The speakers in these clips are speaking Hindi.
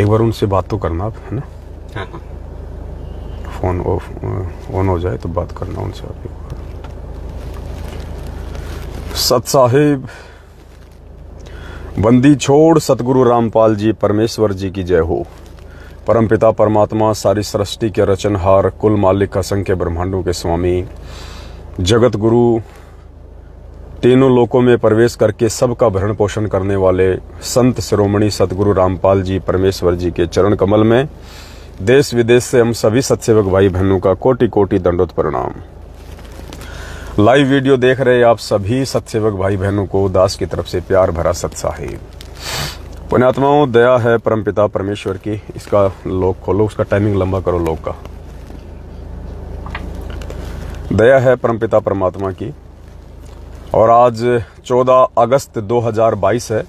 एक बार उनसे बात तो करना आप, है ना? हाँ हाँ। फोन ऑन हो जाए तो बात करना उनसे आप एक बार। सत साहिब, बंदी छोड़ सतगुरु रामपाल जी परमेश्वर जी की जय हो। परमपिता परमात्मा, सारी सृष्टि के रचनहार, कुल मालिक, असंख्य ब्रह्मांडों के स्वामी, जगत गुरु, तीनों लोकों में प्रवेश करके सबका भरण पोषण करने वाले संत शिरोमणि सतगुरु रामपाल जी परमेश्वर जी के चरण कमल में देश विदेश से हम सभी सत्सेवक भाई बहनों का कोटि कोटि दंडोत प्रणाम। लाइव वीडियो देख रहे आप सभी सत्सेवक भाई बहनों को दास की तरफ से प्यार भरा सत साहिब। पुण्यात्माओं, दया है परमपिता परमेश्वर की। इसका लॉक खोलो, उसका टाइमिंग लंबा करो लॉक का। दया है परमपिता परमात्मा की। और आज 14 अगस्त 2022 है।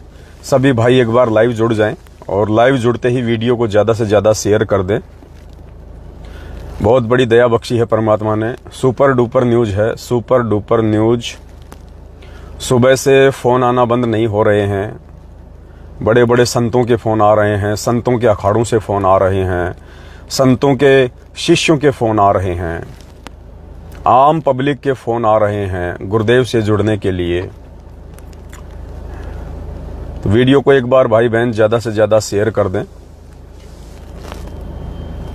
सभी भाई एक बार लाइव जुड़ जाएं और लाइव जुड़ते ही वीडियो को ज़्यादा से ज़्यादा शेयर कर दें। बहुत बड़ी दया बख्शी है परमात्मा ने। सुपर डुपर न्यूज है, सुपर डुपर न्यूज। सुबह से फ़ोन आना बंद नहीं हो रहे हैं। बड़े बड़े संतों के फ़ोन आ रहे हैं, संतों के अखाड़ों से फ़ोन आ रहे हैं, संतों के शिष्यों के फ़ोन आ रहे हैं, आम पब्लिक के फ़ोन आ रहे हैं गुरुदेव से जुड़ने के लिए। तो वीडियो को एक बार भाई बहन ज़्यादा से ज़्यादा शेयर कर दें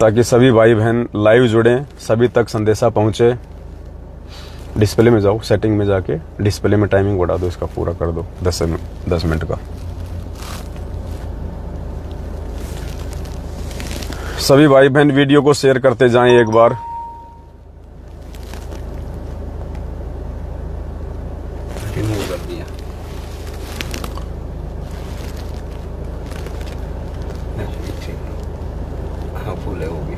ताकि सभी भाई बहन लाइव जुड़ें, सभी तक संदेशा पहुंचे। डिस्प्ले में जाओ, सेटिंग में जाके डिस्प्ले में टाइमिंग बढ़ा दो, इसका पूरा कर दो 10 मिनट का। सभी भाई बहन वीडियो को शेयर करते जाएं एक बार। कर दिया। हाँ, फुल है वो भी।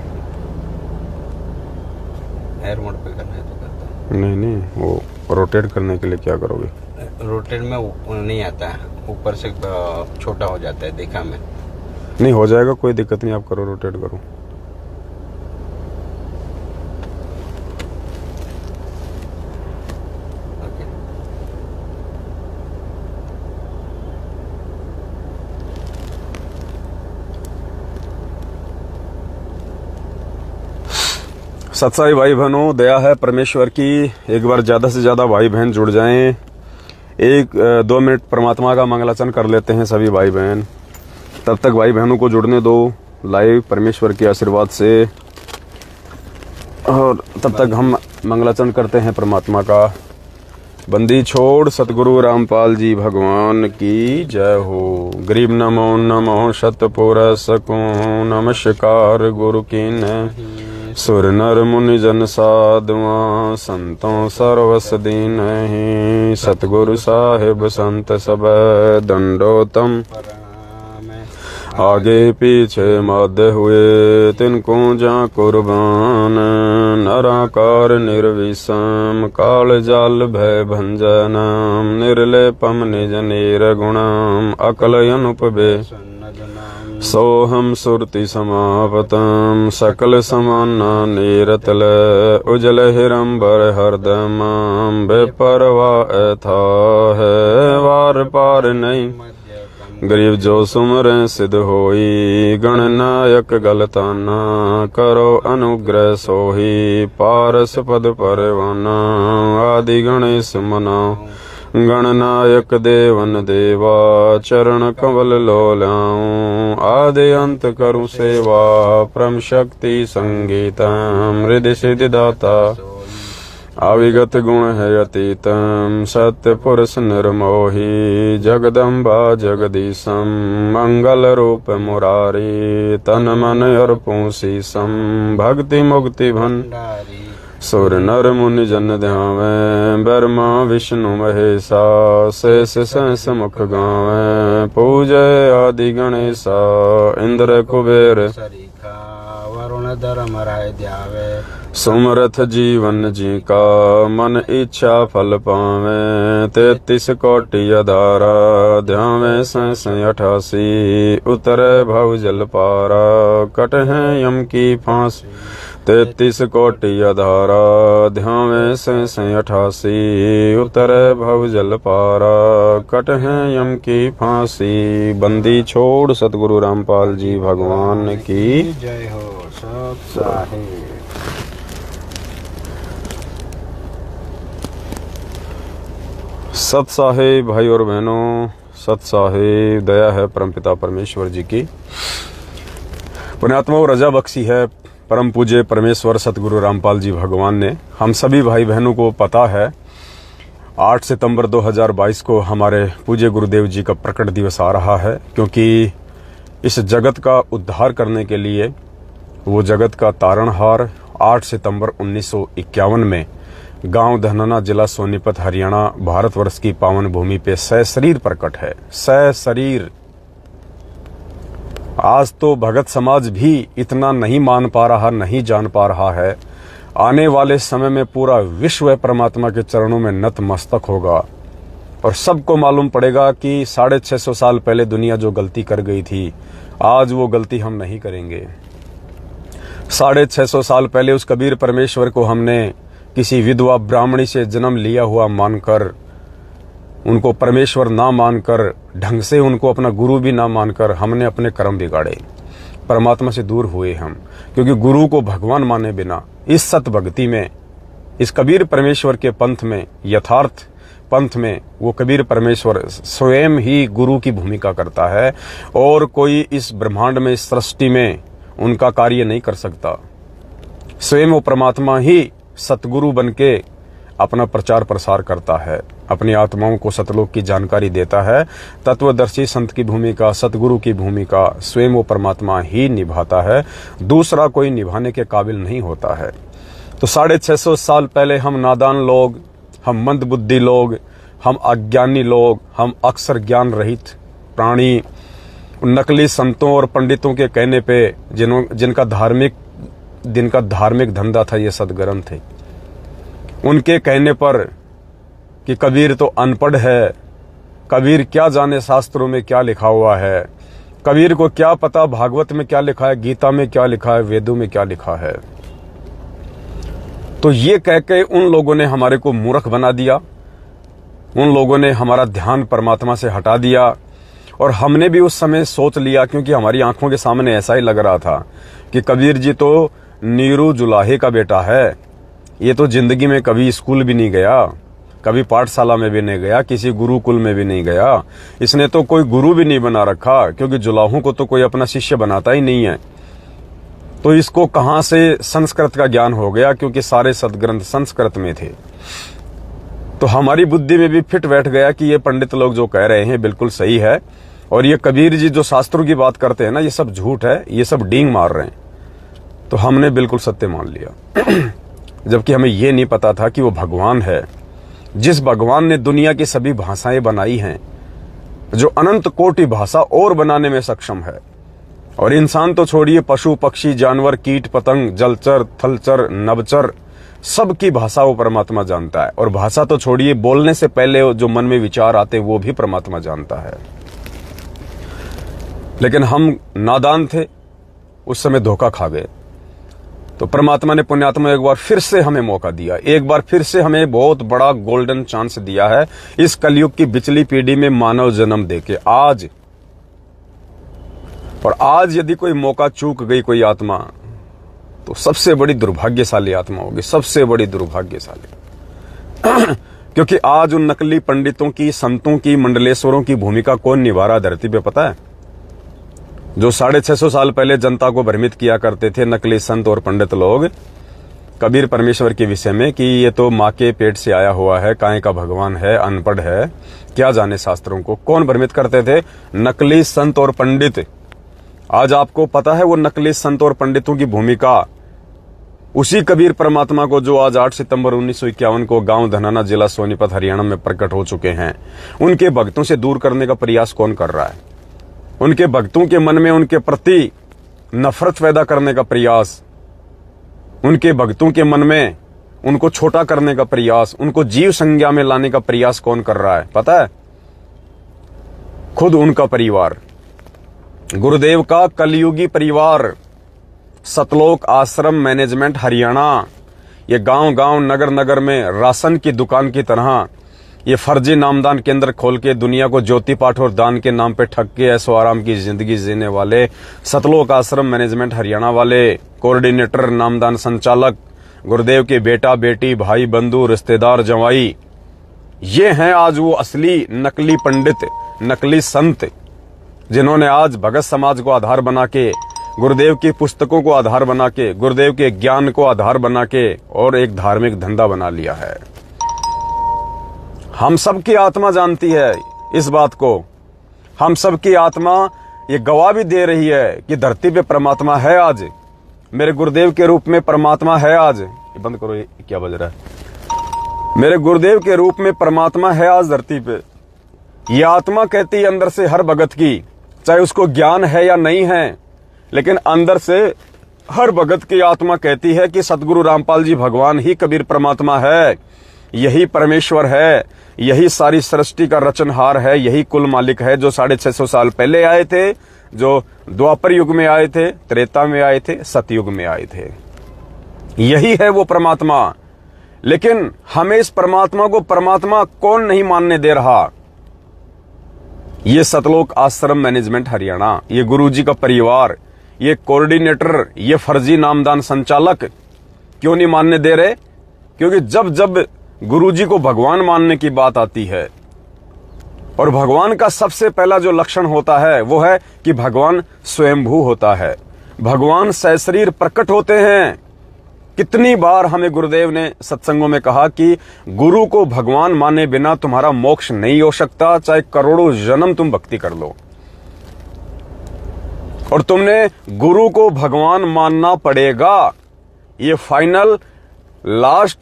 एयर मोड पे करना है तो करता हूँ। नहीं, वो रोटेट करने के लिए क्या करोगे? रोटेट में नहीं आता है, ऊपर से छोटा हो जाता है, देखा मैं। नहीं, हो जाएगा, कोई दिक्कत नहीं। आप करो, रोटेट करो। सत्साई भाई बहनों, दया है परमेश्वर की। एक बार ज़्यादा से ज़्यादा भाई बहन जुड़ जाएं। 1-2 मिनट परमात्मा का मंगलाचरण कर लेते हैं सभी भाई बहन। तब तक भाई बहनों को जुड़ने दो लाइव परमेश्वर के आशीर्वाद से, और तब तक हम मंगलाचरण करते हैं परमात्मा का। बंदी छोड़ सतगुरु रामपाल जी भगवान की जय हो। गरीब नमो नमो शतपुरुष को नमस्कार गुरु कीन। सुर नर मुनि जन साधुआ संतों सर्वस दीनहि। सतगुरु साहिब संत सब दंडोतम। आगे पीछे मध्य हुए तिनको जा कुर्बान। नराकार निर्विषम काल जाल भय भंजनम। निर्लेपम निज निर्गुणम अकल अनुपबे। सोहम सुरति समापतम सकल समाना नीरतल। उजल हिरंबर हरदम बेपरवा था है वार पार नहीं। गरीब जो सुमरें सिद्ध होई। गणनायक गलताना करो अनुग्रह सोही। पारस पद परवाना आदि गणेश मनाओ। गणनायक देवन देवा चरण कमल लोलाऊं। आदि अंत करूं सेवा परम शक्ति संगीतम। हृदय सिद्धि दाता अविगत गुण है अतीतम। सत्य पुरुष निर्मोही जगदम्बा जगदीशम। मंगल रूप मुरारी तन मन अर्पूं शीसम। भक्ति मुक्ति भंडारी सुर नर मुनि जन ध्यावे। ब्रह्मा विष्णु महेशा शेष सहस मुख गावे। पूजय आदि गणेशा इंद्र कुबेर वरुण धर्म राय ध्यावे। सुमरथ जीवन जी का मन इच्छा फल पावे 33 कोटि अधारा ध्यावे 88 उतरे भव जल पारा कट है यम की फांस 33 कोटि अधारा ध्यावे 88 उतरे भव जल पारा कट है यम की फांसी। बंदी छोड़ सतगुरु रामपाल जी भगवान की जय हो। सब साहेब सत साहेब भाई और बहनों, सत साहेब दया है परमपिता परमेश्वर जी की। पुण्यात्मा रजा बख्शी है परम पूज्य परमेश्वर सतगुरु रामपाल जी भगवान ने। हम सभी भाई बहनों को पता है 8 सितंबर 2022 को हमारे पूज्य गुरुदेव जी का प्रकट दिवस आ रहा है, क्योंकि इस जगत का उद्धार करने के लिए वो जगत का तारणहार 8 सितंबर 1951 में गांव धनाना, जिला सोनीपत, हरियाणा, भारतवर्ष की पावन भूमि पे सशरीर प्रकट है। सशरीर। आज तो भगत समाज भी इतना नहीं मान पा रहा, नहीं जान पा रहा है। आने वाले समय में पूरा विश्व परमात्मा के चरणों में नतमस्तक होगा और सबको मालूम पड़ेगा कि 650 साल पहले दुनिया जो गलती कर गई थी, आज वो गलती हम नहीं करेंगे। 650 साल पहले उस कबीर परमेश्वर को हमने किसी विधवा ब्राह्मणी से जन्म लिया हुआ मानकर, उनको परमेश्वर ना मानकर, ढंग से उनको अपना गुरु भी ना मानकर हमने अपने कर्म बिगाड़े, परमात्मा से दूर हुए हम। क्योंकि गुरु को भगवान माने बिना इस सत भक्ति में, इस कबीर परमेश्वर के पंथ में, यथार्थ पंथ में, वो कबीर परमेश्वर स्वयं ही गुरु की भूमिका करता है और कोई इस ब्रह्मांड में, इस सृष्टि में उनका कार्य नहीं कर सकता। स्वयं वो परमात्मा ही सतगुरु बनके अपना प्रचार प्रसार करता है, अपनी आत्माओं को सतलोक की जानकारी देता है। तत्वदर्शी संत की भूमिका, सतगुरु की भूमिका स्वयं वो परमात्मा ही निभाता है, दूसरा कोई निभाने के काबिल नहीं होता है। तो 650 साल पहले हम नादान लोग, हम मंद बुद्धि लोग, हम अज्ञानी लोग, हम अक्सर ज्ञान रहित प्राणी नकली संतों और पंडितों के कहने पे, जिनका धार्मिक धंधा था ये सदग्रंथ थे, उनके कहने पर कि कबीर तो अनपढ़ है, कबीर क्या जाने शास्त्रों में क्या लिखा हुआ है, कबीर को क्या पता भागवत में क्या लिखा है, गीता में क्या लिखा है, वेदों में क्या लिखा है। तो ये कह के उन लोगों ने हमारे को मूर्ख बना दिया, उन लोगों ने हमारा ध्यान परमात्मा से हटा दिया। और हमने भी उस समय सोच लिया, क्योंकि हमारी आंखों के सामने ऐसा ही लग रहा था कि कबीर जी तो नीरू जुलाहे का बेटा है, ये तो जिंदगी में कभी स्कूल भी नहीं गया, कभी पाठशाला में भी नहीं गया, किसी गुरुकुल में भी नहीं गया, इसने तो कोई गुरु भी नहीं बना रखा, क्योंकि जुलाहों को तो कोई अपना शिष्य बनाता ही नहीं है। तो इसको कहां से संस्कृत का ज्ञान हो गया, क्योंकि सारे सदग्रंथ संस्कृत में थे। तो हमारी बुद्धि में भी फिट बैठ गया कि ये पंडित लोग जो कह रहे हैं बिल्कुल सही है, और ये कबीर जी जो शास्त्रों की बात करते हैं ना, ये सब झूठ है, ये सब डींग मार रहे हैं। तो हमने बिल्कुल सत्य मान लिया जबकि हमें ये नहीं पता था कि वो भगवान है, जिस भगवान ने दुनिया की सभी भाषाएं बनाई हैं, जो अनंत कोटि भाषा और बनाने में सक्षम है। और इंसान तो छोड़िए, पशु पक्षी जानवर कीट पतंग जलचर थलचर नभचर सबकी भाषा वो परमात्मा जानता है। और भाषा तो छोड़िए, बोलने से पहले जो मन में विचार आते वो भी परमात्मा जानता है। लेकिन हम नादान थे, उस समय धोखा खा गए। तो परमात्मा ने पुण्यात्मा एक बार फिर से हमें मौका दिया, एक बार फिर से हमें बहुत बड़ा गोल्डन चांस दिया है इस कलयुग की बिचली पीढ़ी में मानव जन्म देके आज। और आज यदि कोई मौका चूक गई कोई आत्मा, तो सबसे बड़ी दुर्भाग्यशाली आत्मा होगी, सबसे बड़ी दुर्भाग्यशाली क्योंकि आज उन नकली पंडितों की, संतों की, मंडलेश्वरों की भूमिका कौन निभा रहा धरती पे पता है? जो 650 साल पहले जनता को भ्रमित किया करते थे नकली संत और पंडित लोग कबीर परमेश्वर के विषय में कि ये तो माँ के पेट से आया हुआ है, काहे का भगवान है, अनपढ़ है, क्या जाने शास्त्रों को। कौन भ्रमित करते थे? नकली संत और पंडित। आज आपको पता है वो नकली संत और पंडितों की भूमिका उसी कबीर परमात्मा को जो आज 8 सितंबर 1951 को गांव धनाना, जिला सोनीपत, हरियाणा में प्रकट हो चुके हैं, उनके भक्तों से दूर करने का प्रयास कौन कर रहा है? उनके भक्तों के मन में उनके प्रति नफरत पैदा करने का प्रयास उनके भक्तों के मन में उनको छोटा करने का प्रयास, उनको जीव संज्ञा में लाने का प्रयास कौन कर रहा है पता है? खुद उनका परिवार, गुरुदेव का कलयुगी परिवार, सतलोक आश्रम मैनेजमेंट हरियाणा। ये गांव-गांव, नगर-नगर में राशन की दुकान की तरह ये फर्जी नामदान केंद्र खोल के दुनिया को ज्योति पाठ और दान के नाम पे ठग के ऐसो आराम की जिंदगी जीने वाले सतलोक आश्रम मैनेजमेंट हरियाणा वाले कोऑर्डिनेटर, नामदान संचालक, गुरुदेव के बेटा बेटी, भाई बंधु, रिश्तेदार, जवाई, ये हैं आज वो असली नकली पंडित, नकली संत, जिन्होंने आज भगत समाज को आधार बना के, गुरुदेव की पुस्तकों को आधार बना के, गुरुदेव के ज्ञान को आधार बना के और एक धार्मिक धंधा बना लिया है। हम सबकी आत्मा जानती है इस बात को। हम सबकी आत्मा ये गवाह भी दे रही है कि धरती पे परमात्मा है आज, मेरे गुरुदेव के रूप में परमात्मा है आज। ये बंद करो, ये क्या बज रहा है? मेरे गुरुदेव के रूप में परमात्मा है आज धरती पे। ये आत्मा कहती है अंदर से हर भगत की, चाहे उसको ज्ञान है या नहीं है, लेकिन अंदर से हर भगत की आत्मा कहती है कि सतगुरु रामपाल जी भगवान ही कबीर परमात्मा है, यही परमेश्वर है, यही सारी सृष्टि का रचनहार है, यही कुल मालिक है, जो 650 साल पहले आए थे, जो द्वापर युग में आए थे, त्रेता में आए थे, सतयुग में आए थे। यही है वो परमात्मा। लेकिन हमें इस परमात्मा को परमात्मा कौन नहीं मानने दे रहा? ये सतलोक आश्रम मैनेजमेंट हरियाणा, ये गुरुजी का परिवार, ये कोऑर्डिनेटर, ये फर्जी नामदान संचालक क्यों नहीं मानने दे रहे? क्योंकि जब जब गुरुजी को भगवान मानने की बात आती है, और भगवान का सबसे पहला जो लक्षण होता है वो है कि भगवान स्वयंभू होता है, भगवान सशरीर प्रकट होते हैं। कितनी बार हमें गुरुदेव ने सत्संगों में कहा कि गुरु को भगवान माने बिना तुम्हारा मोक्ष नहीं हो सकता, चाहे करोड़ों जन्म तुम भक्ति कर लो। और तुमने गुरु को भगवान मानना पड़ेगा, ये फाइनल, लास्ट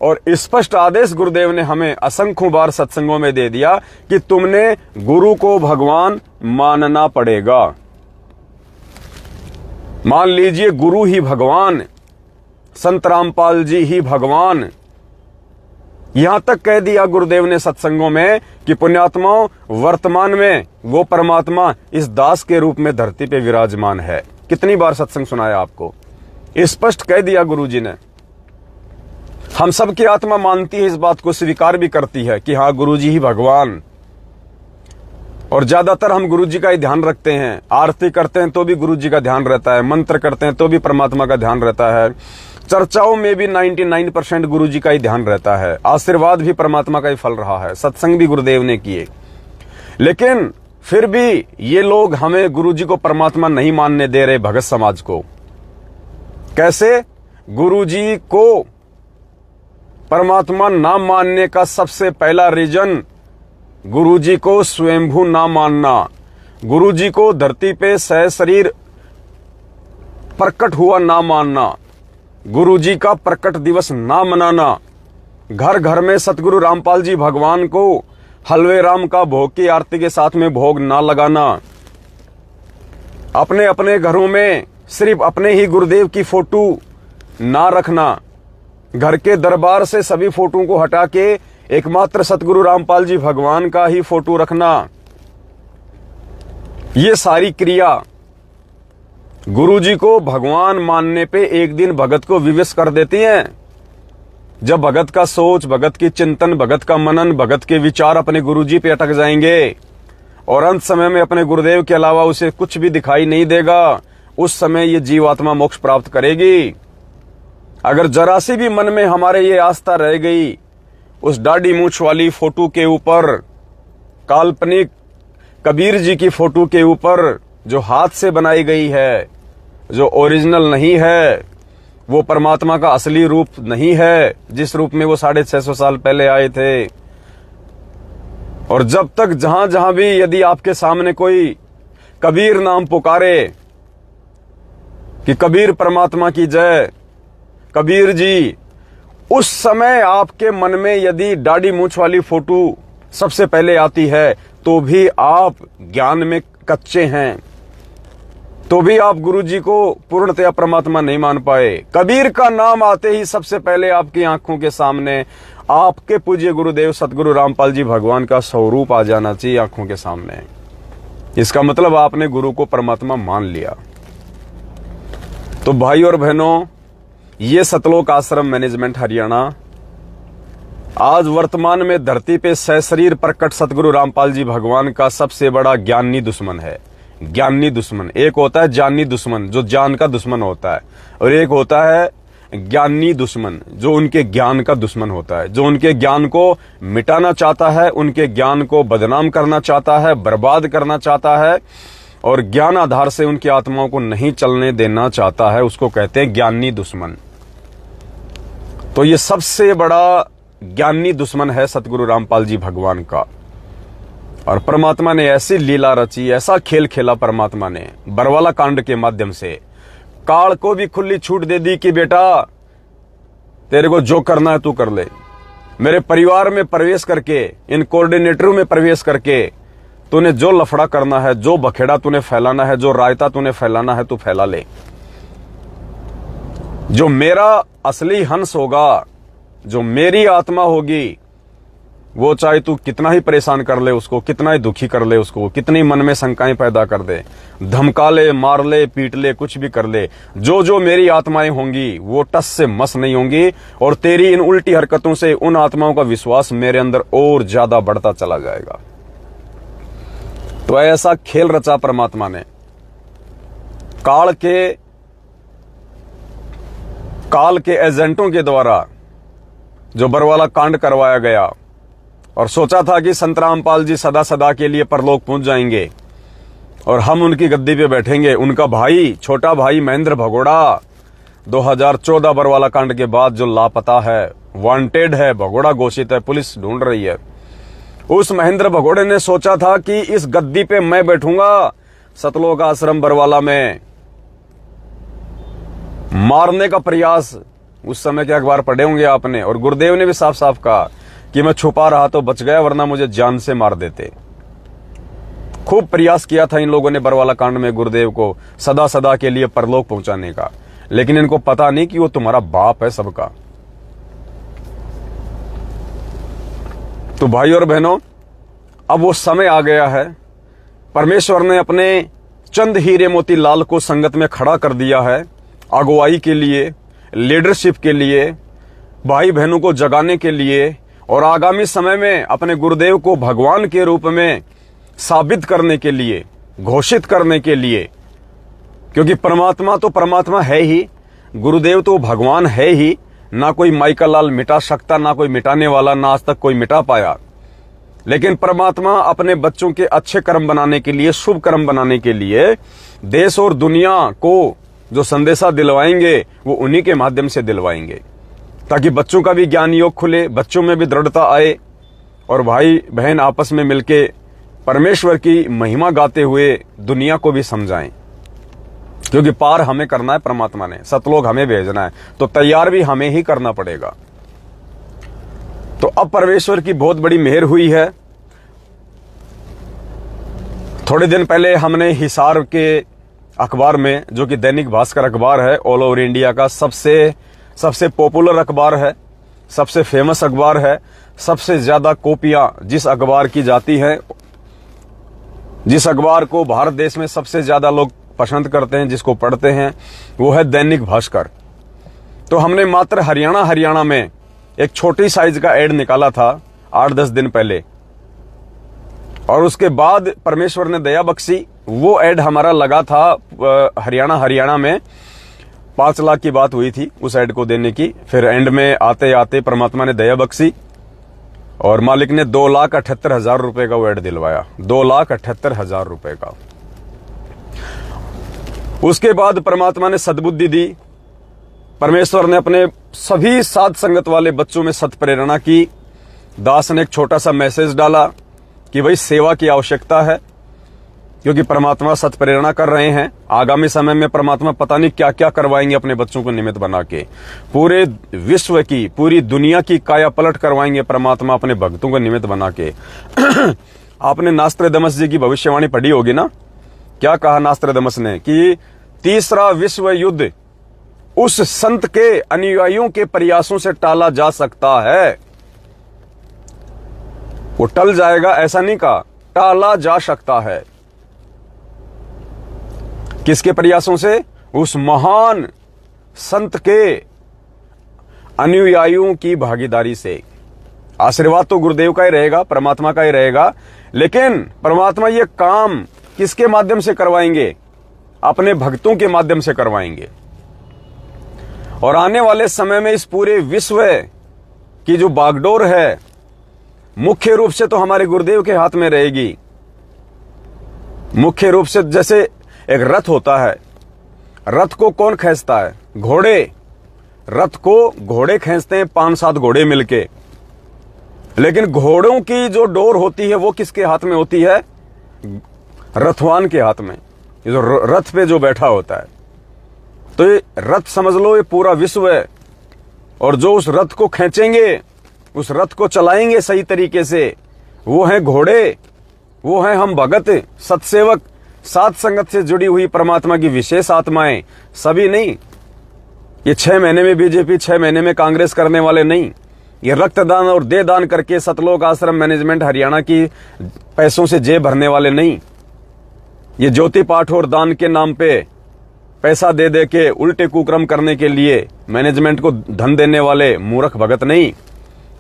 और स्पष्ट आदेश गुरुदेव ने हमें असंख्यों बार सत्संगों में दे दिया कि तुमने गुरु को भगवान मानना पड़ेगा। मान लीजिए गुरु ही भगवान, संत रामपाल जी ही भगवान, यहां तक कह दिया गुरुदेव ने सत्संगों में कि पुण्यात्माओं, वर्तमान में वो परमात्मा इस दास के रूप में धरती पे विराजमान है। कितनी बार सत्संग सुनाया आपको? स्पष्ट कह दिया गुरुजी ने। हम सबकी आत्मा मानती है, इस बात को स्वीकार भी करती है कि हाँ गुरुजी ही भगवान। और ज्यादातर हम गुरुजी का ही ध्यान रखते हैं, आरती करते हैं तो भी गुरुजी का ध्यान रहता है, मंत्र करते हैं तो भी परमात्मा का ध्यान रहता है, चर्चाओं में भी 99% गुरुजी का ही ध्यान रहता है, आशीर्वाद भी परमात्मा का ही फल रहा है, सत्संग भी गुरुदेव ने किए। लेकिन फिर भी ये लोग हमें गुरुजी को परमात्मा नहीं मानने दे रहे, भगत समाज को। कैसे? गुरुजी को परमात्मा ना मानने का सबसे पहला रीजन, गुरुजी को स्वयंभू ना मानना, गुरुजी को धरती पे सशरीर प्रकट हुआ ना मानना, गुरुजी का प्रकट दिवस ना मनाना, घर घर में सतगुरु रामपाल जी भगवान को हलवे राम का भोग की आरती के साथ में भोग ना लगाना, अपने अपने घरों में सिर्फ अपने ही गुरुदेव की फोटो ना रखना, घर के दरबार से सभी फोटो को हटा के एकमात्र सतगुरु रामपाल जी भगवान का ही फोटो रखना, ये सारी क्रिया गुरुजी को भगवान मानने पे एक दिन भगत को विवश कर देती हैं। जब भगत का सोच, भगत की चिंतन, भगत का मनन, भगत के विचार अपने गुरुजी पे अटक जाएंगे और अंत समय में अपने गुरुदेव के अलावा उसे कुछ भी दिखाई नहीं देगा, उस समय ये जीवात्मा मोक्ष प्राप्त करेगी। अगर जरा सी भी मन में हमारे ये आस्था रह गई उस दाढ़ी मूंछ वाली फोटो के ऊपर, काल्पनिक कबीर जी की फोटो के ऊपर जो हाथ से बनाई गई है, जो ओरिजिनल नहीं है, वो परमात्मा का असली रूप नहीं है जिस रूप में वो 650 साल पहले आए थे। और जब तक जहां जहां भी यदि आपके सामने कोई कबीर नाम पुकारे कि कबीर परमात्मा की जय, कबीर जी, उस समय आपके मन में यदि दाढ़ी मूंछ वाली फोटो सबसे पहले आती है तो भी आप ज्ञान में कच्चे हैं, तो भी आप गुरु जी को पूर्णतया परमात्मा नहीं मान पाए। कबीर का नाम आते ही सबसे पहले आपकी आंखों के सामने आपके पूज्य गुरुदेव सतगुरु रामपाल जी भगवान का स्वरूप आ जाना चाहिए आंखों के सामने। इसका मतलब आपने गुरु को परमात्मा मान लिया। तो भाई और बहनों, ये सतलोक आश्रम मैनेजमेंट हरियाणा आज वर्तमान में धरती पे सशरीर प्रकट सतगुरु रामपाल जी भगवान का सबसे बड़ा ज्ञानी दुश्मन है। ज्ञानी दुश्मन, एक होता है जानी दुश्मन जो जान का दुश्मन होता है, और एक होता है ज्ञानी दुश्मन जो उनके ज्ञान का दुश्मन होता है, जो उनके ज्ञान को मिटाना चाहता है, उनके ज्ञान को बदनाम करना चाहता है, बर्बाद करना चाहता है, और ज्ञान आधार से उनकी आत्माओं को नहीं चलने देना चाहता है। उसको कहते हैं ज्ञानी दुश्मन। तो ये सबसे बड़ा ज्ञानी दुश्मन है सतगुरु रामपाल जी भगवान का। और परमात्मा ने ऐसी लीला रची, ऐसा खेल खेला परमात्मा ने बरवाला कांड के माध्यम से। काल को भी खुली छूट दे दी कि बेटा तेरे को जो करना है तू कर ले। मेरे परिवार में प्रवेश करके, इन कोऑर्डिनेटरों में प्रवेश करके तूने जो लफड़ा करना है, जो बखेड़ा तूने फैलाना है, जो रायता तूने फैलाना है, तू फैला ले। जो मेरा असली हंस होगा, जो मेरी आत्मा होगी, वो चाहे तू कितना ही परेशान कर ले उसको, कितना ही दुखी कर ले उसको, कितनी मन में शंकाएं पैदा कर दे, धमका ले, मार ले, पीट ले, कुछ भी कर ले, जो जो मेरी आत्माएं होंगी वो टस से मस नहीं होंगी। और तेरी इन उल्टी हरकतों से उन आत्माओं का विश्वास मेरे अंदर और ज्यादा बढ़ता चला जाएगा। तो ऐसा खेल रचा परमात्मा ने। काल के एजेंटों के द्वारा जो बरवाला कांड करवाया गया, और सोचा था कि संत रामपाल जी सदा सदा के लिए परलोक पहुंच जाएंगे और हम उनकी गद्दी पे बैठेंगे। उनका भाई, छोटा भाई महेंद्र भगोड़ा 2014 बरवाला कांड के बाद जो लापता है, वांटेड है, भगोड़ा घोषित है, पुलिस ढूंढ रही है। उस महेंद्र भगोड़े ने सोचा था कि इस गद्दी पे मैं बैठूंगा सतलोक आश्रम बरवाला में। मारने का प्रयास, उस समय के अखबार पढ़े होंगे आपने, और गुरुदेव ने भी साफ साफ कहा कि मैं छुपा रहा तो बच गया, वरना मुझे जान से मार देते। खूब प्रयास किया था इन लोगों ने बरवाला कांड में गुरुदेव को सदा सदा के लिए परलोक पहुंचाने का, लेकिन इनको पता नहीं कि वो तुम्हारा बाप है सबका। तो भाई और बहनों, अब वो समय आ गया है। परमेश्वर ने अपने चंद हीरे मोती लाल को संगत में खड़ा कर दिया है, अगुवाई के लिए, लीडरशिप के लिए, भाई बहनों को जगाने के लिए, और आगामी समय में अपने गुरुदेव को भगवान के रूप में साबित करने के लिए, घोषित करने के लिए। क्योंकि परमात्मा तो परमात्मा है ही, गुरुदेव तो भगवान है ही, ना कोई माइकल लाल मिटा सकता, ना कोई मिटाने वाला, ना आज तक कोई मिटा पाया। लेकिन परमात्मा अपने बच्चों के अच्छे कर्म बनाने के लिए, शुभ कर्म बनाने के लिए देश और दुनिया को जो संदेशा दिलवाएंगे वो उन्हीं के माध्यम से दिलवाएंगे, ताकि बच्चों का भी ज्ञान योग खुले, बच्चों में भी दृढ़ता आए, और भाई बहन आपस में मिलके परमेश्वर की महिमा गाते हुए दुनिया को भी समझाएं। क्योंकि पार हमें करना है, परमात्मा ने सतलोक हमें भेजना है, तो तैयार भी हमें ही करना पड़ेगा। तो अब परमेश्वर की बहुत बड़ी मेहर हुई है। थोड़े दिन पहले हमने हिसार के अखबार में, जो कि दैनिक भास्कर अखबार है, ऑल ओवर इंडिया का सबसे पॉपुलर अखबार है, सबसे फेमस अखबार है, सबसे ज्यादा कॉपियां जिस अखबार की जाती हैं, जिस अखबार को भारत देश में सबसे ज्यादा लोग पसंद करते हैं, जिसको पढ़ते हैं, वो है दैनिक भास्कर। तो हमने मात्र हरियाणा में एक छोटी साइज का एड निकाला था 8-10 दिन पहले, और उसके बाद परमेश्वर ने दया बख्शी, वो एड हमारा लगा था हरियाणा में 5 लाख की बात हुई थी उस एड को देने की। फिर एंड में आते आते परमात्मा ने दया बख्शी और मालिक ने 2,78,000 रुपए का वो एड दिलवाया, 2,78,000 रुपए का। उसके बाद परमात्मा ने सद्बुद्धि दी, परमेश्वर ने अपने सभी साध संगत वाले बच्चों में सत प्रेरणा की। दास ने एक छोटा सा मैसेज डाला कि भाई सेवा की आवश्यकता है, क्योंकि परमात्मा सत प्रेरणा कर रहे हैं। आगामी समय में परमात्मा पता नहीं क्या क्या करवाएंगे अपने बच्चों को निमित्त बना के, पूरे विश्व की, पूरी दुनिया की काया पलट करवाएंगे परमात्मा अपने भक्तों को निमित्त बना के। आपने नास्ट्रेडमस जी की भविष्यवाणी पढ़ी होगी ना, क्या कहा नास्त्रदमस ने कि तीसरा विश्व युद्ध उस संत के अनुयायियों के प्रयासों से टाला जा सकता है। वो टल जाएगा ऐसा नहीं कहा, टाला जा सकता है। किसके प्रयासों से? उस महान संत के अनुयायियों की भागीदारी से। आशीर्वाद तो गुरुदेव का ही रहेगा, परमात्मा का ही रहेगा, लेकिन परमात्मा ये काम किसके माध्यम से करवाएंगे? अपने भक्तों के माध्यम से करवाएंगे। और आने वाले समय में इस पूरे विश्व की जो बागडोर है मुख्य रूप से तो हमारे गुरुदेव के हाथ में रहेगी। मुख्य रूप से जैसे एक रथ होता है, रथ को कौन खींचता है? घोड़े। रथ को घोड़े खींचते हैं, 5-7 घोड़े मिलके, लेकिन घोड़ों की जो डोर होती है वो किसके हाथ में होती है? रथवान के हाथ में, ये जो रथ पे जो बैठा होता है। तो ये रथ समझ लो, ये पूरा विश्व है, और जो उस रथ को खींचेंगे, उस रथ को चलाएंगे सही तरीके से, वो हैं घोड़े, वो हैं हम भगत, सत्सेवक, सात संगत से जुड़ी हुई परमात्मा की विशेष आत्माएं। सभी नहीं, ये 6 महीने में बीजेपी, 6 महीने में कांग्रेस करने वाले नहीं। ये रक्तदान और देह दान करके सतलोक आश्रम मैनेजमेंट हरियाणा की पैसों से जेब भरने वाले नहीं। ये ज्योति पाठ और दान के नाम पे पैसा दे दे के उल्टे कुक्रम करने के लिए मैनेजमेंट को धन देने वाले मूर्ख भगत नहीं।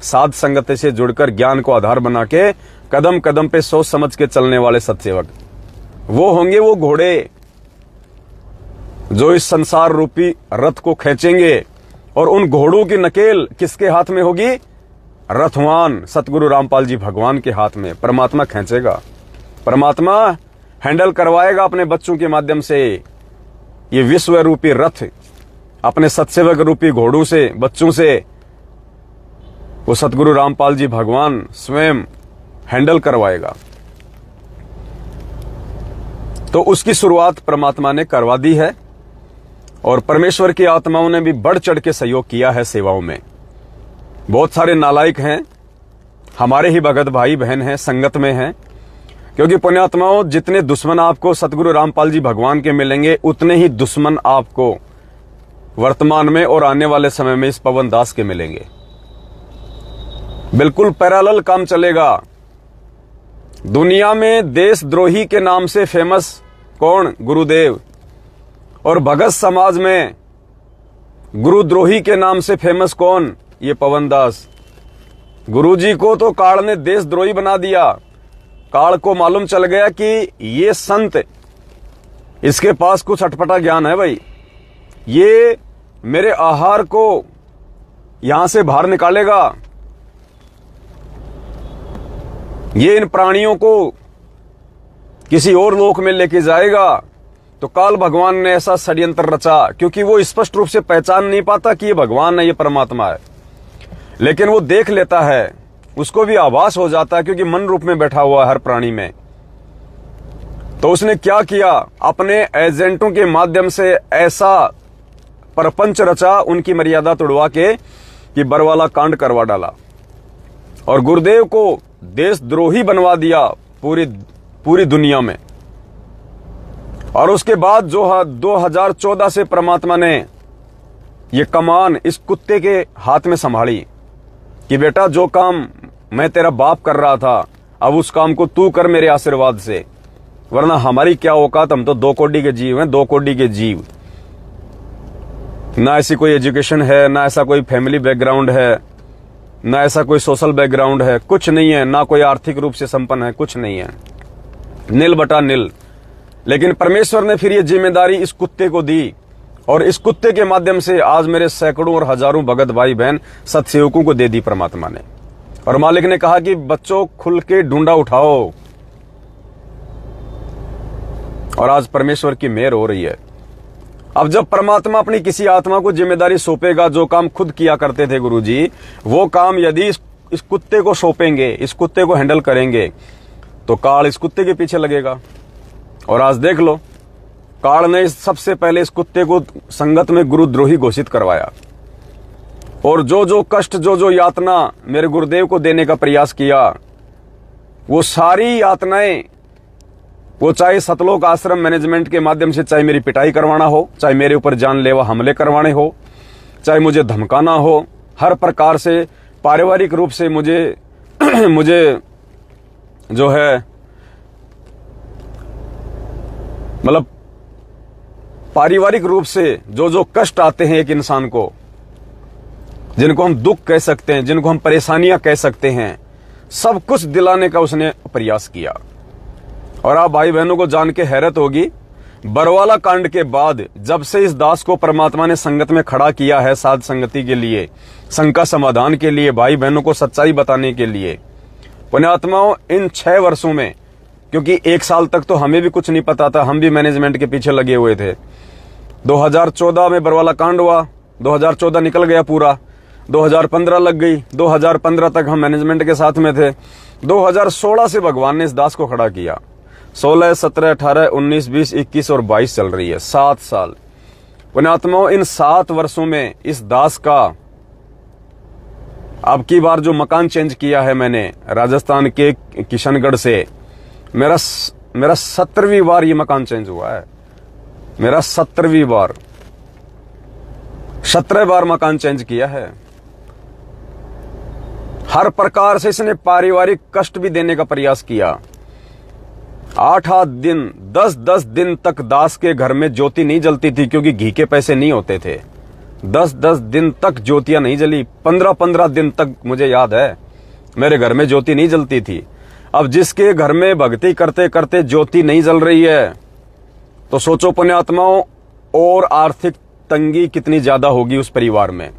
साध संगत से जुड़कर ज्ञान को आधार बना के कदम कदम पे सोच समझ के चलने वाले सत्सेवक, वो होंगे वो घोड़े जो इस संसार रूपी रथ को खींचेंगे। और उन घोड़ों की नकेल किसके हाथ में होगी? रथवान सतगुरु रामपाल जी भगवान के हाथ में। परमात्मा खींचेगा, परमात्मा हैंडल करवाएगा अपने बच्चों के माध्यम से ये विश्व रूपी रथ, अपने सत्सेवक रूपी घोड़ों से, बच्चों से वो सतगुरु रामपाल जी भगवान स्वयं हैंडल करवाएगा। तो उसकी शुरुआत परमात्मा ने करवा दी है, और परमेश्वर की आत्माओं ने भी बढ़ चढ़ के सहयोग किया है सेवाओं में। बहुत सारे नालायक हैं, हमारे ही भगत भाई बहन हैं, संगत में हैं, क्योंकि पुण्यात्माओं, जितने दुश्मन आपको सतगुरु रामपाल जी भगवान के मिलेंगे, उतने ही दुश्मन आपको वर्तमान में और आने वाले समय में इस पवन दास के मिलेंगे। बिल्कुल पैरेलल काम चलेगा। दुनिया में देशद्रोही के नाम से फेमस कौन? गुरुदेव। और भगत समाज में गुरुद्रोही के नाम से फेमस कौन? ये पवन दास। गुरुजी को तो काल ने देशद्रोही बना दिया। काल को मालूम चल गया कि ये संत, इसके पास कुछ अटपटा ज्ञान है भाई, ये मेरे आहार को यहां से बाहर निकालेगा, ये इन प्राणियों को किसी और लोक में लेके जाएगा। तो काल भगवान ने ऐसा षड्यंत्र रचा, क्योंकि वो स्पष्ट रूप से पहचान नहीं पाता कि ये भगवान है, ये परमात्मा है, लेकिन वो देख लेता है, उसको भी आभास हो जाता है, क्योंकि मन रूप में बैठा हुआ है हर प्राणी में। तो उसने क्या किया? अपने एजेंटों के माध्यम से ऐसा परपंच रचा, उनकी मर्यादा तोड़वा के कि बरवाला कांड करवा डाला, और गुरुदेव को देशद्रोही बनवा दिया पूरी दुनिया में। और उसके बाद जो 2014 से परमात्मा ने ये कमान इस कुत्ते के हाथ में संभाली कि बेटा, जो काम मैं तेरा बाप कर रहा था, अब उस काम को तू कर मेरे आशीर्वाद से, वरना हमारी क्या औकात, हम तो 2 कोटि के जीव हैं, 2 कोटि के जीव। ना ऐसी कोई एजुकेशन है, ना ऐसा कोई फैमिली बैकग्राउंड है, ना ऐसा कोई सोशल बैकग्राउंड है, कुछ नहीं है, ना कोई आर्थिक रूप से संपन्न है, कुछ नहीं है, नील बटा नील। लेकिन परमेश्वर ने फिर ये जिम्मेदारी इस कुत्ते को दी, और इस कुत्ते के माध्यम से आज मेरे सैकड़ों और हजारों भगत भाई बहन सत्सेवकों को दे दी परमात्मा ने। और मालिक ने कहा कि बच्चों, खुल के ढूंढा उठाओ। और आज परमेश्वर की मेहर हो रही है। अब जब परमात्मा अपनी किसी आत्मा को जिम्मेदारी सौंपेगा, जो काम खुद किया करते थे गुरुजी, वो काम यदि इस कुत्ते को सौंपेंगे, इस कुत्ते को हैंडल करेंगे, तो काल इस कुत्ते के पीछे लगेगा। और आज देख लो, काल ने सबसे पहले इस कुत्ते को संगत में गुरुद्रोही घोषित करवाया, और जो जो कष्ट, जो जो यातना मेरे गुरुदेव को देने का प्रयास किया, वो सारी यातनाएं वो चाहे सतलोक आश्रम मैनेजमेंट के माध्यम से चाहे मेरी पिटाई करवाना हो, चाहे मेरे ऊपर जानलेवा हमले करवाने हो, चाहे मुझे धमकाना हो, हर प्रकार से पारिवारिक रूप से मुझे मुझे जो है मतलब पारिवारिक रूप से जो जो कष्ट आते हैं एक इंसान को, जिनको हम दुख कह सकते हैं, जिनको हम परेशानियां कह सकते हैं, सब कुछ दिलाने का उसने प्रयास किया। और आप भाई बहनों को जान के हैरत होगी, बरवाला कांड के बाद जब से इस दास को परमात्मा ने संगत में खड़ा किया है, साध संगति के लिए, शंका समाधान के लिए, भाई बहनों को सच्चाई बताने के लिए, पुण्यात्माओं इन 6 वर्षों में, क्योंकि 1 साल तक तो हमें भी कुछ नहीं पता था, हम भी मैनेजमेंट के पीछे लगे हुए थे। 2014 में बरवाला कांड हुआ, 2014 निकल गया पूरा, 2015 लग गई, 2015 तक हम मैनेजमेंट के साथ में थे। 2016 से भगवान ने इस दास को खड़ा किया। 16, 17, 18, 19, 20, 21 और 22 चल रही है, 7 साल। पुण्यात्माओं इन 7 वर्षों में इस दास का अब की बार जो मकान चेंज किया है मैंने राजस्थान के किशनगढ़ से, मेरा 17वीं बार ये मकान चेंज हुआ है। मेरा 17वीं बार, 17 बार मकान चेंज किया है। हर प्रकार से इसने पारिवारिक कष्ट भी देने का प्रयास किया। 8-8 दिन, 10-10 दिन तक दास के घर में ज्योति नहीं जलती थी, क्योंकि घी के पैसे नहीं होते थे। 10-10 दिन तक ज्योतियां नहीं जली। 15-15 दिन तक मुझे याद है मेरे घर में ज्योति नहीं जलती थी। अब जिसके घर में भक्ति करते करते ज्योति नहीं जल रही है, तो सोचो पुण्यात्माओं, और आर्थिक तंगी कितनी ज्यादा होगी उस परिवार में।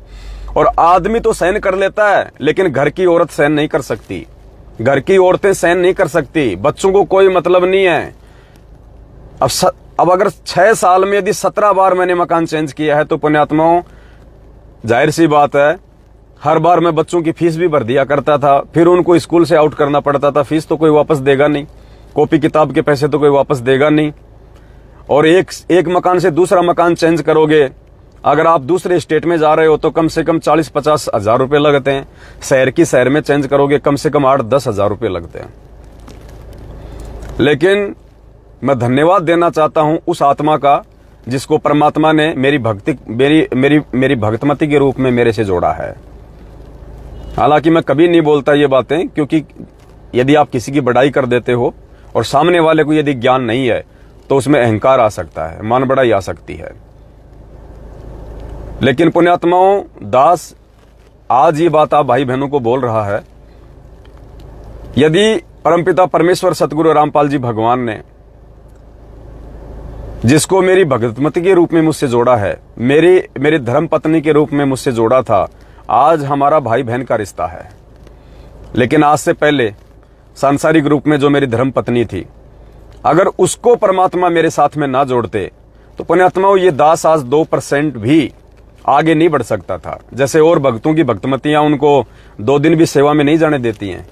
और आदमी तो सहन कर लेता है, लेकिन घर की औरत सहन नहीं कर सकती, घर की औरतें सहन नहीं कर सकती। बच्चों को कोई मतलब नहीं है। अब अगर 6 साल में यदि 17 बार मैंने मकान चेंज किया है, तो पुण्यात्माओं जाहिर सी बात है, हर बार मैं बच्चों की फीस भी भर दिया करता था, फिर उनको स्कूल से आउट करना पड़ता था। फीस तो कोई वापस देगा नहीं, कॉपी किताब के पैसे तो कोई वापस देगा नहीं। और एक मकान से दूसरा मकान चेंज करोगे, अगर आप दूसरे स्टेट में जा रहे हो तो कम से कम 40-50 हजार रुपए लगते हैं। शहर की शहर में चेंज करोगे कम से कम 8-10 हजार रुपए लगते हैं। लेकिन मैं धन्यवाद देना चाहता हूं उस आत्मा का जिसको परमात्मा ने मेरी भक्तमती के रूप में मेरे से जोड़ा है। हालांकि मैं कभी नहीं बोलता ये बातें, क्योंकि यदि आप किसी की बड़ाई कर देते हो और सामने वाले को यदि ज्ञान नहीं है, तो उसमें अहंकार आ सकता है, मान बढ़ाई आ सकती है। लेकिन पुण्यात्माओं, दास आज ये बात आप भाई बहनों को बोल रहा है। यदि परमपिता परमेश्वर सतगुरु रामपाल जी भगवान ने, जिसको मेरी भगतमती के रूप में मुझसे जोड़ा है, मेरी धर्म पत्नी के रूप में मुझसे जोड़ा था, आज हमारा भाई बहन का रिश्ता है। लेकिन आज से पहले सांसारिक रूप में जो मेरी धर्म पत्नी थी, अगर उसको परमात्मा मेरे साथ में ना जोड़ते, तो पुण्यात्माओं ये दास आज 2% भी आगे नहीं बढ़ सकता था। जैसे और भक्तों की भक्तमतियां उनको 2 दिन भी सेवा में नहीं जाने देती हैं,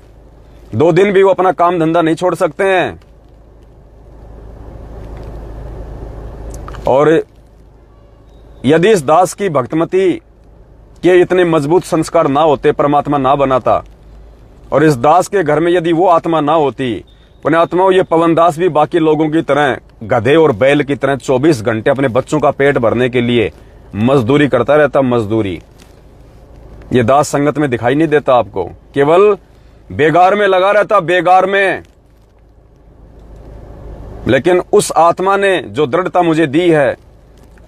2 दिन भी वो अपना काम धंधा नहीं छोड़ सकते हैं। और यदि इस दास की भक्तमती के इतने मजबूत संस्कार ना होते, परमात्मा ना बनाता, और इस दास के घर में यदि वो आत्मा ना होती, पुण्यात्माओं ये पवन दास भी बाकी लोगों की तरह गधे और बैल की तरह 24 घंटे अपने बच्चों का पेट भरने के लिए मजदूरी करता रहता। मजदूरी ये दास संगत में दिखाई नहीं देता आपको, केवल बेगार में लगा रहता, बेगार में। लेकिन उस आत्मा ने जो दृढ़ता मुझे दी है,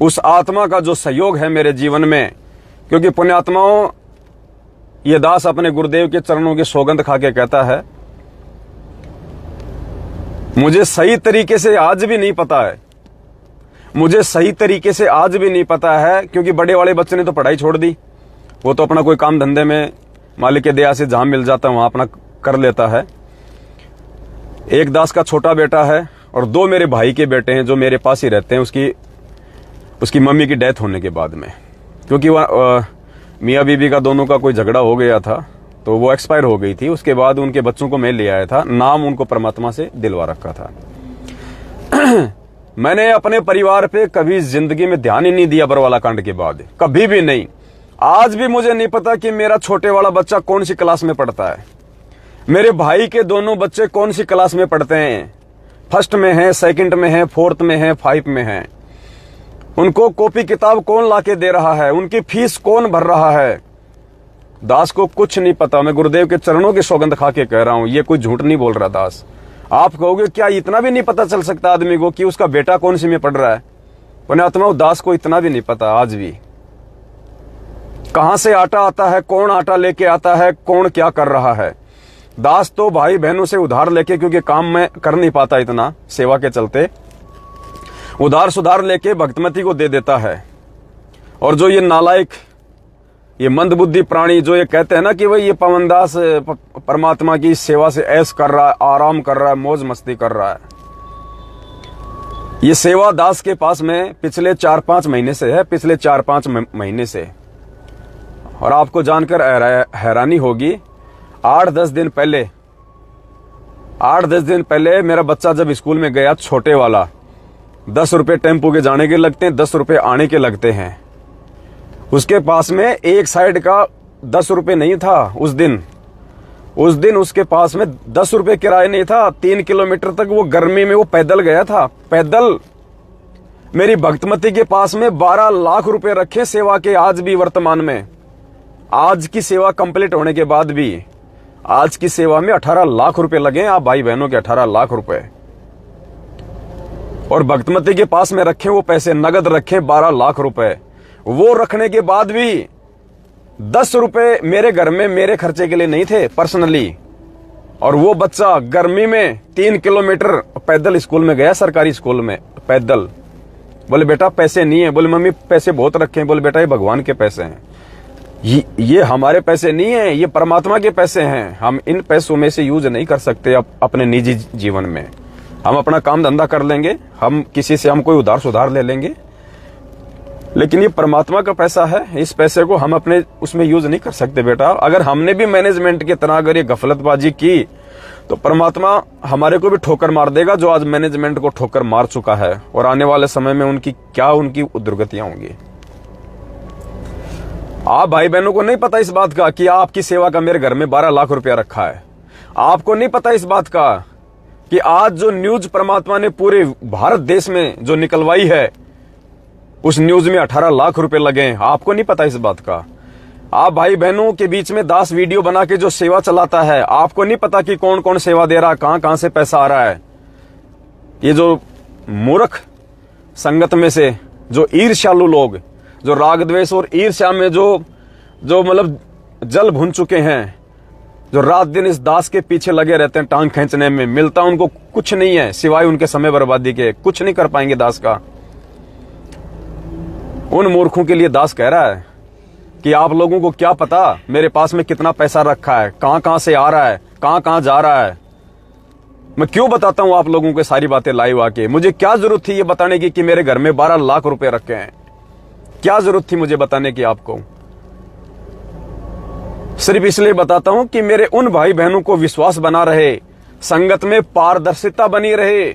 उस आत्मा का जो सहयोग है मेरे जीवन में, क्योंकि पुण्यात्माओं ये दास अपने गुरुदेव के चरणों की सौगंध खा के कहता है, मुझे सही तरीके से आज भी नहीं पता है, मुझे सही तरीके से आज भी नहीं पता है, क्योंकि बड़े वाले बच्चे ने तो पढ़ाई छोड़ दी, वो तो अपना कोई काम धंधे में मालिक के दया से जहां मिल जाता है वहां अपना कर लेता है। एक दास का छोटा बेटा है और 2 मेरे भाई के बेटे हैं जो मेरे पास ही रहते हैं, उसकी मम्मी की डेथ होने के बाद में, क्योंकि वह मियाँ बीबी का दोनों का कोई झगड़ा हो गया था, तो वो एक्सपायर हो गई थी। उसके बाद उनके बच्चों को मैं ले आया था, नाम उनको परमात्मा से दिलवा रखा था। मैंने अपने परिवार पे कभी जिंदगी में ध्यान ही नहीं दिया बरवाला कांड के बाद, कभी भी नहीं। आज भी मुझे नहीं पता कि मेरा छोटे वाला बच्चा कौन सी क्लास में पढ़ता है, मेरे भाई के दोनों बच्चे कौन सी क्लास में पढ़ते हैं, फर्स्ट में हैं, सेकंड में हैं, फोर्थ में हैं, 5 में हैं। उनको कॉपी किताब कौन लाके दे रहा है, उनकी फीस कौन भर रहा है, दास को कुछ नहीं पता। मैं गुरुदेव के चरणों की सौगंध खा के कह रहा हूं, ये कोई झूठ नहीं बोल रहा दास। आप कहोगे क्या इतना भी नहीं पता चल सकता आदमी को कि उसका बेटा कौन सी में पढ़ रहा है? पुण्यात्मा, दास को इतना भी नहीं पता आज भी। कहां से आटा आता है, कौन आटा लेके आता है, कौन क्या कर रहा है। दास तो भाई बहनों से उधार लेके, क्योंकि काम में कर नहीं पाता इतना सेवा के चलते, उधार सुधार लेके भक्तमती को दे देता है। और जो ये नालायक, ये मंदबुद्धि प्राणी जो ये कहते हैं ना कि भाई ये पवनदास परमात्मा की सेवा से ऐश कर रहा है, आराम कर रहा है, मौज मस्ती कर रहा है, ये सेवा दास के पास में पिछले 4-5 महीने से है, पिछले 4-5 महीने से। और आपको जानकर हैरानी होगी, 8-10 दिन पहले मेरा बच्चा जब स्कूल में गया, छोटे वाला, 10 रुपए टेम्पो के जाने के लगते हैं, 10 रुपए आने के लगते हैं। उसके पास में एक साइड का 10 रुपए नहीं था उस दिन उसके पास में 10 रुपए किराया नहीं था। 3 किलोमीटर तक वो गर्मी में वो पैदल गया था, पैदल। मेरी भक्तमती के पास में 12 लाख रुपए रखे सेवा के, आज भी वर्तमान में, आज की सेवा कंप्लीट होने के बाद भी, आज की सेवा में 18 लाख रुपए लगे। आप भाई बहनों के 18 लाख रुपए। और भक्तमती के पास में रखे वो पैसे, नगद रखे 12 लाख रुपए। वो रखने के बाद भी 10 रुपए मेरे घर में मेरे खर्चे के लिए नहीं थे पर्सनली। और वो बच्चा गर्मी में 3 किलोमीटर पैदल स्कूल में गया, सरकारी स्कूल में पैदल। बोले बेटा पैसे नहीं है। बोले मम्मी पैसे बहुत रखे हैं। बोले बेटा ये भगवान के पैसे हैं, ये हमारे पैसे नहीं है, ये परमात्मा के पैसे हैं। हम इन पैसों में से यूज नहीं कर सकते अपने निजी जीवन में। हम अपना काम धंधा कर लेंगे, हम किसी से हम कोई उधार सुधार ले लेंगे, लेकिन ये परमात्मा का पैसा है, इस पैसे को हम अपने उसमें यूज नहीं कर सकते बेटा। अगर हमने भी मैनेजमेंट की तरह अगर ये गफलतबाजी की तो परमात्मा हमारे को भी ठोकर मार देगा, जो आज मैनेजमेंट को ठोकर मार चुका है। और आने वाले समय में उनकी दुर्गतियां होंगी। आप भाई बहनों को नहीं पता इस बात का कि आपकी सेवा का मेरे घर में 12 लाख रुपया रखा है। आपको नहीं पता इस बात का कि आज जो न्यूज परमात्मा ने पूरे भारत देश में जो निकलवाई है, उस न्यूज में 18 लाख रुपए लगे हैं। आपको नहीं पता इस बात का। आप भाई बहनों के बीच में दास वीडियो बना के जो सेवा चलाता है, आपको नहीं पता कि कौन कौन सेवा दे रहा है, कहां कहां से पैसा आ रहा है। ये जो मूर्ख संगत में से जो ईर्ष्यालु लोग, जो राग द्वेष और ईर्ष्या में जो मतलब जल भुन चुके हैं, जो रात दिन इस दास के पीछे लगे रहते हैं, टांग खींचने में, मिलता उनको कुछ नहीं है सिवाय उनके समय बर्बादी के। कुछ नहीं कर पाएंगे दास का। उन मूर्खों के लिए दास कह रहा है कि आप लोगों को क्या पता मेरे पास में कितना पैसा रखा है, कहां कहां से आ रहा है, कहां कहां जा रहा है। मैं क्यों बताता हूं आप लोगों को सारी बातें लाइव आके? मुझे क्या जरूरत थी ये बताने की कि मेरे घर में 12 लाख रुपए रखे हैं? क्या जरूरत थी मुझे बताने की आपको? सिर्फ इसलिए बताता हूं कि मेरे उन भाई बहनों को विश्वास बना रहे, संगत में पारदर्शिता बनी रहे।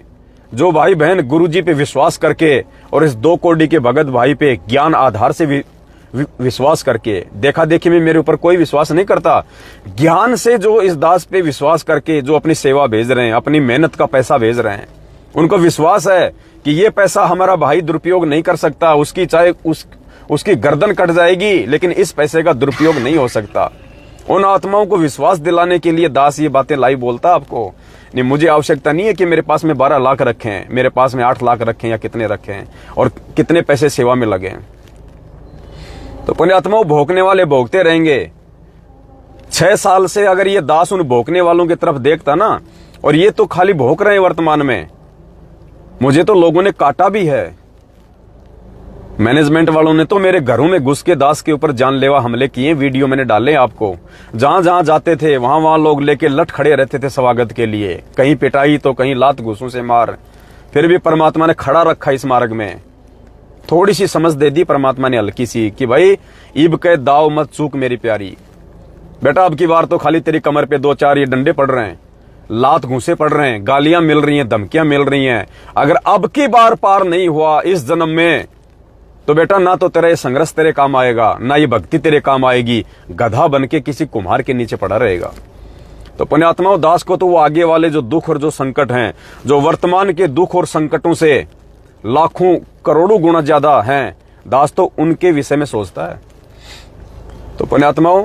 जो भाई बहन गुरुजी पे विश्वास करके और इस 2 कोड़ी के भगत भाई पे ज्ञान आधार से विश्वास करके, देखा देखी में मेरे ऊपर कोई विश्वास नहीं करता, ज्ञान से जो इस दास पे विश्वास करके जो अपनी सेवा भेज रहे हैं, अपनी मेहनत का पैसा भेज रहे हैं, उनको विश्वास है कि ये पैसा हमारा भाई दुरुपयोग नहीं कर सकता। उसकी चाहे उसकी गर्दन कट जाएगी, लेकिन इस पैसे का दुरुपयोग नहीं हो सकता। उन आत्माओं को विश्वास दिलाने के लिए दास ये बातें लाई बोलता आपको। नहीं, मुझे आवश्यकता नहीं है कि मेरे पास में 12 लाख रखे हैं, मेरे पास में 8 लाख रखे हैं या कितने रखे हैं और कितने पैसे सेवा में लगे हैं। तो पुण्यात्माओं, भोंकने वाले भोंकते रहेंगे। 6 साल से अगर ये दास उन भोंकने वालों की तरफ देखता ना, और ये तो खाली भोंक रहे हैं वर्तमान में, मुझे तो लोगों ने काटा भी है। मैनेजमेंट वालों ने तो मेरे घरों में घुस के दास के ऊपर जानलेवा हमले किए। वीडियो मैंने डाले आपको। जहां जहां जाते थे वहां लोग लेके लट खड़े रहते थे स्वागत के लिए। कहीं पिटाई तो कहीं लात घूसों से मार। फिर भी परमात्मा ने खड़ा रखा इस मार्ग में। थोड़ी सी समझ दे दी परमात्मा ने, हल्की सी, कि भाई ईब के दाव मत चूक मेरी प्यारी। बेटा अब की बार तो खाली तेरी कमर पे 2-4 ये डंडे पड़ रहे हैं, लात घूसे पड़ रहे हैं, गालियां मिल रही हैं, धमकियां मिल रही हैं। अगर अब की बार पार नहीं हुआ इस जन्म में, तो बेटा ना तो तेरा ये संघर्ष तेरे काम आएगा, ना ये भक्ति तेरे काम आएगी। गधा बन के किसी कुम्हार के नीचे पड़ा रहेगा। तो पुण्यात्माओं, दास को तो वो आगे वाले जो दुख और जो संकट हैं, जो वर्तमान के दुख और संकटों से लाखों करोड़ों गुना ज्यादा हैं, दास तो उनके विषय में सोचता है। तो पुण्यात्माओं,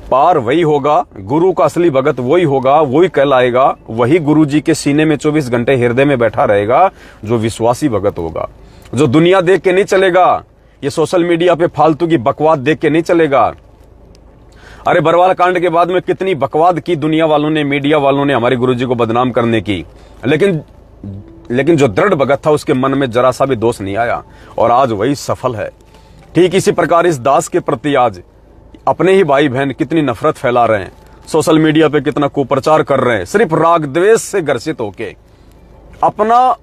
पार वही होगा, गुरु का असली भगत वही होगा, वही कहलाएगा, वही गुरु जी के सीने में 24 घंटे हृदय में बैठा रहेगा, जो विश्वासी भगत होगा, जो दुनिया देख के नहीं चलेगा, ये सोशल मीडिया पे फालतू की बकवाद देख के नहीं चलेगा। अरे बरवाला कांड के बाद में कितनी बकवाद की दुनिया वालों ने, मीडिया वालों ने हमारे गुरु जी को बदनाम करने की, लेकिन जो दृढ़ भगत था उसके मन में जरा सा भी दोष नहीं आया, और आज वही सफल है। ठीक इसी प्रकार इस दास के प्रति आज अपने ही भाई बहन कितनी नफरत फैला रहे हैं, सोशल मीडिया पे कितना कुप्रचार कर रहे हैं, सिर्फ राग द्वेष से ग्रसित होके अपना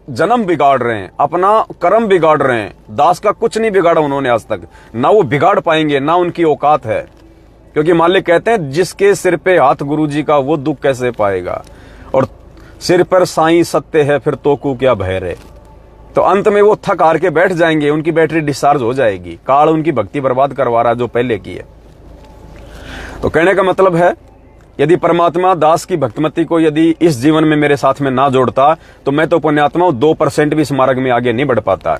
जन्म बिगाड़ रहे हैं, अपना कर्म बिगाड़ रहे हैं। दास का कुछ नहीं बिगाड़ा उन्होंने आज तक, ना वो बिगाड़ पाएंगे, ना उनकी औकात है, क्योंकि मालिक कहते हैं जिसके सिर पे हाथ गुरु जी का वो दुख कैसे पाएगा, और सिर पर साईं सत्य है फिर तो को क्या भय रे। तो अंत में वो थक हार के बैठ जाएंगे, उनकी बैटरी डिस्चार्ज हो जाएगी, काल उनकी भक्ति बर्बाद करवा रहा जो पहले की है। तो कहने का मतलब है, यदि परमात्मा दास की भक्तिमती को यदि इस जीवन में मेरे साथ में ना जोड़ता, तो मैं तो पुण्यात्मा 2% भी इस मार्ग में आगे नहीं बढ़ पाता।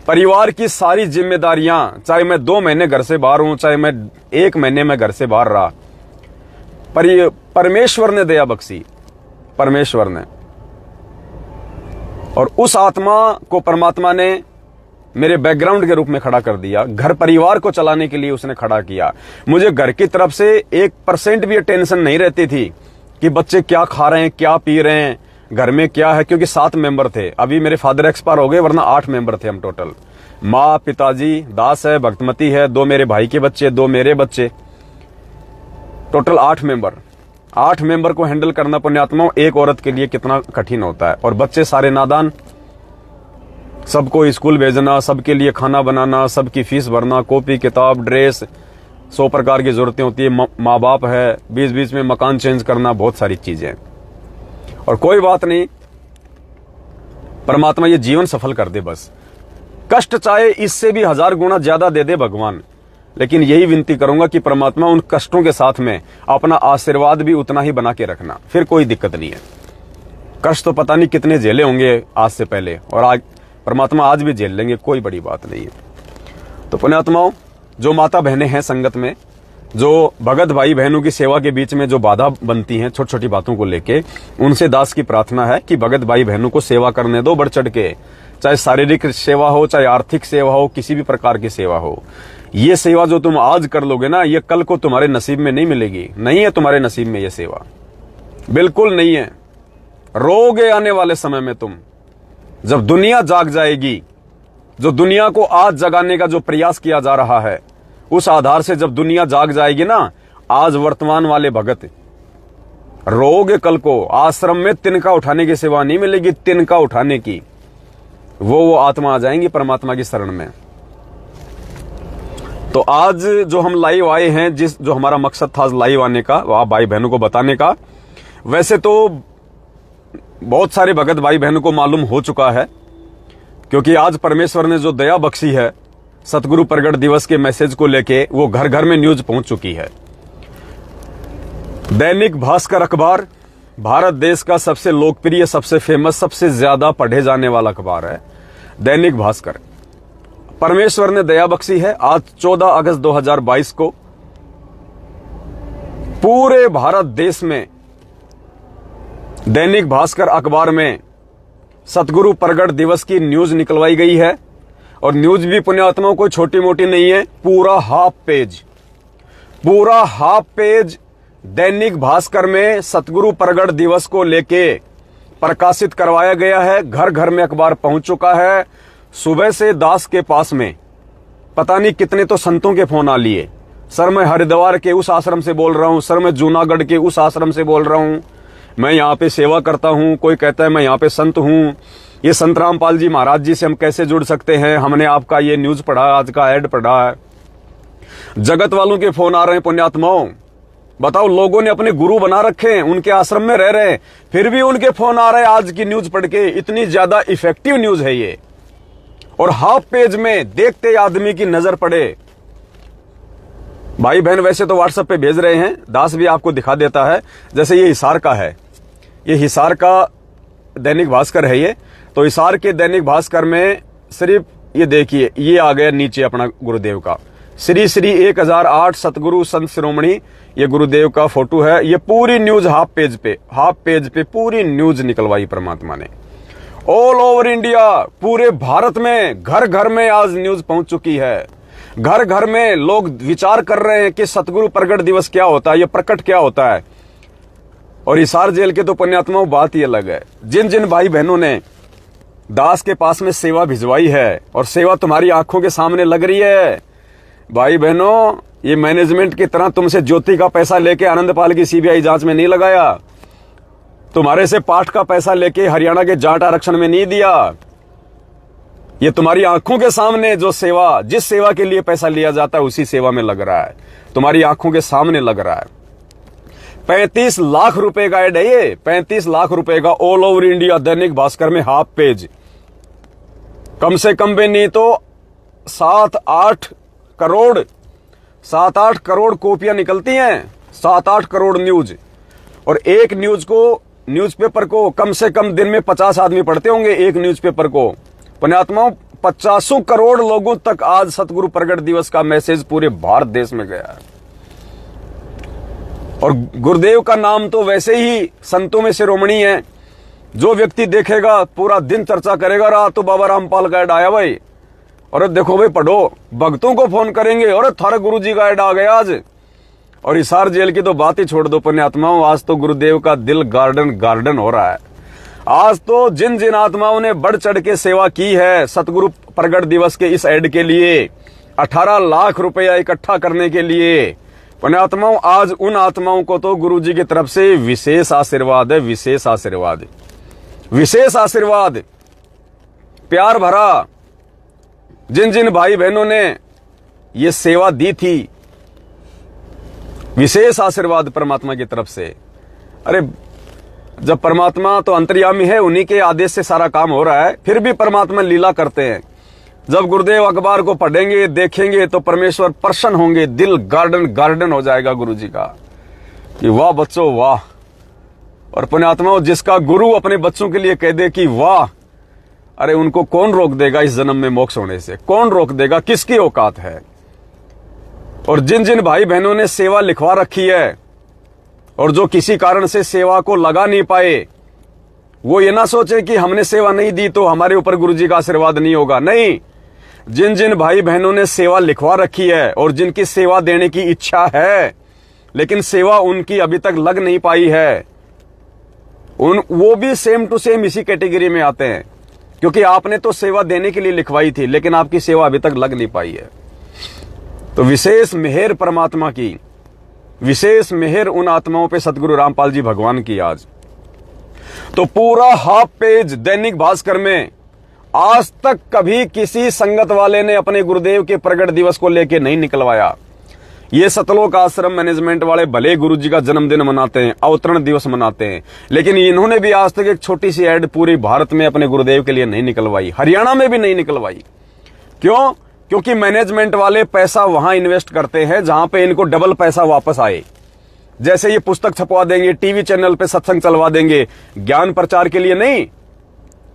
परिवार की सारी जिम्मेदारियां, चाहे मैं 2 महीने घर से बाहर हूं, चाहे मैं 1 महीने में घर से बाहर रहा, परमेश्वर ने दया बख्शी, परमेश्वर ने, और उस आत्मा को परमात्मा ने मेरे बैकग्राउंड के रूप में खड़ा कर दिया। घर परिवार को चलाने के लिए उसने खड़ा किया। मुझे घर की तरफ से 1% भी टेंशन नहीं रहती थी कि बच्चे क्या खा रहे हैं, क्या पी रहे हैं, घर में क्या है, क्योंकि 7 मेंबर थे। अभी मेरे फादर एक्सपायर हो गए, वरना 8 मेंबर थे हम टोटल। माँ, पिताजी, दास है, भक्तमती है, 2 मेरे भाई के बच्चे, 2 मेरे बच्चे, टोटल 8 मेंबर। 8 मेंबर को हैंडल करना पुण्यात्माओं एक औरत के लिए कितना कठिन होता है। और बच्चे सारे नादान, सबको स्कूल भेजना, सबके लिए खाना बनाना, सबकी फीस भरना, कॉपी किताब ड्रेस, 100 प्रकार की जरूरतें होती है। माँ बाप है, बीच बीच में मकान चेंज करना, बहुत सारी चीजें। और कोई बात नहीं, परमात्मा ये जीवन सफल कर दे बस। कष्ट चाहे इससे भी 1000 गुना ज्यादा दे दे भगवान, लेकिन यही विनती करूंगा कि परमात्मा उन कष्टों के साथ में अपना आशीर्वाद भी उतना ही बना के रखना, फिर कोई दिक्कत नहीं है। कष्ट तो पता नहीं कितने झेले होंगे आज से पहले, और आज परमात्मा आज भी झेल लेंगे, कोई बड़ी बात नहीं है। तो पुण्यात्माओं, जो माता बहनें हैं संगत में, जो भगत भाई बहनों की सेवा के बीच में जो बाधा बनती हैं छोटी छोटी बातों को लेके, उनसे दास की प्रार्थना है कि भगत भाई बहनों को सेवा करने दो बढ़ चढ़ के, चाहे शारीरिक सेवा हो, चाहे आर्थिक सेवा हो, किसी भी प्रकार की सेवा हो। ये सेवा जो तुम आज कर लोगे ना, ये कल को तुम्हारे नसीब में नहीं मिलेगी। नहीं है तुम्हारे नसीब में ये सेवा, बिल्कुल नहीं है। रोगे आने वाले समय में तुम, जब दुनिया जाग जाएगी, जो दुनिया को आज जगाने का जो प्रयास किया जा रहा है, उस आधार से जब दुनिया जाग जाएगी ना, आज वर्तमान वाले भगत रोगे कल को आश्रम में तिनका उठाने की सेवा नहीं मिलेगी, तिनका उठाने की। वो आत्मा आ जाएंगी परमात्मा की शरण में। तो आज जो हम लाइव आए हैं, जो हमारा मकसद था लाइव आने का, आप भाई बहनों को बताने का, वैसे तो बहुत सारे भगत भाई बहनों को मालूम हो चुका है, क्योंकि आज परमेश्वर ने जो दया बख्शी है सतगुरु प्रगट दिवस के मैसेज को लेके, वो घर घर में न्यूज पहुंच चुकी है। दैनिक भास्कर अखबार भारत देश का सबसे लोकप्रिय, सबसे फेमस, सबसे ज्यादा पढ़े जाने वाला अखबार है दैनिक भास्कर। परमेश्वर ने दया बख्शी है, आज 14 अगस्त 2022 को पूरे भारत देश में दैनिक भास्कर अखबार में सतगुरु प्रगट दिवस की न्यूज निकलवाई गई है। और न्यूज भी पुण्यात्माओं कोई छोटी मोटी नहीं है, पूरा हाफ पेज दैनिक भास्कर में सतगुरु प्रगट दिवस को लेके प्रकाशित करवाया गया है। घर घर में अखबार पहुंच चुका है। सुबह से दास के पास में पता नहीं कितने तो संतों के फोन आ लिए, सर मैं हरिद्वार के उस आश्रम से बोल रहा हूं, सर मैं जूनागढ़ के उस आश्रम से बोल रहा हूं, मैं यहाँ पे सेवा करता हूं, कोई कहता है मैं यहाँ पे संत हूं, ये संत रामपाल जी महाराज जी से हम कैसे जुड़ सकते हैं, हमने आपका ये न्यूज पढ़ा, आज का ऐड पढ़ा है। जगत वालों के फोन आ रहे हैं पुण्यात्माओं। बताओ, लोगों ने अपने गुरु बना रखे हैं, उनके आश्रम में रह रहे हैं, फिर भी उनके फोन आ रहे हैं आज की न्यूज पढ़ के। इतनी ज्यादा इफेक्टिव न्यूज है ये। और हाफ पेज में देखते आदमी की नजर पड़े भाई बहन वैसे तो व्हाट्सएप पे भेज रहे हैं, दास भी आपको दिखा देता है। जैसे ये हिसार का है, ये हिसार का दैनिक भास्कर है ये। तो हिसार के दैनिक भास्कर में सिर्फ ये देखिए, ये आ गया नीचे अपना गुरुदेव का श्री श्री 1008 सतगुरु संत शिरोमणि, ये गुरुदेव का फोटो है। ये पूरी न्यूज हाफ पेज पे पूरी न्यूज निकलवाई परमात्मा ने। ऑल ओवर इंडिया, पूरे भारत में घर घर में आज न्यूज पहुंच चुकी है। घर घर में लोग विचार कर रहे हैं कि सतगुरु प्रगट दिवस क्या होता है, ये प्रकट क्या होता है। और हिसार जेल के तो पुण्यात्माओं बात ही अलग है। जिन जिन भाई बहनों ने दास के पास में सेवा भिजवाई है और सेवा तुम्हारी आंखों के सामने लग रही है, भाई बहनों, ये मैनेजमेंट की तरह तुमसे ज्योति का पैसा लेके आनंदपाल की सीबीआई जांच में नहीं लगाया, तुम्हारे से पाठ का पैसा लेके हरियाणा के जाट आरक्षण में नहीं दिया। ये तुम्हारी आंखों के सामने जो सेवा, जिस सेवा के लिए पैसा लिया जाता है उसी सेवा में लग रहा है, तुम्हारी आंखों के सामने लग रहा है। 35 लाख रुपए का एड है ये, 35 लाख रुपए का all over India Dainik Bhaskar में हाफ पेज। कम से कम भी नहीं तो 7-8 करोड़ कॉपियां निकलती हैं, 7-8 करोड़ न्यूज। और एक न्यूज़पेपर को कम से कम दिन में 50 आदमी पढ़ते होंगे एक न्यूज़पेपर को। पुण्यात्माओं, 50 करोड़ लोगों तक आज सतगुरु प्रगट दिवस का मैसेज पूरे भारत देश में गया है। और गुरुदेव का नाम तो वैसे ही संतों में शिरोमणि है। जो व्यक्ति देखेगा पूरा दिन चर्चा करेगा, रात तो बाबा रामपाल का ऐड आया भाई, और देखो भाई पढ़ो, भक्तों को फोन करेंगे और थारा गुरु जी का ऐड आ गया आज। और हिसार जेल की तो बात ही छोड़ दो पुण्यात्माओं, आज तो गुरुदेव का दिल गार्डन हो रहा है। आज तो जिन जिन आत्माओं ने बढ़ चढ़ के सेवा की है सतगुरु प्रगट दिवस के इस ऐड के लिए, 18 लाख रुपया इकट्ठा करने के लिए, पुण्यात्माओं, आज उन आत्माओं को तो गुरु जी की तरफ से विशेष आशीर्वाद है, विशेष आशीर्वाद, प्यार भरा। जिन जिन भाई बहनों ने ये सेवा दी थी, विशेष आशीर्वाद परमात्मा की तरफ से। अरे जब परमात्मा तो अंतर्यामी है, उन्हीं के आदेश से सारा काम हो रहा है, फिर भी परमात्मा लीला करते हैं। जब गुरुदेव अखबार को पढ़ेंगे, देखेंगे तो परमेश्वर प्रसन्न होंगे, दिल गार्डन हो जाएगा गुरु जी का कि वाह बच्चों वाह। और पुण्यात्माओं, जिसका गुरु अपने बच्चों के लिए कह दे कि वाह, अरे उनको कौन रोक देगा इस जन्म में मोक्ष होने से, कौन रोक देगा, किसकी औकात है। और जिन जिन भाई बहनों ने सेवा लिखवा रखी है और जो किसी कारण से सेवा को लगा नहीं पाए, वो ये ना सोचे कि हमने सेवा नहीं दी तो हमारे ऊपर गुरुजी का आशीर्वाद नहीं होगा। नहीं, जिन जिन भाई बहनों ने सेवा लिखवा रखी है और जिनकी सेवा देने की इच्छा है लेकिन सेवा उनकी अभी तक लग नहीं पाई है, वो भी सेम टू सेम इसी कैटेगरी में आते हैं, क्योंकि आपने तो सेवा देने के लिए लिखवाई थी लेकिन आपकी सेवा अभी तक लग नहीं पाई है। तो विशेष मेहर परमात्मा की, विशेष मेहर उन आत्माओं पे सतगुरु रामपाल जी भगवान की आज। तो पूरा हाफ पेज दैनिक भास्कर में आज तक कभी किसी संगत वाले ने अपने गुरुदेव के प्रगट दिवस को लेके नहीं निकलवाया। ये सतलोक आश्रम मैनेजमेंट वाले भले गुरु जी का जन्मदिन मनाते हैं, अवतरण दिवस मनाते हैं, लेकिन इन्होंने भी आज तक एक छोटी सी ऐड पूरी भारत में अपने गुरुदेव के लिए नहीं निकलवाई, हरियाणा में भी नहीं निकलवाई। क्यों? क्योंकि मैनेजमेंट वाले पैसा वहां इन्वेस्ट करते हैं जहां पे इनको डबल पैसा वापस आए। जैसे ये पुस्तक छपवा देंगे, टीवी चैनल पे सत्संग चलवा देंगे, ज्ञान प्रचार के लिए नहीं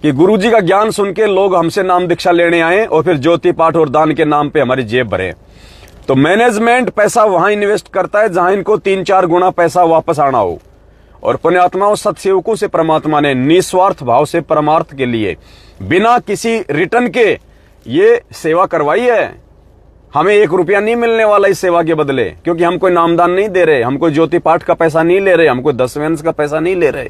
कि गुरुजी का ज्ञान सुन के लोग हमसे नाम दीक्षा लेने आए और फिर ज्योति पाठ और दान के नाम पे हमारी जेब भरे। तो मैनेजमेंट पैसा वहां इन्वेस्ट करता है जहां इनको 3-4 गुना पैसा वापस आना हो। और पुण्यात्माओं, सत्सेवकों से परमात्मा ने निस्वार्थ भाव से परमार्थ के लिए बिना किसी रिटर्न के ये सेवा करवाई है। हमें 1 रुपया नहीं मिलने वाला इस सेवा के बदले, क्योंकि हम कोई नामदान नहीं दे रहे, हम कोई ज्योति पाठ का पैसा नहीं ले रहे, हम कोई 10 वेंस का पैसा नहीं ले रहे।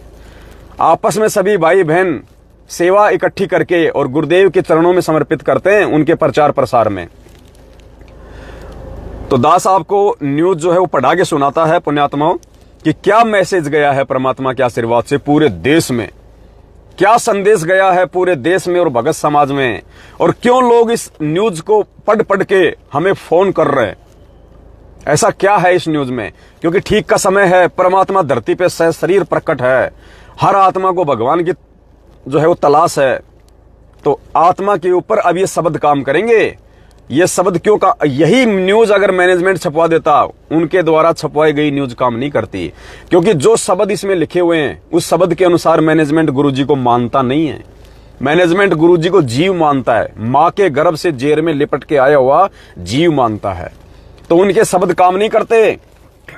आपस में सभी भाई बहन सेवा इकट्ठी करके और गुरुदेव के चरणों में समर्पित करते हैं उनके प्रचार प्रसार में। तो दास आपको न्यूज जो है वो पढ़ा के सुनाता है पुण्यात्माओं कि क्या मैसेज गया है परमात्मा के आशीर्वाद से पूरे देश में, क्या संदेश गया है पूरे देश में और भगत समाज में, और क्यों लोग इस न्यूज को पढ़ के हमें फोन कर रहे हैं। ऐसा क्या है इस न्यूज में? क्योंकि ठीक का समय है, परमात्मा धरती पे शरीर प्रकट है, हर आत्मा को भगवान की जो है वो तलाश है। तो आत्मा के ऊपर अब ये शब्द काम करेंगे ये शब्द क्यों का, यही न्यूज अगर मैनेजमेंट छपवा देता, उनके द्वारा छपवाई गई न्यूज काम नहीं करती, क्योंकि जो शब्द इसमें लिखे हुए हैं उस शब्द के अनुसार मैनेजमेंट गुरुजी को मानता नहीं है। मैनेजमेंट गुरुजी को जीव मानता है, मां के गर्भ से जेर में लिपट के आया हुआ जीव मानता है, तो उनके शब्द काम नहीं करते।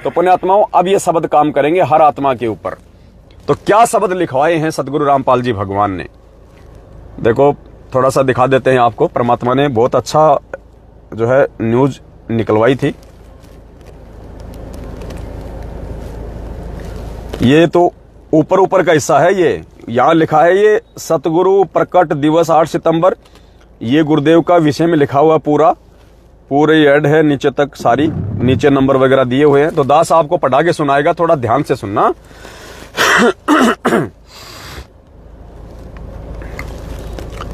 तो पुण्यात्माओं, अब ये शब्द काम करेंगे हर आत्मा के ऊपर। तो क्या शब्द लिखवाए हैं सतगुरु रामपाल जी भगवान ने, देखो थोड़ा सा दिखा देते हैं आपको। परमात्मा ने बहुत अच्छा जो है न्यूज निकलवाई थी। ये तो ऊपर ऊपर का हिस्सा है, ये यहां लिखा है ये सतगुरु प्रकट दिवस 8 सितंबर, ये गुरुदेव का विषय में लिखा हुआ पूरे ऐड है, नीचे तक सारी, नीचे नंबर वगैरह दिए हुए हैं। तो दास आपको पढ़ा के सुनाएगा, थोड़ा ध्यान से सुनना।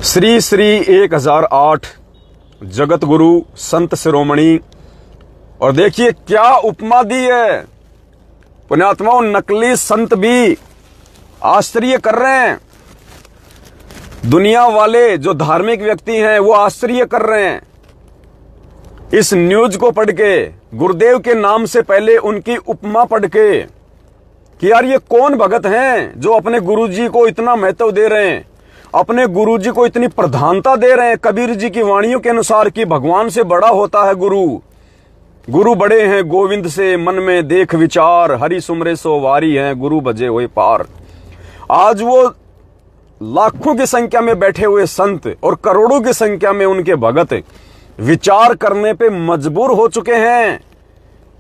श्री श्री 1008 जगत गुरु संत शिरोमणि, और देखिए क्या उपमा दी है पुण्यात्माओं, नकली संत भी आश्चर्य कर रहे हैं। दुनिया वाले जो धार्मिक व्यक्ति हैं वो आश्चर्य कर रहे हैं इस न्यूज को पढ़ के, गुरुदेव के नाम से पहले उनकी उपमा पढ़ के, कि यार ये कौन भगत हैं जो अपने गुरुजी को इतना महत्व दे रहे हैं, अपने गुरुजी को इतनी प्रधानता दे रहे हैं। कबीर जी की वाणियों के अनुसार कि भगवान से बड़ा होता है गुरु, गुरु बड़े हैं गोविंद से, मन में देख विचार, हरि सुमरे सो वारी हैं, गुरु बजे हुए पार। आज वो लाखों की संख्या में बैठे हुए संत और करोड़ों की संख्या में उनके भगत विचार करने पे मजबूर हो चुके हैं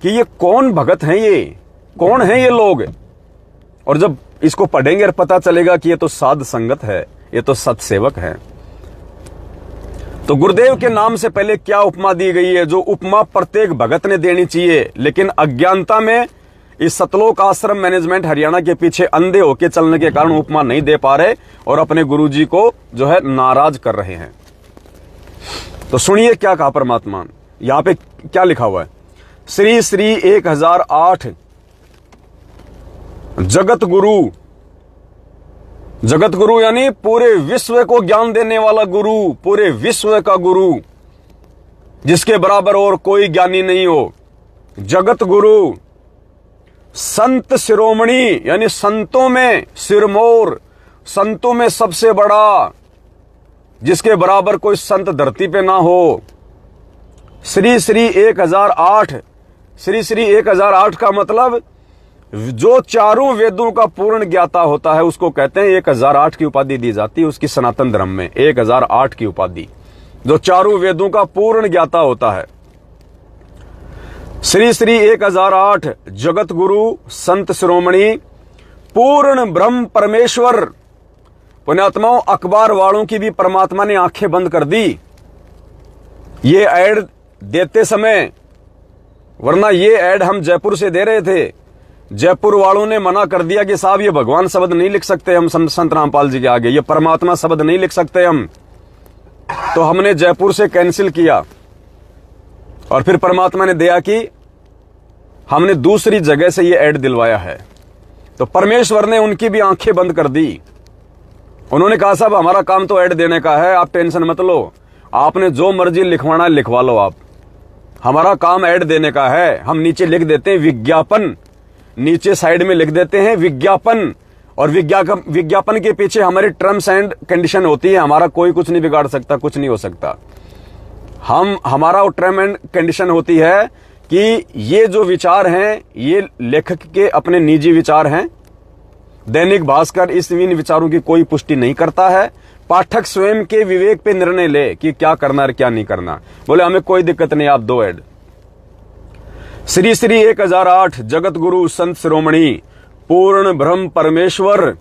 कि ये कौन भगत हैं, ये कौन है ये लोग। और जब इसको पढ़ेंगे और पता चलेगा कि ये तो साध संगत है, ये तो सत्सेवक है। तो गुरुदेव के नाम से पहले क्या उपमा दी गई है, जो उपमा प्रत्येक भगत ने देनी चाहिए, लेकिन अज्ञानता में इस सतलोक आश्रम मैनेजमेंट हरियाणा के पीछे अंधे होके चलने के कारण उपमा नहीं दे पा रहे और अपने गुरुजी को जो है नाराज कर रहे हैं। तो सुनिए क्या कहा परमात्मा, यहां पे क्या लिखा हुआ है। श्री श्री 1008 जगत गुरु, जगत गुरु यानी पूरे विश्व को ज्ञान देने वाला गुरु, पूरे विश्व का गुरु, जिसके बराबर और कोई ज्ञानी नहीं हो। जगत गुरु संत शिरोमणि यानी संतों में सिरमौर, संतों में सबसे बड़ा, जिसके बराबर कोई संत धरती पे ना हो। श्री श्री 1008, श्री श्री 1008 का मतलब जो चारों वेदों का पूर्ण ज्ञाता होता है उसको कहते हैं 1008 की उपाधि दी जाती है उसकी सनातन धर्म में, 1008 की उपाधि, जो चारों वेदों का पूर्ण ज्ञाता होता है। श्री श्री 1008 जगत गुरु संत शिरोमणि पूर्ण ब्रह्म परमेश्वर। पुण्यात्माओं, अखबार वालों की भी परमात्मा ने आंखें बंद कर दी ये ऐड देते समय, वरना ये ऐड हम जयपुर से दे रहे थे। जयपुर वालों ने मना कर दिया कि साहब ये भगवान शब्द नहीं लिख सकते हम संत रामपाल जी के आगे, ये परमात्मा शब्द नहीं लिख सकते हम। तो हमने जयपुर से कैंसिल किया और फिर परमात्मा ने दिया कि हमने दूसरी जगह से ये ऐड दिलवाया है। तो परमेश्वर ने उनकी भी आंखें बंद कर दी। उन्होंने कहा साहब हमारा काम तो ऐड देने का है, आप टेंशन मत लो, आपने जो मर्जी लिखवाना है लिखवा लो आप, हमारा काम ऐड देने का है। हम नीचे लिख देते हैं विज्ञापन, नीचे साइड में लिख देते हैं विज्ञापन, और विज्ञापन के पीछे हमारी टर्म्स एंड कंडीशन होती है, हमारा कोई कुछ नहीं बिगाड़ सकता, कुछ नहीं हो सकता। हमारा टर्म एंड कंडीशन होती है कि ये जो विचार हैं ये लेखक के अपने निजी विचार हैं। दैनिक भास्कर इन विचारों की कोई पुष्टि नहीं करता है। पाठक स्वयं के विवेक पे निर्णय ले कि क्या करना और क्या नहीं करना। बोले हमें कोई दिक्कत नहीं, आप दो ऐड। श्री श्री 1008 जगत गुरु संत शिरोमणि पूर्ण ब्रह्म परमेश्वर,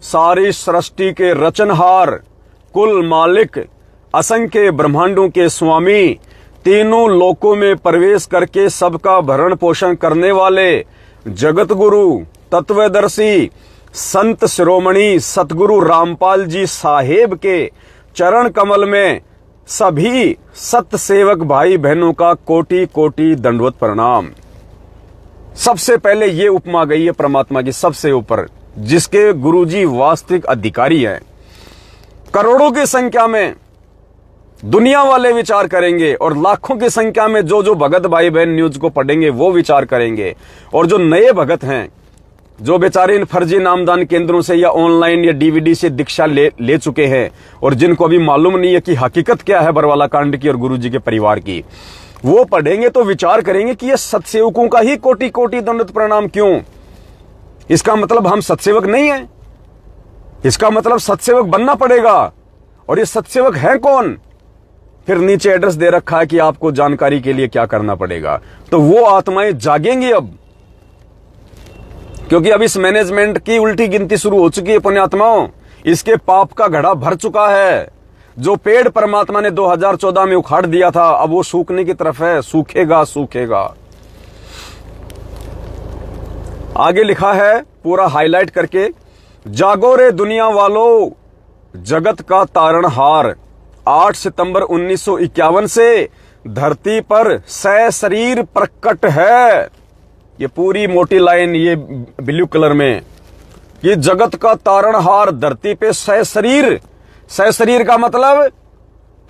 सारी सृष्टि के रचनहार, कुल मालिक, असंख्य ब्रह्मांडों के स्वामी, तीनों लोकों में प्रवेश करके सबका भरण पोषण करने वाले जगत गुरु तत्वदर्शी संत शिरोमणि सतगुरु रामपाल जी साहेब के चरण कमल में सभी सत सेवक भाई बहनों का कोटि कोटि दंडवत प्रणाम। सबसे पहले ये उपमा गई है परमात्मा की सबसे ऊपर, जिसके गुरुजी वास्तविक अधिकारी हैं। करोड़ों की संख्या में दुनिया वाले विचार करेंगे, और लाखों की संख्या में जो जो भगत भाई बहन न्यूज को पढ़ेंगे वो विचार करेंगे। और जो नए भगत हैं, जो बेचारे इन फर्जी नामदान केंद्रों से या ऑनलाइन या डीवीडी से दीक्षा ले चुके हैं, और जिनको अभी मालूम नहीं है कि हकीकत क्या है बरवाला कांड की और गुरुजी के परिवार की, वो पढ़ेंगे तो विचार करेंगे कि ये सत्सेवकों का ही कोटि कोटि दंडवत प्रणाम क्यों। इसका मतलब हम सत्सेवक नहीं है, इसका मतलब सत्सेवक बनना पड़ेगा। और ये सत्सेवक है कौन? फिर नीचे एड्रेस दे रखा है कि आपको जानकारी के लिए क्या करना पड़ेगा। तो वो आत्माएं जागेंगी अब, क्योंकि अब इस मैनेजमेंट की उल्टी गिनती शुरू हो चुकी है पुण्यात्माओं। इसके पाप का घड़ा भर चुका है। जो पेड़ परमात्मा ने 2014 में उखाड़ दिया था, अब वो सूखने की तरफ है, सूखेगा सूखेगा। आगे लिखा है पूरा हाईलाइट करके, जागो रे दुनिया वालों, जगत का तारणहार 8 सितंबर 1951 से धरती पर सशरीर प्रकट है। ये पूरी मोटी लाइन ये ब्लू कलर में, ये जगत का तारणहार धरती पे सशरीर। सशरीर का मतलब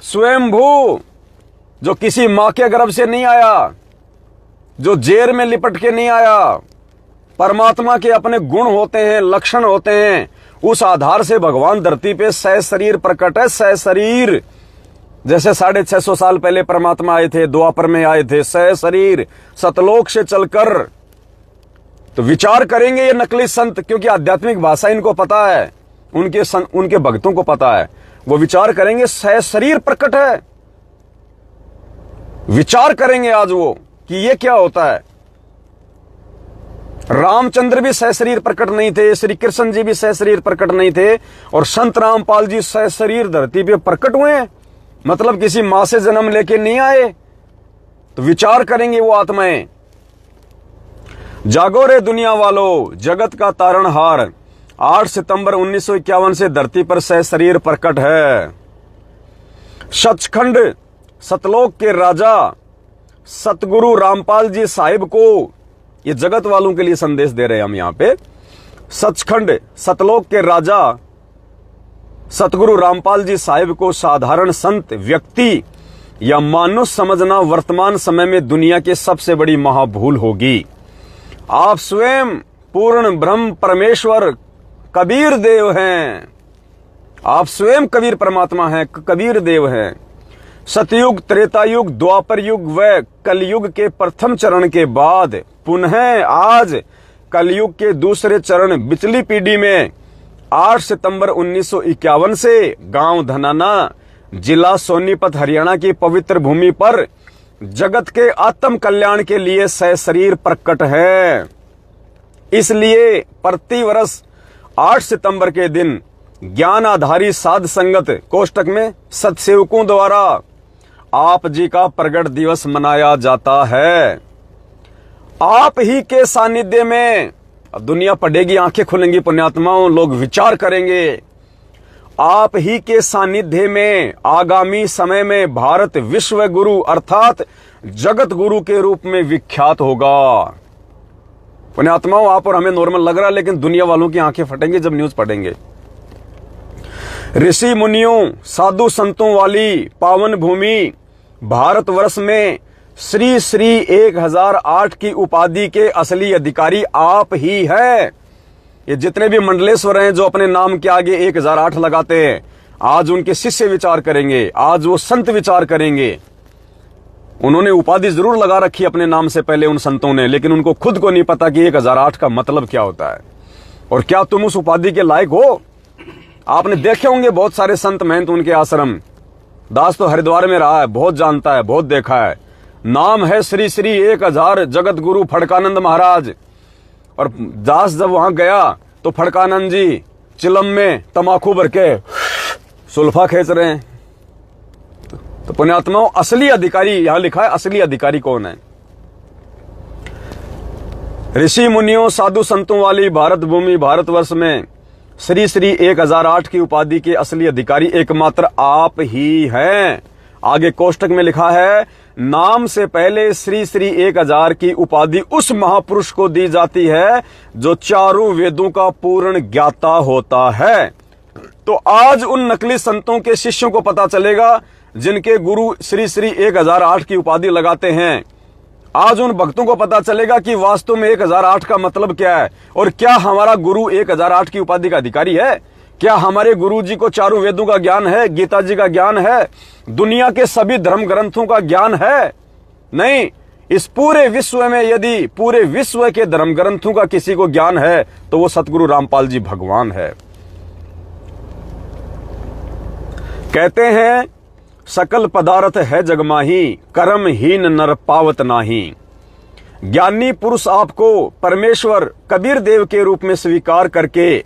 स्वयंभू, जो किसी मां के गर्भ से नहीं आया, जो जेर में लिपट के नहीं आया। परमात्मा के अपने गुण होते हैं, लक्षण होते हैं, उस आधार से भगवान धरती पे सशरीर प्रकट है। सशरीर जैसे 650 साल पहले परमात्मा आए थे, द्वापर में आए थे, सशरीर सतलोक से चलकर। तो विचार करेंगे ये नकली संत, क्योंकि आध्यात्मिक भाषा इनको पता है, उनके भक्तों को पता है। वो विचार करेंगे सशरीर प्रकट है। विचार करेंगे आज वो कि ये क्या होता है। रामचंद्र भी सशरीर प्रकट नहीं थे, श्री कृष्ण जी भी सशरीर प्रकट नहीं थे, और संत रामपाल जी सशरीर धरती पे प्रकट हुए हैं, मतलब किसी मां से जन्म लेके नहीं आए। तो विचार करेंगे वो आत्माएं। जागो रे दुनिया वालों, जगत का तारणहार 8 सितंबर 1951 से धरती पर सशरीर प्रकट है। सचखंड सतलोक के राजा सतगुरु रामपाल जी साहिब को, ये जगत वालों के लिए संदेश दे रहे हैं हम यहां पे। सचखंड सतलोक के राजा सतगुरु रामपाल जी साहिब को साधारण संत व्यक्ति या मानुष समझना वर्तमान समय में दुनिया के सबसे बड़ी महाभूल होगी। आप स्वयं पूर्ण ब्रह्म परमेश्वर कबीर देव हैं। आप स्वयं कबीर परमात्मा हैं, कबीर देव हैं। सतयुग, त्रेता युग, द्वापर युग व कलयुग के प्रथम चरण के बाद पुनः आज कलयुग के दूसरे चरण बिचली पीढ़ी में 8 सितंबर 1951 से गांव धनाना, जिला सोनीपत, हरियाणा की पवित्र भूमि पर जगत के आत्म कल्याण के लिए सशरीर प्रकट है। इसलिए प्रतिवर्ष 8 सितंबर के दिन ज्ञान आधारी साध संगत कोष्टक में सत्सेवकों द्वारा आप जी का प्रगट दिवस मनाया जाता है। आप ही के सानिध्य में अब दुनिया पढ़ेगी, आंखें खुलेंगी पुण्यात्माओं, लोग विचार करेंगे। आप ही के सानिध्य में आगामी समय में भारत विश्व गुरु अर्थात जगत गुरु के रूप में विख्यात होगा। पुण्यात्माओं, आप और हमें नॉर्मल लग रहा है, लेकिन दुनिया वालों की आंखें फटेंगी जब न्यूज पढ़ेंगे। ऋषि मुनियों, साधु संतों वाली पावन भूमि भारतवर्ष में श्री श्री 1008 की उपाधि के असली अधिकारी आप ही हैं। ये जितने भी मंडलेश्वर हैं जो अपने नाम के आगे 1008 लगाते हैं, आज उनके शिष्य विचार करेंगे, आज वो संत विचार करेंगे। उन्होंने उपाधि जरूर लगा रखी अपने नाम से पहले उन संतों ने, लेकिन उनको खुद को नहीं पता कि 1008 का मतलब क्या होता है और क्या तुम उस उपाधि के लायक हो। आपने देखे होंगे बहुत सारे संत महंत, उनके आश्रम। दास तो हरिद्वार में रहा है, बहुत जानता है, बहुत देखा है। नाम है श्री श्री 1000 जगत गुरु फड़कानंद महाराज। और दास जब वहां गया तो फड़कानंद जी चिलम में तमाकू भर के सुल्फा खींच रहे हैं। तो पुण्यात्माओं, असली अधिकारी यहां लिखा है, असली अधिकारी कौन है? ऋषि मुनियों, साधु संतों वाली भारत भूमि भारतवर्ष में श्री श्री 1008 की उपाधि के असली अधिकारी एकमात्र आप ही हैं। आगे कोष्टक में लिखा है, नाम से पहले श्री श्री 1000 की उपाधि उस महापुरुष को दी जाती है जो चारों वेदों का पूर्ण ज्ञाता होता है। तो आज उन नकली संतों के शिष्यों को पता चलेगा जिनके गुरु श्री श्री 1008 की उपाधि लगाते हैं, आज उन भक्तों को पता चलेगा कि वास्तव में 1008 का मतलब क्या है और क्या हमारा गुरु 1008 की उपाधि का अधिकारी है। क्या हमारे गुरु जी को चारों वेदों का ज्ञान है, गीता जी का ज्ञान है, दुनिया के सभी धर्म ग्रंथों का ज्ञान है? नहीं। इस पूरे विश्व में यदि पूरे विश्व के धर्म ग्रंथों का किसी को ज्ञान है तो वो सतगुरु रामपाल जी भगवान है। कहते हैं सकल पदार्थ है जगमाही, कर्महीन नर पावत नाही। ज्ञानी पुरुष आपको परमेश्वर कबीर देव के रूप में स्वीकार करके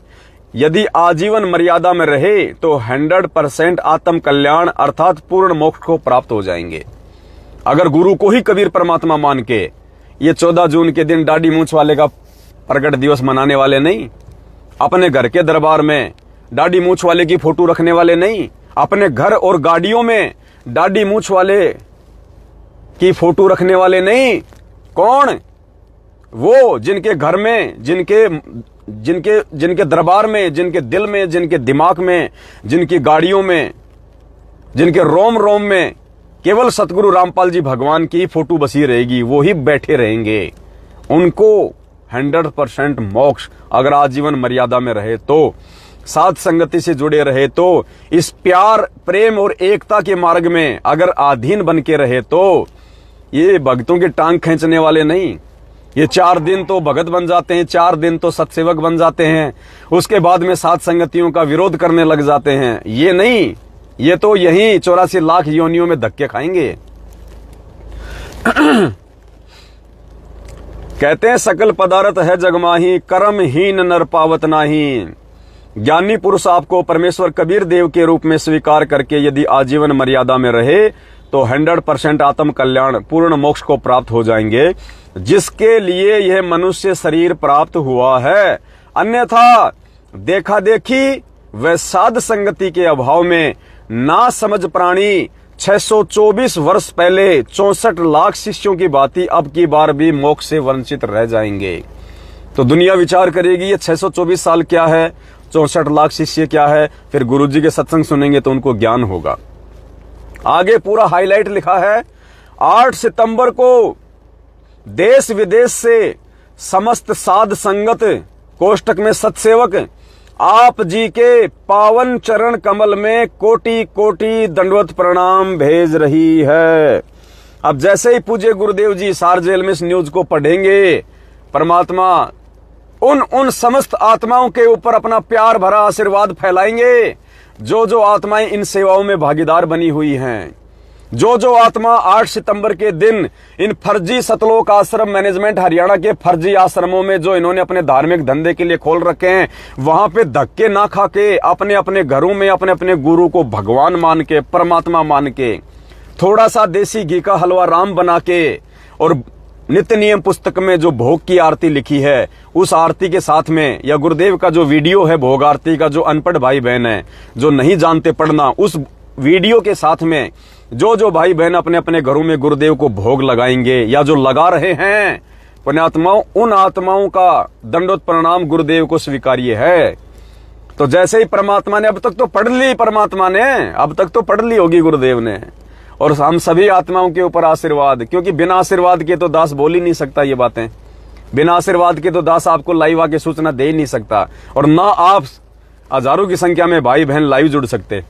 यदि आजीवन मर्यादा में रहे तो 100% आत्म कल्याण अर्थात पूर्ण मोक्ष को प्राप्त हो जाएंगे। अगर गुरु को ही कबीर परमात्मा मान के ये 14 जून के दिन दाढ़ी मूंछ वाले का प्रकट दिवस मनाने वाले नहीं, अपने घर के दरबार में दाढ़ी मूंछ वाले की फोटो रखने वाले नहीं, अपने घर और गाड़ियों में दाढ़ी मूंछ वाले की फोटो रखने वाले नहीं। कौन? वो जिनके घर में, जिनके दरबार में, जिनके दिल में, जिनके दिमाग में, जिनकी गाड़ियों में, जिनके रोम रोम में केवल सतगुरु रामपाल जी भगवान की फोटो बसी रहेगी, वो ही बैठे रहेंगे। उनको 100% मोक्ष, अगर आजीवन मर्यादा में रहे तो, साथ संगति से जुड़े रहे तो, इस प्यार प्रेम और एकता के मार्ग में अगर अधीन बन के रहे तो, ये भक्तों की टांग खींचने वाले नहीं। ये 4 दिन तो भगत बन जाते हैं, 4 दिन तो सत्सेवक बन जाते हैं, उसके बाद में साथ संगतियों का विरोध करने लग जाते हैं। ये नहीं, ये तो यही 84 लाख योनियों में धक्के खाएंगे। कहते हैं सकल पदार्थ है जगमाही, कर्महीन नर पावत नाही। ज्ञानी पुरुष आपको परमेश्वर कबीर देव के रूप में स्वीकार करके यदि आजीवन मर्यादा में रहे तो 100% आत्म कल्याण पूर्ण मोक्ष को प्राप्त हो जाएंगे, जिसके लिए यह मनुष्य शरीर प्राप्त हुआ है। अन्यथा देखा देखी व साध संगति के अभाव में ना समझ प्राणी 624 वर्ष पहले 64 लाख शिष्यों की भांति अब की बार भी मोक्ष से वंचित रह जाएंगे। तो दुनिया विचार करेगी ये 624 साल क्या है, 64 लाख शिष्य क्या है। फिर गुरुजी के सत्संग सुनेंगे तो उनको ज्ञान होगा। आगे पूरा हाईलाइट लिखा है, 8 सितंबर को देश विदेश से समस्त साध संगत कोष्टक में सत्सेवक आप जी के पावन चरण कमल में कोटि कोटि दंडवत प्रणाम भेज रही है। अब जैसे ही पूज्य गुरुदेव जी सार जेल में इस न्यूज को पढ़ेंगे, परमात्मा उन समस्त आत्माओं के ऊपर अपना प्यार भरा आशीर्वाद फैलाएंगे जो आत्माएं इन सेवाओं में भागीदार बनी हुई हैं। जो आत्मा 8 सितंबर के दिन इन फर्जी सतलोक आश्रम मैनेजमेंट हरियाणा के फर्जी आश्रमों में जो इन्होंने अपने धार्मिक धंधे के लिए खोल रखे हैं, वहां पे धक्के ना खा के अपने अपने घरों में अपने अपने गुरु को भगवान मान के, परमात्मा मान के, थोड़ा सा देसी घी का हलवा राम बना के और नित्य नियम पुस्तक में जो भोग की आरती लिखी है उस आरती के साथ में, या गुरुदेव का जो वीडियो है भोग आरती का, जो अनपढ़ भाई बहन है जो नहीं जानते पढ़ना, उस वीडियो के साथ में जो भाई बहन अपने अपने घरों में गुरुदेव को भोग लगाएंगे या जो लगा रहे हैं पुण्यात्माओं, उन आत्माओं का दंडोत प्रणाम गुरुदेव को स्वीकार्य है। तो जैसे ही परमात्मा ने अब तक तो पढ़ ली, परमात्मा ने अब तक तो पढ़ ली होगी गुरुदेव ने, और हम सभी आत्माओं के ऊपर आशीर्वाद, क्योंकि बिना आशीर्वाद के तो दास बोल ही नहीं सकता ये बातें। बिना आशीर्वाद के तो दास आपको लाइव आके सूचना दे ही नहीं सकता, और ना आप हजारों की संख्या में भाई बहन लाइव जुड़ सकते।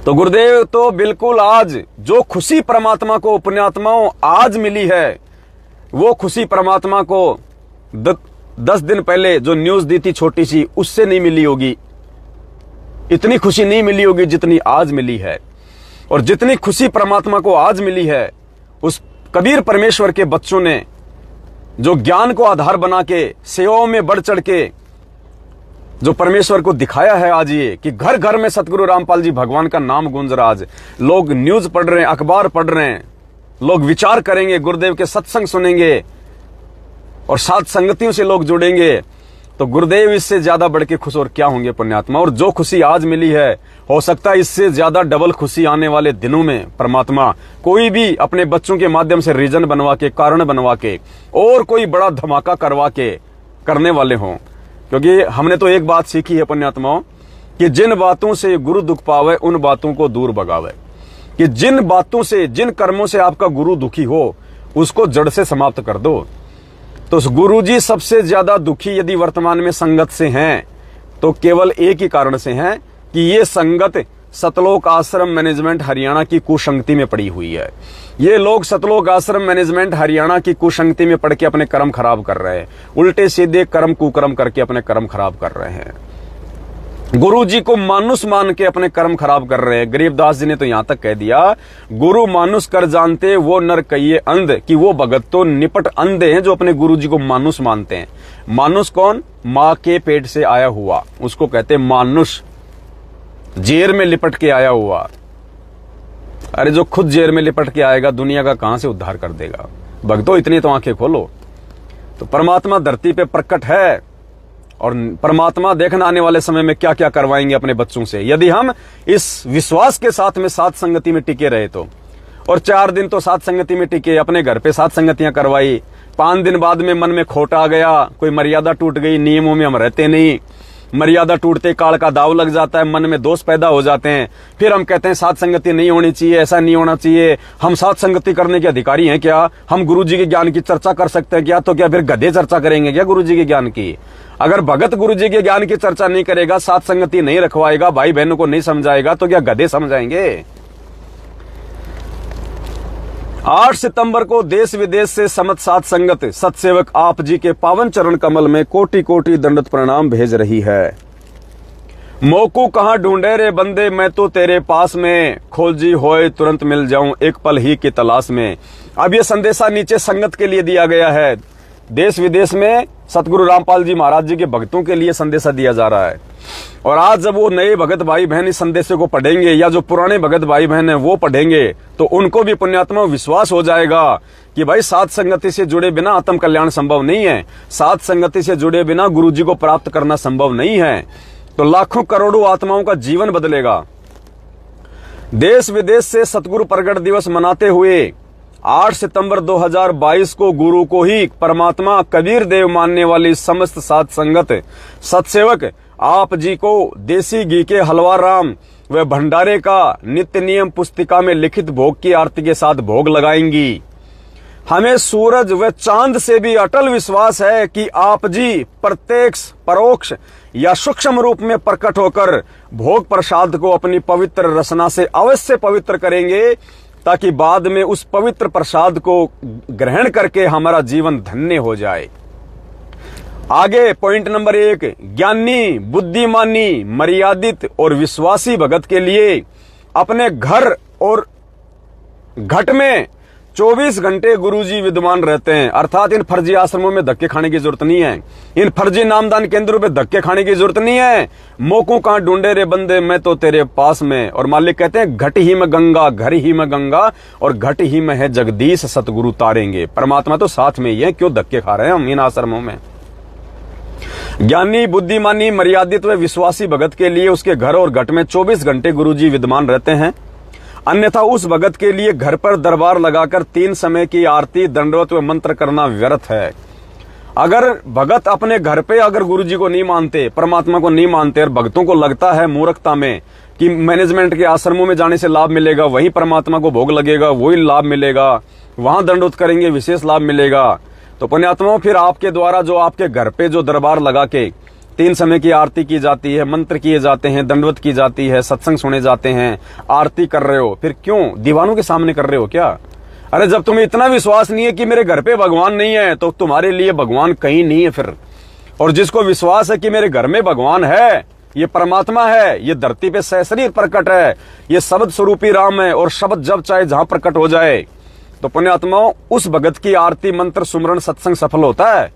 तो गुरुदेव तो बिल्कुल आज जो खुशी परमात्मा को पुण्यात्माओं आज मिली है, वो खुशी परमात्मा को 10 दिन पहले जो न्यूज दी थी छोटी सी, उससे नहीं मिली होगी। इतनी खुशी नहीं मिली होगी जितनी आज मिली है। और जितनी खुशी परमात्मा को आज मिली है, उस कबीर परमेश्वर के बच्चों ने जो ज्ञान को आधार बना के सेवाओं में बढ़ चढ़ के जो परमेश्वर को दिखाया है आज, ये कि घर घर में सतगुरु रामपाल जी भगवान का नाम गूंज रहा। आज लोग न्यूज पढ़ रहे हैं, अखबार पढ़ रहे हैं, लोग विचार करेंगे, गुरुदेव के सत्संग सुनेंगे और साथ संगतियों से लोग जुड़ेंगे। तो गुरुदेव इससे ज्यादा बढ़ के खुश और क्या होंगे पुण्यात्मा। और जो खुशी आज मिली है, हो सकता है इससे ज्यादा डबल खुशी आने वाले दिनों में परमात्मा कोई भी अपने बच्चों के माध्यम से रीजन बनवा के, कारण बनवा के और कोई बड़ा धमाका करवा के करने वाले हों। क्योंकि हमने तो एक बात सीखी है पुण्यात्माओं कि जिन बातों से गुरु दुख पावे उन बातों को दूर भगावे। कि जिन बातों से, जिन कर्मों से आपका गुरु दुखी हो उसको जड़ से समाप्त कर दो। तो गुरु जी सबसे ज्यादा दुखी यदि वर्तमान में संगत से हैं तो केवल एक ही कारण से हैं कि ये संगत सतलोक आश्रम मैनेजमेंट हरियाणा की कुसंगति में पड़ी हुई है। ये लोग सतलोक आश्रम मैनेजमेंट हरियाणा की कुसंगति में पड़ के अपने कर्म खराब कर रहे हैं, उल्टे सीधे कर्म कुकर्म करके अपने कर्म खराब कर रहे हैं, गुरु जी को मानुष मान के अपने कर्म खराब कर रहे हैं। गरीबदास जी ने तो यहां तक कह दिया, गुरु मानुष कर जानते वो नर कहिए अंध, कि वो भगत तो निपट अंधे हैं जो अपने गुरु जी को मानुष मानते हैं। मानुष कौन? मां के पेट से आया हुआ, उसको कहते हैं मानुष, जेर में लिपट के आया हुआ। अरे जो खुद जेर में लिपट के आएगा दुनिया का कहां से उद्धार कर देगा? भक्तों इतनी तो आंखें खोलो। तो परमात्मा धरती पे प्रकट है और परमात्मा देखना आने वाले समय में क्या क्या करवाएंगे अपने बच्चों से, यदि हम इस विश्वास के साथ में साथ संगति में टिके रहे तो। और 4 दिन तो साथ संगति में टिके, अपने घर पे साथ संगतियां करवाई, 5 दिन बाद में मन में खोट आ गया, कोई मर्यादा टूट गई, नियमों में हम रहते नहीं, मर्यादा टूटते काल का दाव लग जाता है, मन में दोष पैदा हो जाते हैं, फिर हम कहते हैं साथ संगति नहीं होनी चाहिए, ऐसा नहीं होना चाहिए, हम साथ संगति करने के अधिकारी हैं क्या? हम गुरु जी के ज्ञान की चर्चा कर सकते हैं क्या? तो क्या फिर गधे चर्चा करेंगे क्या गुरु जी के ज्ञान की? अगर भगत गुरु जी के ज्ञान की चर्चा नहीं करेगा, साथ संगति नहीं रखवाएगा, भाई बहनों को नहीं समझाएगा, तो क्या गधे समझाएंगे? 8 सितंबर को देश विदेश से समत साथ संगत सत्सेवक आप जी के पावन चरण कमल में कोटि कोटि दंडवत प्रणाम भेज रही है। मोकू कहां ढूंढे रे बंदे, मैं तो तेरे पास में, खोजी होए तुरंत मिल जाऊं एक पल ही की तलाश में। अब ये संदेशा नीचे संगत के लिए दिया गया है, देश विदेश में सतगुरु रामपाल जी महाराज जी के भक्तों के लिए संदेशा दिया जा रहा है। और आज जब वो नए भगत भाई बहन इस संदेशे को पढ़ेंगे या जो पुराने भगत भाई बहन है वो पढ़ेंगे तो उनको भी पुण्यात्मा विश्वास हो जाएगा कि भाई साथ संगति से जुड़े बिना आत्म कल्याण संभव नहीं है, साथ संगति से जुड़े बिना गुरु जी को प्राप्त करना संभव नहीं है। तो लाखों करोड़ों आत्माओं का जीवन बदलेगा। देश विदेश से सतगुरु प्रगट दिवस मनाते हुए 8 सितंबर 2022 को गुरु को ही परमात्मा कबीर देव मानने वाली समस्त साथ संगत सत्सेवक आप जी को देसी घी के हलवा राम व भंडारे का नित्य नियम पुस्तिका में लिखित भोग की आरती के साथ भोग लगाएंगी। हमें सूरज व चांद से भी अटल विश्वास है कि आप जी प्रत्यक्ष परोक्ष या सूक्ष्म रूप में प्रकट होकर भोग प्रसाद को अपनी पवित्र रसना से अवश्य पवित्र करेंगे, ताकि बाद में उस पवित्र प्रसाद को ग्रहण करके हमारा जीवन धन्य हो जाए। आगे पॉइंट नंबर 1, ज्ञानी बुद्धिमानी मर्यादित और विश्वासी भगत के लिए अपने घर और घट में 24 घंटे गुरुजी विद्यमान रहते हैं। अर्थात इन फर्जी आश्रमों में धक्के खाने की जरूरत नहीं है, इन फर्जी नामदान केंद्रों पे धक्के खाने की जरूरत नहीं है। मोकू कहां ढूंढे रे बंदे, मैं तो तेरे पास में। और मालिक कहते हैं घट ही में गंगा, घर ही में गंगा और घट ही में है जगदीश सतगुरु तारेंगे। परमात्मा तो साथ में ही है, क्यों धक्के खा रहे हैं हम इन आश्रमों में। ज्ञानी बुद्धिमानी मर्यादित व विश्वासी भगत के लिए उसके घर और घट में 24 घंटे गुरुजी विद्यमान रहते हैं। अन्यथा उस भगत के लिए घर पर दरबार लगाकर 3 समय की आरती दंडवत व मंत्र करना व्यर्थ है। अगर भगत अपने घर पे अगर गुरुजी को नहीं मानते, परमात्मा को नहीं मानते और भक्तों को लगता है मूर्खता में कि मैनेजमेंट के आश्रमों में जाने से लाभ मिलेगा, वहीं परमात्मा को भोग लगेगा, वही लाभ मिलेगा, वहां दंडवत करेंगे विशेष लाभ मिलेगा, तो पुण्यात्माओं फिर आपके द्वारा जो आपके घर पे जो दरबार लगा के 3 समय की आरती की जाती है, मंत्र किए जाते हैं, दंडवत की जाती है, सत्संग सुने जाते हैं, आरती कर रहे हो, फिर क्यों दीवानों के सामने कर रहे हो क्या? अरे जब तुम्हें इतना विश्वास नहीं है कि मेरे घर पे भगवान नहीं है तो तुम्हारे लिए भगवान कहीं नहीं है फिर। और जिसको विश्वास है कि मेरे घर में भगवान है, ये परमात्मा है, ये धरती पे सशरीर प्रकट है, ये शब्द स्वरूपी राम है और शब्द जब चाहे जहां प्रकट हो जाए, तो पुण्यात्माओं उस भगत की आरती मंत्र सुमरण सत्संग सफल होता है।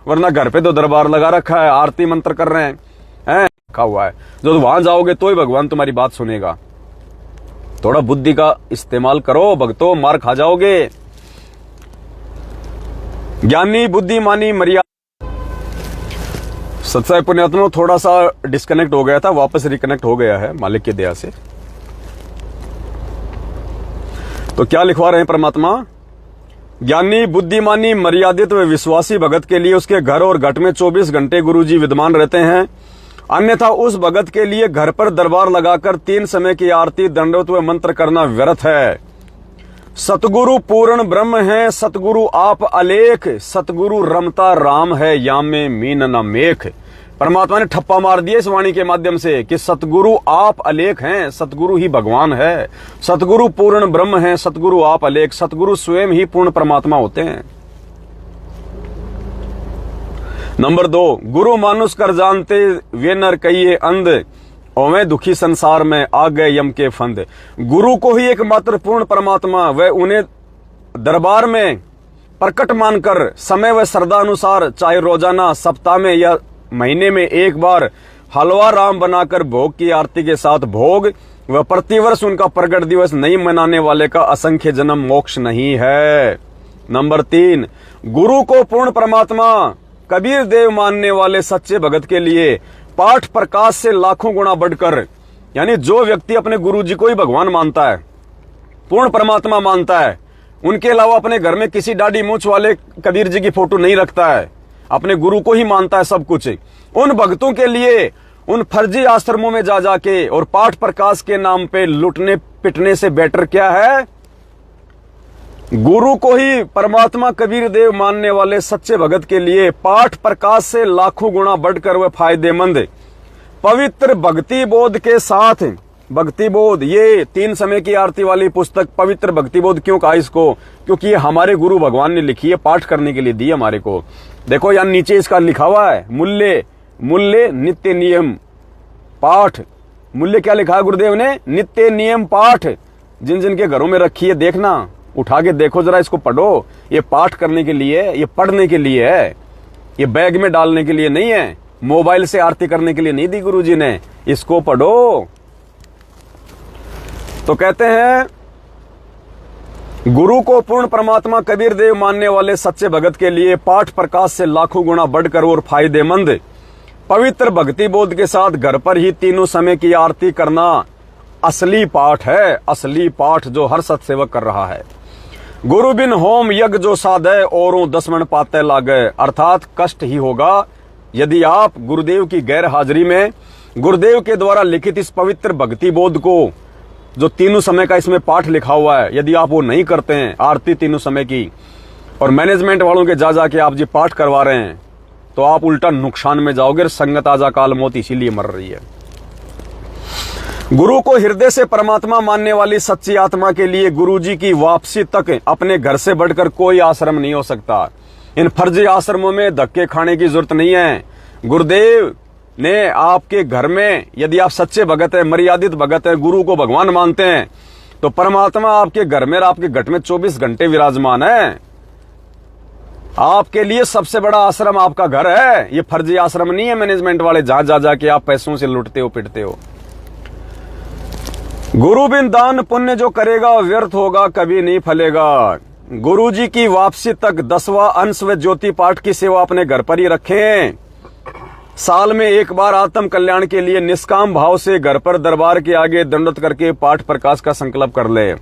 वरना घर पे तो दरबार लगा रखा है, आरती मंत्र कर रहे हैं रखा हुआ है, जो वहां जाओगे तो ही भगवान तुम्हारी बात सुनेगा। थोड़ा बुद्धि का इस्तेमाल करो भक्तों, मार खा जाओगे। ज्ञानी बुद्धिमानी मर्यादा। सत्साई पुण्यात्माओं थोड़ा सा डिस्कनेक्ट हो गया था, वापस रिकनेक्ट हो गया है मालिक की दया से। तो क्या लिखवा रहे हैं परमात्मा? ज्ञानी बुद्धिमानी मर्यादित व विश्वासी भगत के लिए उसके घर और घट में 24 घंटे गुरुजी विद्यमान रहते हैं। अन्यथा उस भगत के लिए घर पर दरबार लगाकर 3 समय की आरती, दंडवत व मंत्र करना व्यर्थ है। सतगुरु पूर्ण ब्रह्म है, सतगुरु आप अलेख, सतगुरु रमता राम है, यामे मीन न मेख। परमात्मा ने ठप्पा मार दिया इस वाणी के माध्यम से कि सतगुरु आप अलेख हैं, सतगुरु ही भगवान है, सतगुरु पूर्ण ब्रह्म है, सतगुरु आप अलेख, सतगुरु स्वयं ही पूर्ण परमात्मा होते हैं। नंबर 2, गुरु मानुष कर जानते वे नर कहिए अंध, ओवे दुखी संसार में आ गए यम के फंद। गुरु को ही एकमात्र पूर्ण परमात्मा व उन्हें दरबार में प्रकट मानकर समय व श्रद्धा अनुसार चाहे रोजाना, सप्ताह में या महीने में एक बार हलवा राम बनाकर भोग की आरती के साथ भोग व प्रतिवर्ष उनका प्रकट दिवस नहीं मनाने वाले का असंख्य जन्म मोक्ष नहीं है। नंबर 3, गुरु को पूर्ण परमात्मा कबीर देव मानने वाले सच्चे भगत के लिए पाठ प्रकाश से लाखों गुना बढ़कर, यानी जो व्यक्ति अपने गुरु जी को ही भगवान मानता है, पूर्ण परमात्मा मानता है, उनके अलावा अपने घर में किसी दाढ़ी मूंछ वाले कबीर जी की फोटो नहीं रखता है, अपने गुरु को ही मानता है सब कुछ, उन भक्तों के लिए उन फर्जी आश्रमों में जा जाके और पाठ प्रकाश के नाम पे लुटने पिटने से बेटर क्या है? गुरु को ही परमात्मा कबीर देव मानने वाले सच्चे भगत के लिए पाठ प्रकाश से लाखों गुना बढ़कर वह फायदेमंद पवित्र भक्ति बोध के साथ, भक्ति बोध, ये 3 समय की आरती वाली पुस्तक पवित्र भक्ति बोध क्यों कहा इसको? क्योंकि ये हमारे गुरु भगवान ने लिखी है, पाठ करने के लिए दी हमारे को। देखो यहां नीचे इसका लिखा हुआ है, मूल्य, मूल्य नित्य नियम पाठ। मूल्य क्या लिखा है गुरुदेव ने? नित्य नियम पाठ। जिन जिन के घरों में रखी है देखना, उठा के देखो जरा, इसको पढ़ो। ये पाठ करने के लिए, ये पढ़ने के लिए है, ये बैग में डालने के लिए नहीं है, मोबाइल से आरती करने के लिए नहीं दी गुरुजी ने, इसको पढ़ो। तो कहते हैं गुरु को पूर्ण परमात्मा कबीर देव मानने वाले सच्चे भगत के लिए पाठ प्रकाश से लाखों गुना बढ़कर और फायदेमंद पवित्र भक्ति बोध के साथ घर पर ही 3 समय की आरती करना असली पाठ है, असली पाठ जो हर सत्सेवक कर रहा है। गुरु बिन होम यज्ञ जो साधे औरों 10 मन पाते लागे, अर्थात कष्ट ही होगा यदि आप गुरुदेव की गैर हाजिरी में गुरुदेव के द्वारा लिखित इस पवित्र भक्ति बोध को, जो 3 समय का इसमें पाठ लिखा हुआ है, यदि आप वो नहीं करते हैं आरती 3 समय की, और मैनेजमेंट वालों के जा जाके आप जी पाठ करवा रहे हैं, तो आप उल्टा नुकसान में जाओगे। संगत आजा काल मौत इसीलिए मर रही है। गुरु को हृदय से परमात्मा मानने वाली सच्ची आत्मा के लिए गुरुजी की वापसी तक अपने घर से बढ़कर कोई आश्रम नहीं हो सकता। इन फर्जी आश्रमों में धक्के खाने की जरूरत नहीं है। गुरुदेव ने आपके घर में, यदि आप सच्चे भगत हैं, मर्यादित भगत हैं, गुरु को भगवान मानते हैं, तो परमात्मा आपके घर में, आपके घट में 24 घंटे विराजमान है। आपके लिए सबसे बड़ा आश्रम आपका घर है, ये फर्जी आश्रम नहीं है मैनेजमेंट वाले जहां जा जाके आप पैसों से लुटते हो पिटते हो। गुरु बिन दान पुण्य जो करेगा व्यर्थ होगा, कभी नहीं फलेगा। गुरु जी की वापसी तक 10वां अंश व ज्योति पाठ की सेवा अपने घर पर ही रखें। साल में एक बार आत्म कल्याण के लिए निष्काम भाव से घर पर दरबार के आगे दंडवत करके पाठ प्रकाश का संकल्प कर ले।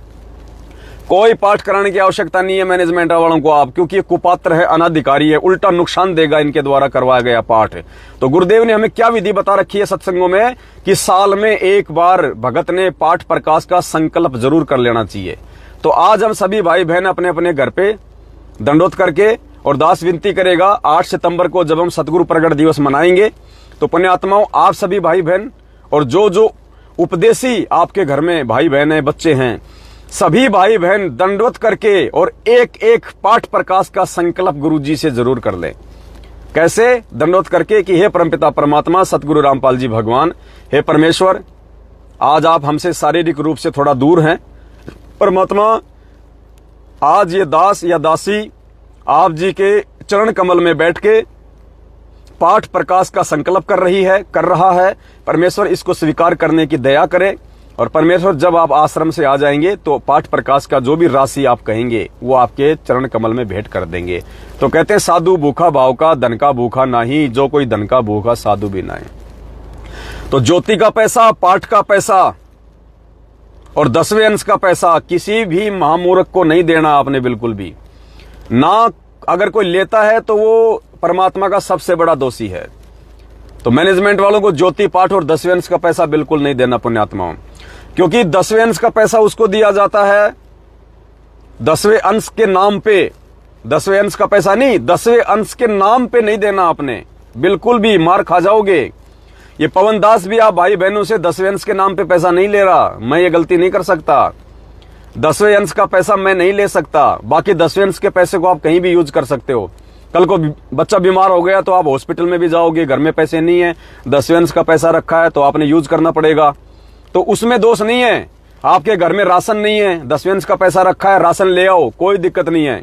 कोई पाठ कराने की आवश्यकता नहीं है मैनेजमेंट वालों को आप, क्योंकि ये कुपात्र है, अनाधिकारी है, उल्टा नुकसान देगा इनके द्वारा करवाया गया पाठ। तो गुरुदेव ने हमें क्या विधि बता रखी है सत्संगों में कि साल में एक बार भगत ने पाठ प्रकाश का संकल्प जरूर कर लेना चाहिए। तो आज हम सभी भाई बहन अपने अपने घर पे दंडवत करके और दास विनती करेगा 8 सितंबर को जब हम सतगुरु प्रगट दिवस मनाएंगे, तो पुण्यात्माओं आप सभी भाई बहन और जो जो उपदेशी आपके घर में भाई बहन है, बच्चे हैं, सभी भाई बहन दंडवत करके और एक एक पाठ प्रकाश का संकल्प गुरुजी से जरूर कर लें। कैसे? दंडवत करके कि हे परमपिता परमात्मा सतगुरु रामपाल जी भगवान, हे परमेश्वर, आज आप हमसे शारीरिक रूप से थोड़ा दूर हैं। परमात्मा, आज ये दास या दासी आप जी के चरण कमल में बैठ के पाठ प्रकाश का संकल्प कर रहा है। परमेश्वर इसको स्वीकार करने की दया करे, और परमेश्वर जब आप आश्रम से आ जाएंगे तो पाठ प्रकाश का जो भी राशि आप कहेंगे वो आपके चरण कमल में भेंट कर देंगे। तो कहते हैं साधु भूखा भाव का, धन का भूखा नहीं, जो कोई धन का भूखा साधु भी नहीं। तो ज्योति का पैसा, पाठ का पैसा और 10वें अंश का पैसा किसी भी महामूर्ख को नहीं देना आपने, बिल्कुल भी ना। अगर कोई लेता है तो वो परमात्मा का सबसे बड़ा दोषी है। तो मैनेजमेंट वालों को ज्योति पाठ और 10वें अंश का पैसा बिल्कुल नहीं देना पुण्यात्माओं, क्योंकि 10वें अंश का पैसा उसको दिया जाता है 10वें अंश के नाम पे। 10वें अंश का पैसा नहीं, 10वें अंश के नाम पे नहीं देना आपने, बिल्कुल भी मार खा जाओगे। ये पवन दास भी आप भाई बहनों से 10वें अंश के नाम पे पैसा नहीं ले रहा, मैं ये गलती नहीं कर सकता। 10वें अंश का पैसा मैं नहीं ले सकता, बाकी 10वें अंश के पैसे को आप कहीं भी यूज कर सकते हो। कल को बच्चा बीमार हो गया तो आप हॉस्पिटल में भी जाओगे, घर में पैसे नहीं है, 10वें अंश का पैसा रखा है तो आपने यूज करना पड़ेगा, तो उसमें दोष नहीं है। आपके घर में राशन नहीं है, 10वें अंश का पैसा रखा है, राशन ले आओ, कोई दिक्कत नहीं है।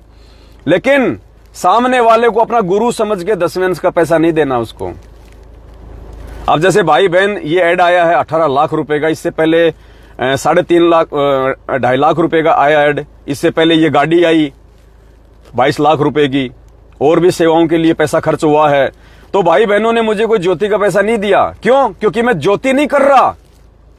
लेकिन सामने वाले को अपना गुरु समझ के 10वें अंश का पैसा नहीं देना उसको। अब जैसे भाई बहन ये ऐड आया है 18 लाख रुपए का, इससे पहले 3.5 लाख 2.5 लाख रुपए का आया ऐड, इससे पहले ये गाड़ी आई 22 लाख रुपए की, और भी सेवाओं के लिए पैसा खर्च हुआ है। तो भाई बहनों ने मुझे कोई ज्योति का पैसा नहीं दिया, क्यों? क्योंकि मैं ज्योति नहीं कर रहा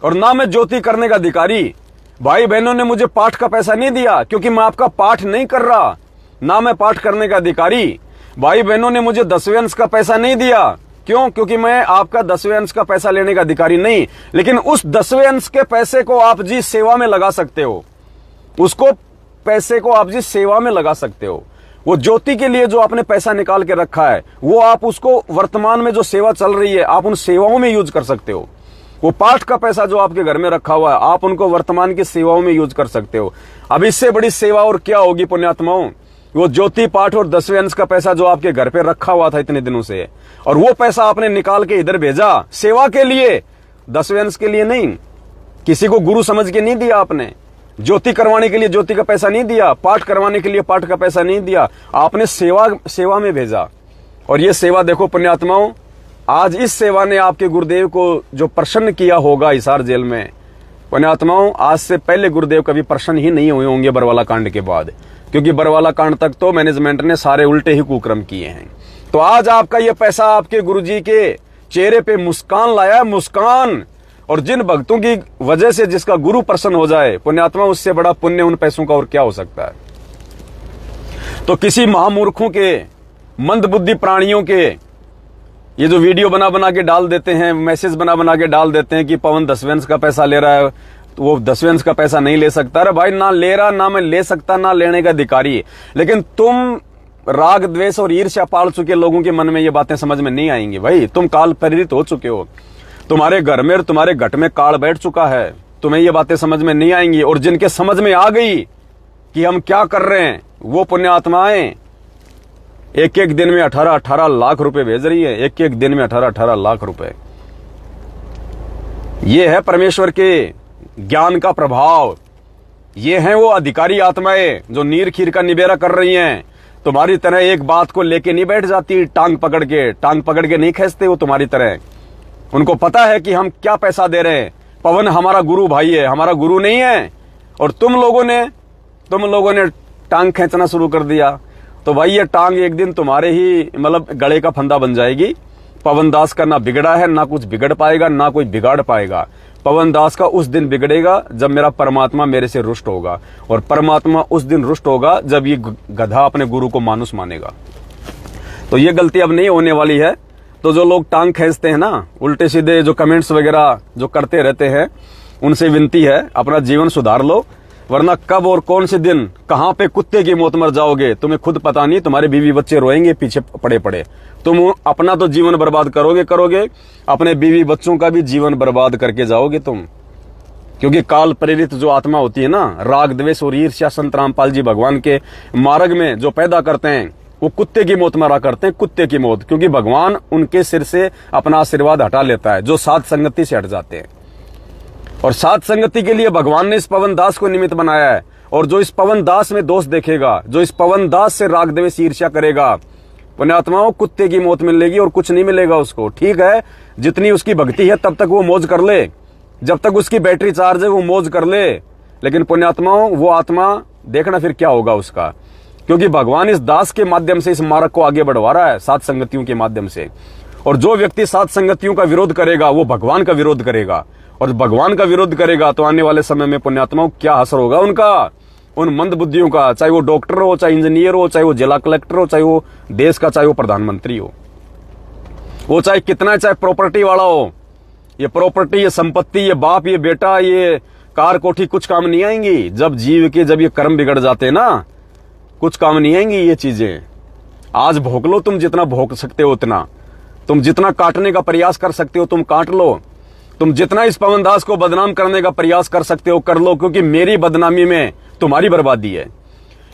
और ना मैं ज्योति करने का अधिकारी। भाई बहनों ने मुझे पाठ का पैसा नहीं दिया, क्योंकि मैं आपका पाठ नहीं कर रहा, ना मैं पाठ करने का अधिकारी। भाई बहनों ने मुझे 10वें अंश का पैसा नहीं दिया, क्यों? क्योंकि मैं आपका 10वें अंश का पैसा लेने का अधिकारी नहीं। लेकिन उस 10वें अंश के पैसे को आप जी सेवा में लगा सकते हो, उसको पैसे को आप जी सेवा में लगा सकते हो। वो ज्योति के लिए जो आपने पैसा निकाल के रखा है, वो आप उसको वर्तमान में जो सेवा चल रही है आप उन सेवाओं में यूज कर सकते हो। वो पाठ का पैसा जो आपके घर में रखा हुआ है आप उनको वर्तमान की सेवाओं में यूज कर सकते हो। अब इससे बड़ी सेवा और क्या होगी पुण्यात्माओं? वो ज्योति पाठ और 10वें अंश का पैसा जो आपके घर पे रखा हुआ था इतने दिनों से, और वो पैसा आपने निकाल के इधर भेजा सेवा के लिए, 10वें अंश के लिए नहीं। किसी को गुरु समझ के नहीं दिया आपने, ज्योति करवाने के लिए ज्योति का पैसा नहीं दिया, पाठ करवाने के लिए पाठ का पैसा नहीं दिया, आपने सेवा में भेजा। और ये सेवा देखो पुण्यात्माओं, आज इस सेवा ने आपके गुरुदेव को जो प्रसन्न किया होगा हिसार जेल में, पुण्यात्माओं आज से पहले गुरुदेव कभी प्रसन्न ही नहीं हुए होंगे बरवाला कांड के बाद, क्योंकि बरवाला कांड तक तो मैनेजमेंट ने सारे उल्टे ही कुकर्म किए हैं। तो आज आपका ये पैसा आपके गुरुजी के चेहरे पे मुस्कान लाया है, मुस्कान। और जिन भक्तों की वजह से जिसका गुरु प्रसन्न हो जाए पुण्यात्मा, उससे बड़ा पुण्य उन पैसों का और क्या हो सकता है। तो किसी महामूर्खों के, मंदबुद्धि प्राणियों के ये जो वीडियो बना बना के डाल देते हैं, मैसेज बना बना के डाल देते हैं कि पवन 10वें अंश का पैसा ले रहा है, तो वो 10वें अंश का पैसा नहीं ले सकता। अरे भाई, ना ले रहा, ना मैं ले सकता, ना लेने का अधिकारी। लेकिन तुम राग द्वेष और ईर्ष्या पाल चुके लोगों के मन में ये बातें समझ में नहीं आएंगी। भाई तुम काल प्रेरित हो चुके हो, तुम्हारे घर में और तुम्हारे घट में काल बैठ चुका है, तुम्हें ये बातें समझ में नहीं आएंगी। और जिनके समझ में आ गई कि हम क्या कर रहे हैं, वो पुण्य आत्माएं एक एक दिन में 18-18 लाख रुपए भेज रही है, एक एक दिन में 18-18 लाख रुपए। ये है परमेश्वर के ज्ञान का प्रभाव। ये हैं वो अधिकारी आत्माएं जो नीर खीर का निबेरा कर रही हैं। तुम्हारी तरह एक बात को लेके नहीं बैठ जाती, टांग पकड़ के नहीं खींचते वो तुम्हारी तरह। उनको पता है कि हम क्या पैसा दे रहे हैं। पवन हमारा गुरु भाई है, हमारा गुरु नहीं है। और तुम लोगों ने टांग खींचना शुरू कर दिया, तो भाई ये टांग एक दिन तुम्हारे ही मतलब गले का फंदा बन जाएगी। पवन दास का ना बिगड़ा है, ना कुछ बिगड़ पाएगा, ना कोई बिगाड़ पाएगा। पवन दास का उस दिन बिगड़ेगा जब मेरा परमात्मा मेरे से रुष्ट होगा, और परमात्मा उस दिन रुष्ट होगा जब ये गधा अपने गुरु को मानुस मानेगा। तो ये गलती अब नहीं होने वाली है। तो जो लोग टांग खींचते हैं ना, उल्टे सीधे जो कमेंट्स वगैरह जो करते रहते हैं, उनसे विनती है अपना जीवन सुधार लो, वरना कब और कौन से दिन कहां पे कुत्ते की मौत मर जाओगे तुम्हें खुद पता नहीं। तुम्हारे बीवी बच्चे रोएंगे पीछे पड़े पड़े। तुम अपना तो जीवन बर्बाद करोगे, अपने बीवी बच्चों का भी जीवन बर्बाद करके जाओगे तुम। क्योंकि काल प्रेरित जो आत्मा होती है ना, राग द्वेष और ईर्ष्या संत रामपाल जी भगवान के मार्ग में जो पैदा करते हैं, वो कुत्ते की मौत मरा करते हैं, कुत्ते की मौत। क्योंकि भगवान उनके सिर से अपना आशीर्वाद हटा लेता है जो साध संगति से हट जाते हैं। और साध संगति के लिए भगवान ने इस पवन दास को निमित्त बनाया है। और जो इस पवन दास में दोष देखेगा, जो इस पवन दास से राग द्वेष ईर्ष्या करेगा, पुण्यात्माओं कुत्ते की मौत मिलेगी और कुछ नहीं मिलेगा उसको। ठीक है, जितनी उसकी भक्ति है तब तक वो मौज कर ले, जब तक उसकी बैटरी चार्ज है वो मौज कर ले। लेकिन पुण्यात्माओं वो आत्मा देखना फिर क्या होगा उसका। क्योंकि भगवान इस दास के माध्यम से इस मार्ग को आगे बढ़वा रहा है, साध संगतियों के माध्यम से। और जो व्यक्ति साध संगतियों का विरोध करेगा वो भगवान का विरोध करेगा, और भगवान का विरोध करेगा तो आने वाले समय में पुण्यात्माओं क्या असर होगा उनका, उन मंद बुद्धियों का। चाहे वो डॉक्टर हो, चाहे इंजीनियर हो, चाहे वो जिला कलेक्टर हो, चाहे वो देश का, चाहे वो प्रधानमंत्री हो। वो चाहे कितना, चाहे प्रॉपर्टी वाला हो, ये प्रॉपर्टी, ये संपत्ति, ये बाप, ये बेटा, ये कार कोठी कुछ काम नहीं आएंगी। जब जीव के जब ये कर्म बिगड़ जाते हैं ना, कुछ काम नहीं आएंगी ये चीजें। आज भोग लो तुम जितना भोग सकते हो उतना, तुम जितना काटने का प्रयास कर सकते हो तुम काट लो, तुम जितना इस पवन दास को बदनाम करने का प्रयास कर सकते हो कर लो, क्योंकि मेरी बदनामी में तुम्हारी बर्बादी है।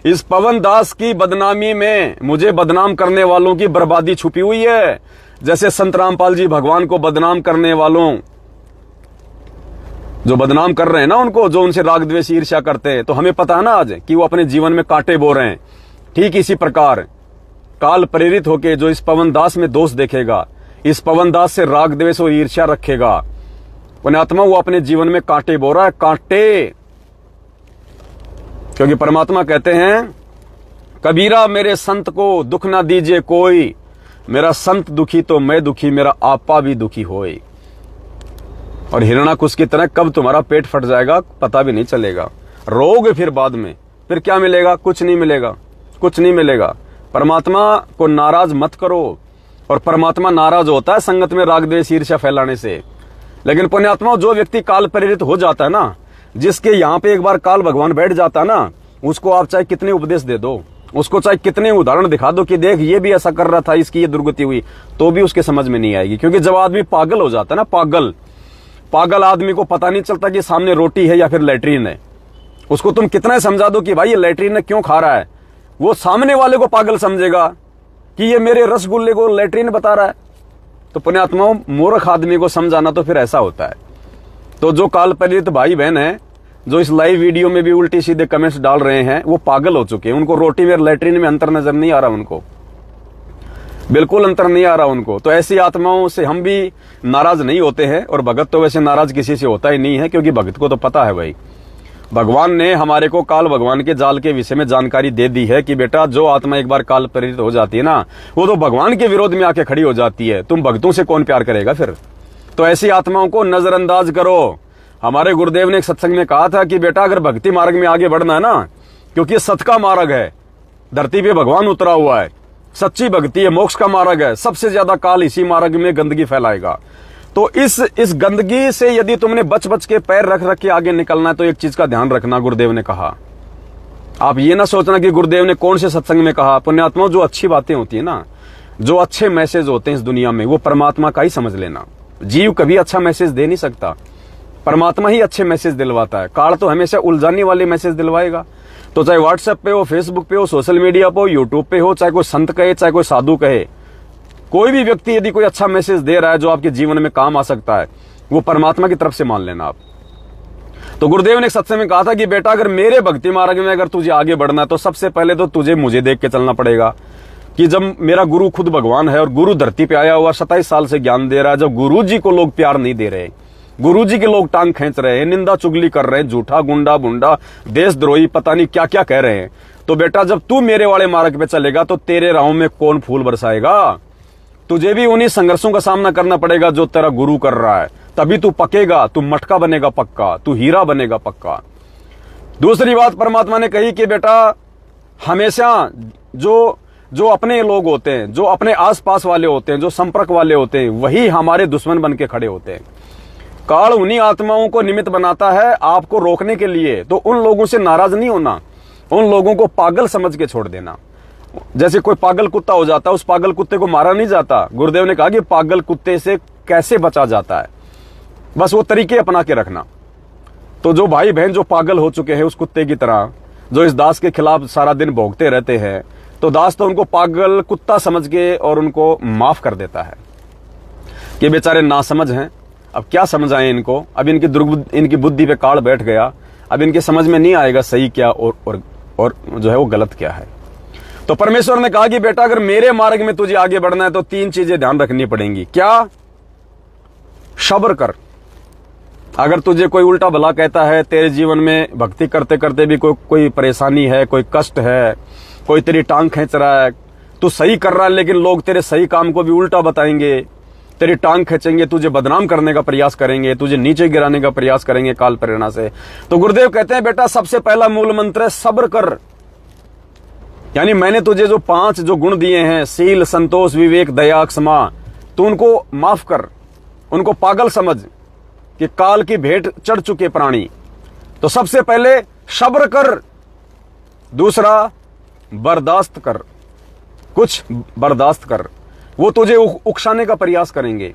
इस पवन दास की बदनामी में मुझे बदनाम करने वालों की बर्बादी छुपी हुई है। जैसे संत रामपाल जी भगवान को बदनाम करने वालों, जो बदनाम कर रहे हैं ना उनको, जो उनसे राग द्वेष ईर्ष्या करते हैं, तो हमें पता है ना आज कि वो अपने जीवन में कांटे बो रहे हैं। ठीक इसी प्रकार काल प्रेरित होके जो इस पवन दास में दोष देखेगा, इस पवन दास से राग द्वेष और ईर्ष्या रखेगा, पुण्यात्मा वो अपने जीवन में कांटे बो रहा है, कांटे। क्योंकि परमात्मा कहते हैं, कबीरा मेरे संत को दुख ना दीजिए कोई, मेरा संत दुखी तो मैं दुखी, मेरा आपा भी दुखी होए। और हिरणाकुश की तरह कब तुम्हारा पेट फट जाएगा पता भी नहीं चलेगा। रोग फिर बाद में, फिर क्या मिलेगा? कुछ नहीं मिलेगा, कुछ नहीं मिलेगा। परमात्मा को नाराज मत करो, और परमात्मा नाराज होता है संगत में राग द्वेष ईर्ष्या फैलाने से। लेकिन पुण्यात्मा, जो व्यक्ति काल प्रेरित हो जाता है ना, जिसके यहाँ पे एक बार काल भगवान बैठ जाता है ना, उसको आप चाहे कितने उपदेश दे दो, उसको चाहे कितने उदाहरण दिखा दो कि देख ये भी ऐसा कर रहा था, इसकी ये दुर्गति हुई, तो भी उसके समझ में नहीं आएगी। क्योंकि जब आदमी पागल हो जाता है ना, पागल आदमी को पता नहीं चलता कि सामने रोटी है या फिर लैट्रीन है। उसको तुम कितना समझा दो कि भाई ये लैट्रीन है क्यों खा रहा है, वो सामने वाले को पागल समझेगा कि ये मेरे रसगुल्ले को लैट्रीन बता रहा है। तो पुण्यात्माओं, मूर्ख आदमी को समझाना तो फिर ऐसा होता है। तो जो काल प्रेरित भाई बहन है, जो इस लाइव वीडियो में भी उल्टी सीधे कमेंट्स डाल रहे हैं, वो पागल हो चुके हैं। उनको रोटी में लैट्रीन में अंतर नजर नहीं आ रहा, उनको बिल्कुल अंतर नहीं आ रहा उनको। तो ऐसी आत्माओं से हम भी नाराज नहीं होते हैं, और भगत तो वैसे नाराज किसी से होता ही नहीं है, क्योंकि भगत को तो पता है भाई, भगवान ने हमारे को काल भगवान के जाल के विषय में जानकारी दे दी है कि बेटा जो आत्मा एक बार काल प्रेरित हो जाती है ना, वो तो भगवान के विरोध में आके खड़ी हो जाती है। तुम भक्तों से कौन प्यार करेगा फिर? तो ऐसी आत्माओं को नजरअंदाज करो। हमारे गुरुदेव ने एक सत्संग में कहा था कि बेटा अगर भक्ति मार्ग में आगे बढ़ना है ना, क्योंकि ये सत का मार्ग है, धरती पे भगवान उतरा हुआ है, सच्ची भक्ति है, मोक्ष का मार्ग है, सबसे ज्यादा काल इसी मार्ग में गंदगी फैलाएगा। तो इस गंदगी से यदि तुमने बच बच के पैर रख रख के आगे निकलना है, तो एक चीज का ध्यान रखना, गुरुदेव ने कहा। आप ये ना सोचना कि गुरुदेव ने कौन से सत्संग में कहा। पुण्यात्माओं, जो अच्छी बातें होती है ना, जो अच्छे मैसेज होते हैं इस दुनिया में, वो परमात्मा का ही समझ लेना। जीव कभी अच्छा मैसेज दे नहीं सकता, परमात्मा ही अच्छे मैसेज दिलवाता है। काल तो हमेशा उलझाने वाले मैसेज दिलवाएगा। तो चाहे व्हाट्सएप पे हो, फेसबुक पे हो, सोशल मीडिया पे हो, यूट्यूब पे हो, चाहे कोई संत कहे चाहे कोई साधु कहे, कोई भी व्यक्ति यदि कोई अच्छा मैसेज दे रहा है जो आपके जीवन में काम आ सकता है, वो परमात्मा की तरफ से मान लेना आप। तो गुरुदेव ने एक सत्संग में कहा था कि बेटा अगर मेरे भक्ति मार्ग में अगर तुझे आगे बढ़ना है, तो सबसे पहले तो तुझे मुझे देख के चलना पड़ेगा कि जब मेरा गुरु खुद भगवान है और गुरु धरती पे आया हुआ 27 साल से ज्ञान दे रहा है, जब गुरु जी को लोग प्यार नहीं दे रहे, गुरु जी के लोग टांग खींच रहे हैं, निंदा चुगली कर रहे हैं, झूठा गुंडा बुंडा देशद्रोही पता नहीं क्या क्या कह रहे हैं, तो बेटा जब तू मेरे वाले मार्ग पे चलेगा तो तेरे राहों में कौन फूल बरसाएगा? तुझे भी उन्हीं संघर्षों का सामना करना पड़ेगा जो तेरा गुरु कर रहा है, तभी तू पकेगा, तू मटका बनेगा पक्का, तू हीरा बनेगा पक्का। दूसरी बात परमात्मा ने कही कि बेटा हमेशा जो अपने लोग होते हैं, जो अपने आसपास वाले होते हैं, जो संपर्क वाले होते हैं, वही हमारे दुश्मन बन के खड़े होते हैं। काल उन्हीं आत्माओं को निमित्त बनाता है आपको रोकने के लिए। तो उन लोगों से नाराज नहीं होना, उन लोगों को पागल समझ के छोड़ देना। जैसे कोई पागल कुत्ता हो जाता है, उस पागल कुत्ते को मारा नहीं जाता। गुरुदेव ने कहा कि पागल कुत्ते से कैसे बचा जाता है, बस वो तरीके अपना के रखना। तो जो भाई बहन जो पागल हो चुके हैं उस कुत्ते की तरह, जो इस दास के खिलाफ सारा दिन भौंकते रहते हैं, तो दास तो उनको पागल कुत्ता समझ के और उनको माफ कर देता है कि बेचारे नासमझ हैं, अब क्या समझाएं इनको, अब इनकी बुद्धि पे काल बैठ गया, अब इनके समझ में नहीं आएगा सही क्या और जो है वो गलत क्या है। तो परमेश्वर ने कहा कि बेटा अगर मेरे मार्ग में तुझे आगे बढ़ना है तो 3 चीजें ध्यान रखनी पड़ेंगी। क्या? सब्र कर। अगर तुझे कोई उल्टा भला कहता है, तेरे जीवन में भक्ति करते करते भी कोई परेशानी है, कोई कष्ट है, कोई तेरी टांग खींच रहा है, तू सही कर रहा है लेकिन लोग तेरे सही काम को भी उल्टा बताएंगे, तेरी टांग खींचेंगे, तुझे बदनाम करने का प्रयास करेंगे, तुझे नीचे गिराने का प्रयास करेंगे काल प्रेरणा से, तो गुरुदेव कहते हैं बेटा सबसे पहला मूल मंत्र है सब्र कर। यानी मैंने तुझे जो 5 जो गुण दिए हैं, शील, संतोष, विवेक, दया, क्षमा, तो उनको माफ कर, उनको पागल समझ कि काल की भेंट चढ़ चुके प्राणी। तो सबसे पहले सब्र कर, दूसरा बर्दाश्त कर, कुछ बर्दाश्त कर। वो तुझे उकसाने का प्रयास करेंगे,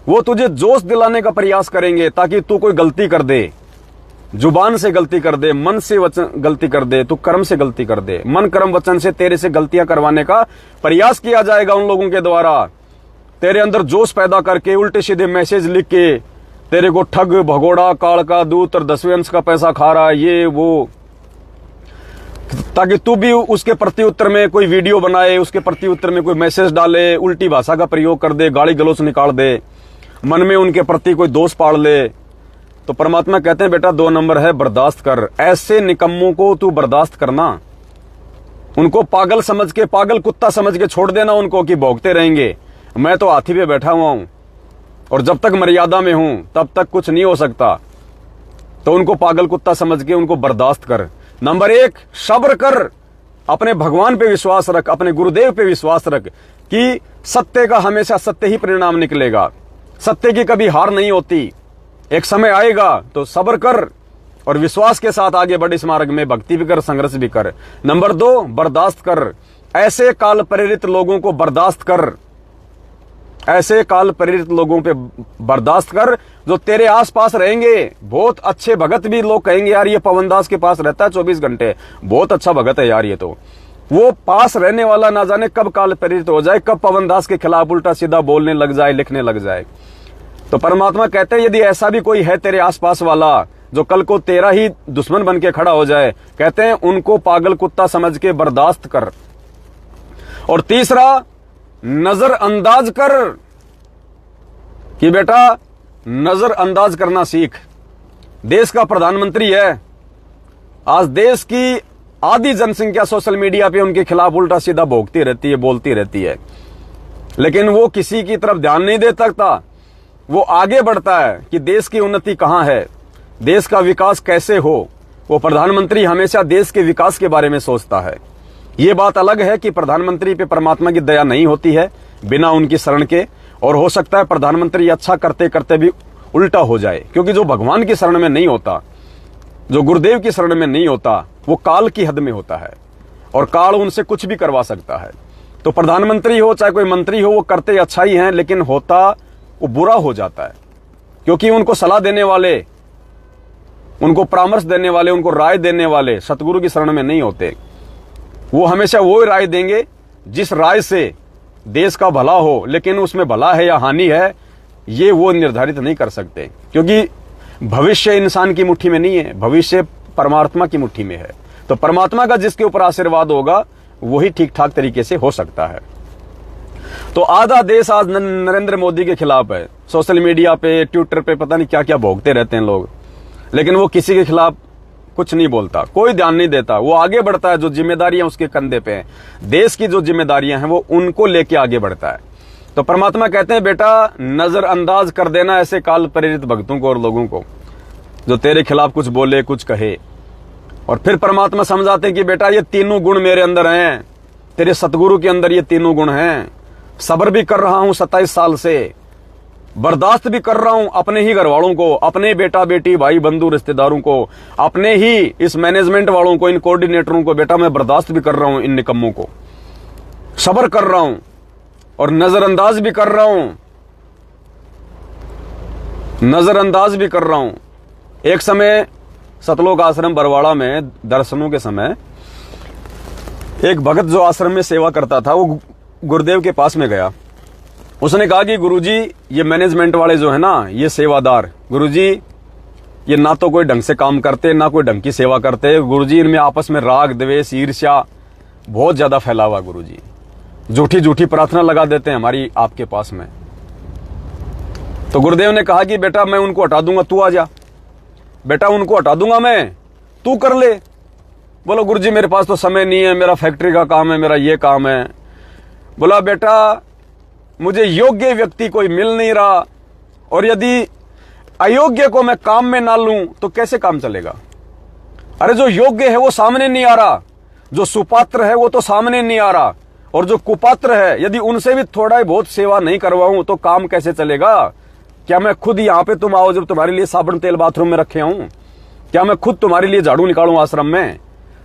वो तुझे जोश दिलाने का प्रयास करेंगे ताकि तू कोई गलती कर दे, जुबान से गलती कर दे, मन से वचन गलती कर दे, तू कर्म से गलती कर दे। मन कर्म वचन से तेरे से गलतियां करवाने का प्रयास किया जाएगा उन लोगों के द्वारा। तेरे अंदर जोश पैदा करके उल्टे सीधे मैसेज लिख के तेरे को ठग, भगोड़ा, काल का दूत और 10वें अंश का पैसा खा रहा है, ये वो, ताकि तू भी उसके प्रति उत्तर में कोई वीडियो बनाए, उसके प्रति उत्तर में कोई मैसेज डाले, उल्टी भाषा का प्रयोग कर दे, गाली गलौज निकाल दे, मन में उनके प्रति कोई दोष पाड़ ले। तो परमात्मा कहते हैं बेटा 2 नंबर है बर्दाश्त कर। ऐसे निकम्मों को तू बर्दाश्त करना, उनको पागल समझ के, पागल कुत्ता समझ के छोड़ देना उनको कि भौंकते रहेंगे, मैं तो हाथी पे बैठा हुआ हूं और जब तक मर्यादा में हूं तब तक कुछ नहीं हो सकता। तो उनको पागल कुत्ता समझ के उनको बर्दाश्त कर। नंबर 1 सब्र कर, अपने भगवान पे विश्वास रख, अपने गुरुदेव पे विश्वास रख कि सत्य का हमेशा सत्य ही परिणाम निकलेगा, सत्य की कभी हार नहीं होती। एक समय आएगा तो सब्र कर और विश्वास के साथ आगे बढ़, इस मार्ग में भक्ति भी कर, संघर्ष भी कर। नंबर 2 बर्दाश्त कर, ऐसे काल प्रेरित लोगों को बर्दाश्त कर, ऐसे काल प्रेरित लोगों पे बर्दाश्त कर जो तेरे आसपास रहेंगे। बहुत अच्छे भगत भी लोग कहेंगे यार ये पवनदास के पास रहता है 24 घंटे, बहुत अच्छा भगत है यार ये तो। वो पास रहने वाला ना जाने कब काल प्रेरित हो जाए, कब पवनदास के खिलाफ उल्टा सीधा बोलने लग जाए, लिखने लग जाए। तो परमात्मा कहते हैं यदि ऐसा भी कोई है तेरे आसपास वाला जो कल को तेरा ही दुश्मन बन के खड़ा हो जाए, कहते हैं उनको पागल कुत्ता समझ के बर्दाश्त कर। और तीसरा नजरअंदाज कर कि बेटा नजरअंदाज करना सीख। देश का प्रधानमंत्री है, आज देश की आधी जनसंख्या सोशल मीडिया पे उनके खिलाफ उल्टा सीधा भोंकती रहती है, बोलती रहती है, लेकिन वो किसी की तरफ ध्यान नहीं दे सकता। वो आगे बढ़ता है कि देश की उन्नति कहां है, देश का विकास कैसे हो। वो प्रधानमंत्री हमेशा देश के विकास के बारे में सोचता है। ये बात अलग है कि प्रधानमंत्री पे परमात्मा की दया नहीं होती है बिना उनकी शरण के, और हो सकता है प्रधानमंत्री अच्छा करते करते भी उल्टा हो जाए, क्योंकि जो भगवान की शरण में नहीं होता, जो गुरुदेव की शरण में नहीं होता, वो काल की हद में होता है और काल उनसे कुछ भी करवा सकता है। तो प्रधानमंत्री हो चाहे कोई मंत्री हो, वो करते अच्छा ही हैं, लेकिन होता वो बुरा हो जाता है, क्योंकि उनको सलाह देने वाले, उनको परामर्श देने वाले, उनको राय देने वाले सतगुरु की शरण में नहीं होते। वो हमेशा वो राय देंगे जिस राय से देश का भला हो, लेकिन उसमें भला है या हानि है ये वो निर्धारित नहीं कर सकते, क्योंकि भविष्य इंसान की मुट्ठी में नहीं है, भविष्य परमात्मा की मुट्ठी में है। तो परमात्मा का जिसके ऊपर आशीर्वाद होगा वही ठीक ठाक तरीके से हो सकता है। तो आधा देश आज नरेंद्र मोदी के खिलाफ है, सोशल मीडिया पे, ट्विटर पे पता नहीं क्या क्या भोगते रहते हैं लोग, लेकिन वो किसी के खिलाफ कुछ नहीं बोलता, कोई ध्यान नहीं देता। वो आगे बढ़ता है, जो जिम्मेदारियां उसके कंधे पे हैं, देश की जो जिम्मेदारियां हैं वो उनको लेके आगे बढ़ता है। तो परमात्मा कहते हैं बेटा नजरअंदाज कर देना ऐसे काल प्रेरित भक्तों को और लोगों को जो तेरे खिलाफ कुछ बोले, कुछ कहे। और फिर परमात्मा समझाते हैं कि बेटा ये तीनों गुण मेरे अंदर हैं, तेरे सतगुरु के अंदर ये तीनों गुण हैं। सब्र भी कर रहा हूं 27 साल से, बर्दाश्त भी कर रहा हूं अपने ही घर वालों को, अपने बेटा बेटी भाई बंधु रिश्तेदारों को, अपने ही इस मैनेजमेंट वालों को, इन कोऑर्डिनेटरों को बेटा मैं बर्दाश्त भी कर रहा हूं, इन निकम्मों को सब्र कर रहा हूं और नजरअंदाज भी कर रहा हूं, नजरअंदाज भी कर रहा हूं। एक समय सतलोक आश्रम बरवाड़ा में दर्शनों के समय एक भगत जो आश्रम में सेवा करता था वो गुरुदेव के पास में गया। उसने कहा कि गुरुजी ये मैनेजमेंट वाले जो है ना, ये सेवादार, गुरुजी ये ना तो कोई ढंग से काम करते, ना कोई ढंग की सेवा करते। गुरुजी इनमें आपस में राग द्वेष ईर्ष्या बहुत ज्यादा फैला हुआ। गुरुजी झूठी झूठी प्रार्थना लगा देते हैं हमारी आपके पास में। तो गुरुदेव ने कहा कि बेटा मैं उनको हटा दूंगा, तू आ जा। बेटा उनको हटा दूंगा मैं, तू कर ले। बोलो गुरुजी मेरे पास तो समय नहीं है, मेरा फैक्ट्री का काम है, मेरा ये काम है। बोला बेटा मुझे योग्य व्यक्ति कोई मिल नहीं रहा, और यदि अयोग्य को मैं काम में ना लूं तो कैसे काम चलेगा। अरे जो योग्य है वो सामने नहीं आ रहा, जो सुपात्र है वो तो सामने नहीं आ रहा, और जो कुपात्र है, यदि उनसे भी थोड़ा बहुत सेवा नहीं करवाऊं तो काम कैसे चलेगा? क्या मैं खुद यहाँ पे तुम आओ जब तुम्हारे लिए साबुन तेल बाथरूम में रखे हूं? क्या मैं खुद तुम्हारे लिए झाड़ू निकालूं आश्रम में?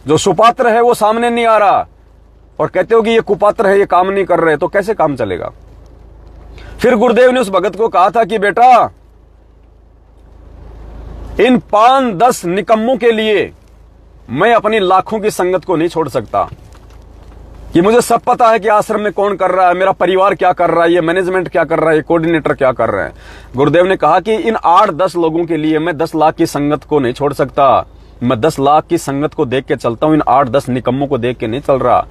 जो सुपात्र है वो सामने नहीं आ रहा और कहते हो कि ये कुपात्र है, ये काम नहीं कर रहे, तो कैसे काम चलेगा? फिर गुरुदेव ने उस भगत को कहा था कि बेटा, इन 5-10 निकम्मों के लिए मैं अपनी लाखों की संगत को नहीं छोड़ सकता। कि मुझे सब पता है कि आश्रम में कौन कर रहा है, मेरा परिवार क्या कर रहा है, ये मैनेजमेंट क्या कर रहा है, ये कोऑर्डिनेटर क्या कर रहे हैं। गुरुदेव ने कहा कि इन 8-10 लोगों के लिए मैं 10 लाख की संगत को नहीं छोड़ सकता। मैं 10 लाख की संगत को देख के चलता हूं, इन 8-10 निकम्मों को देख के नहीं चल रहा।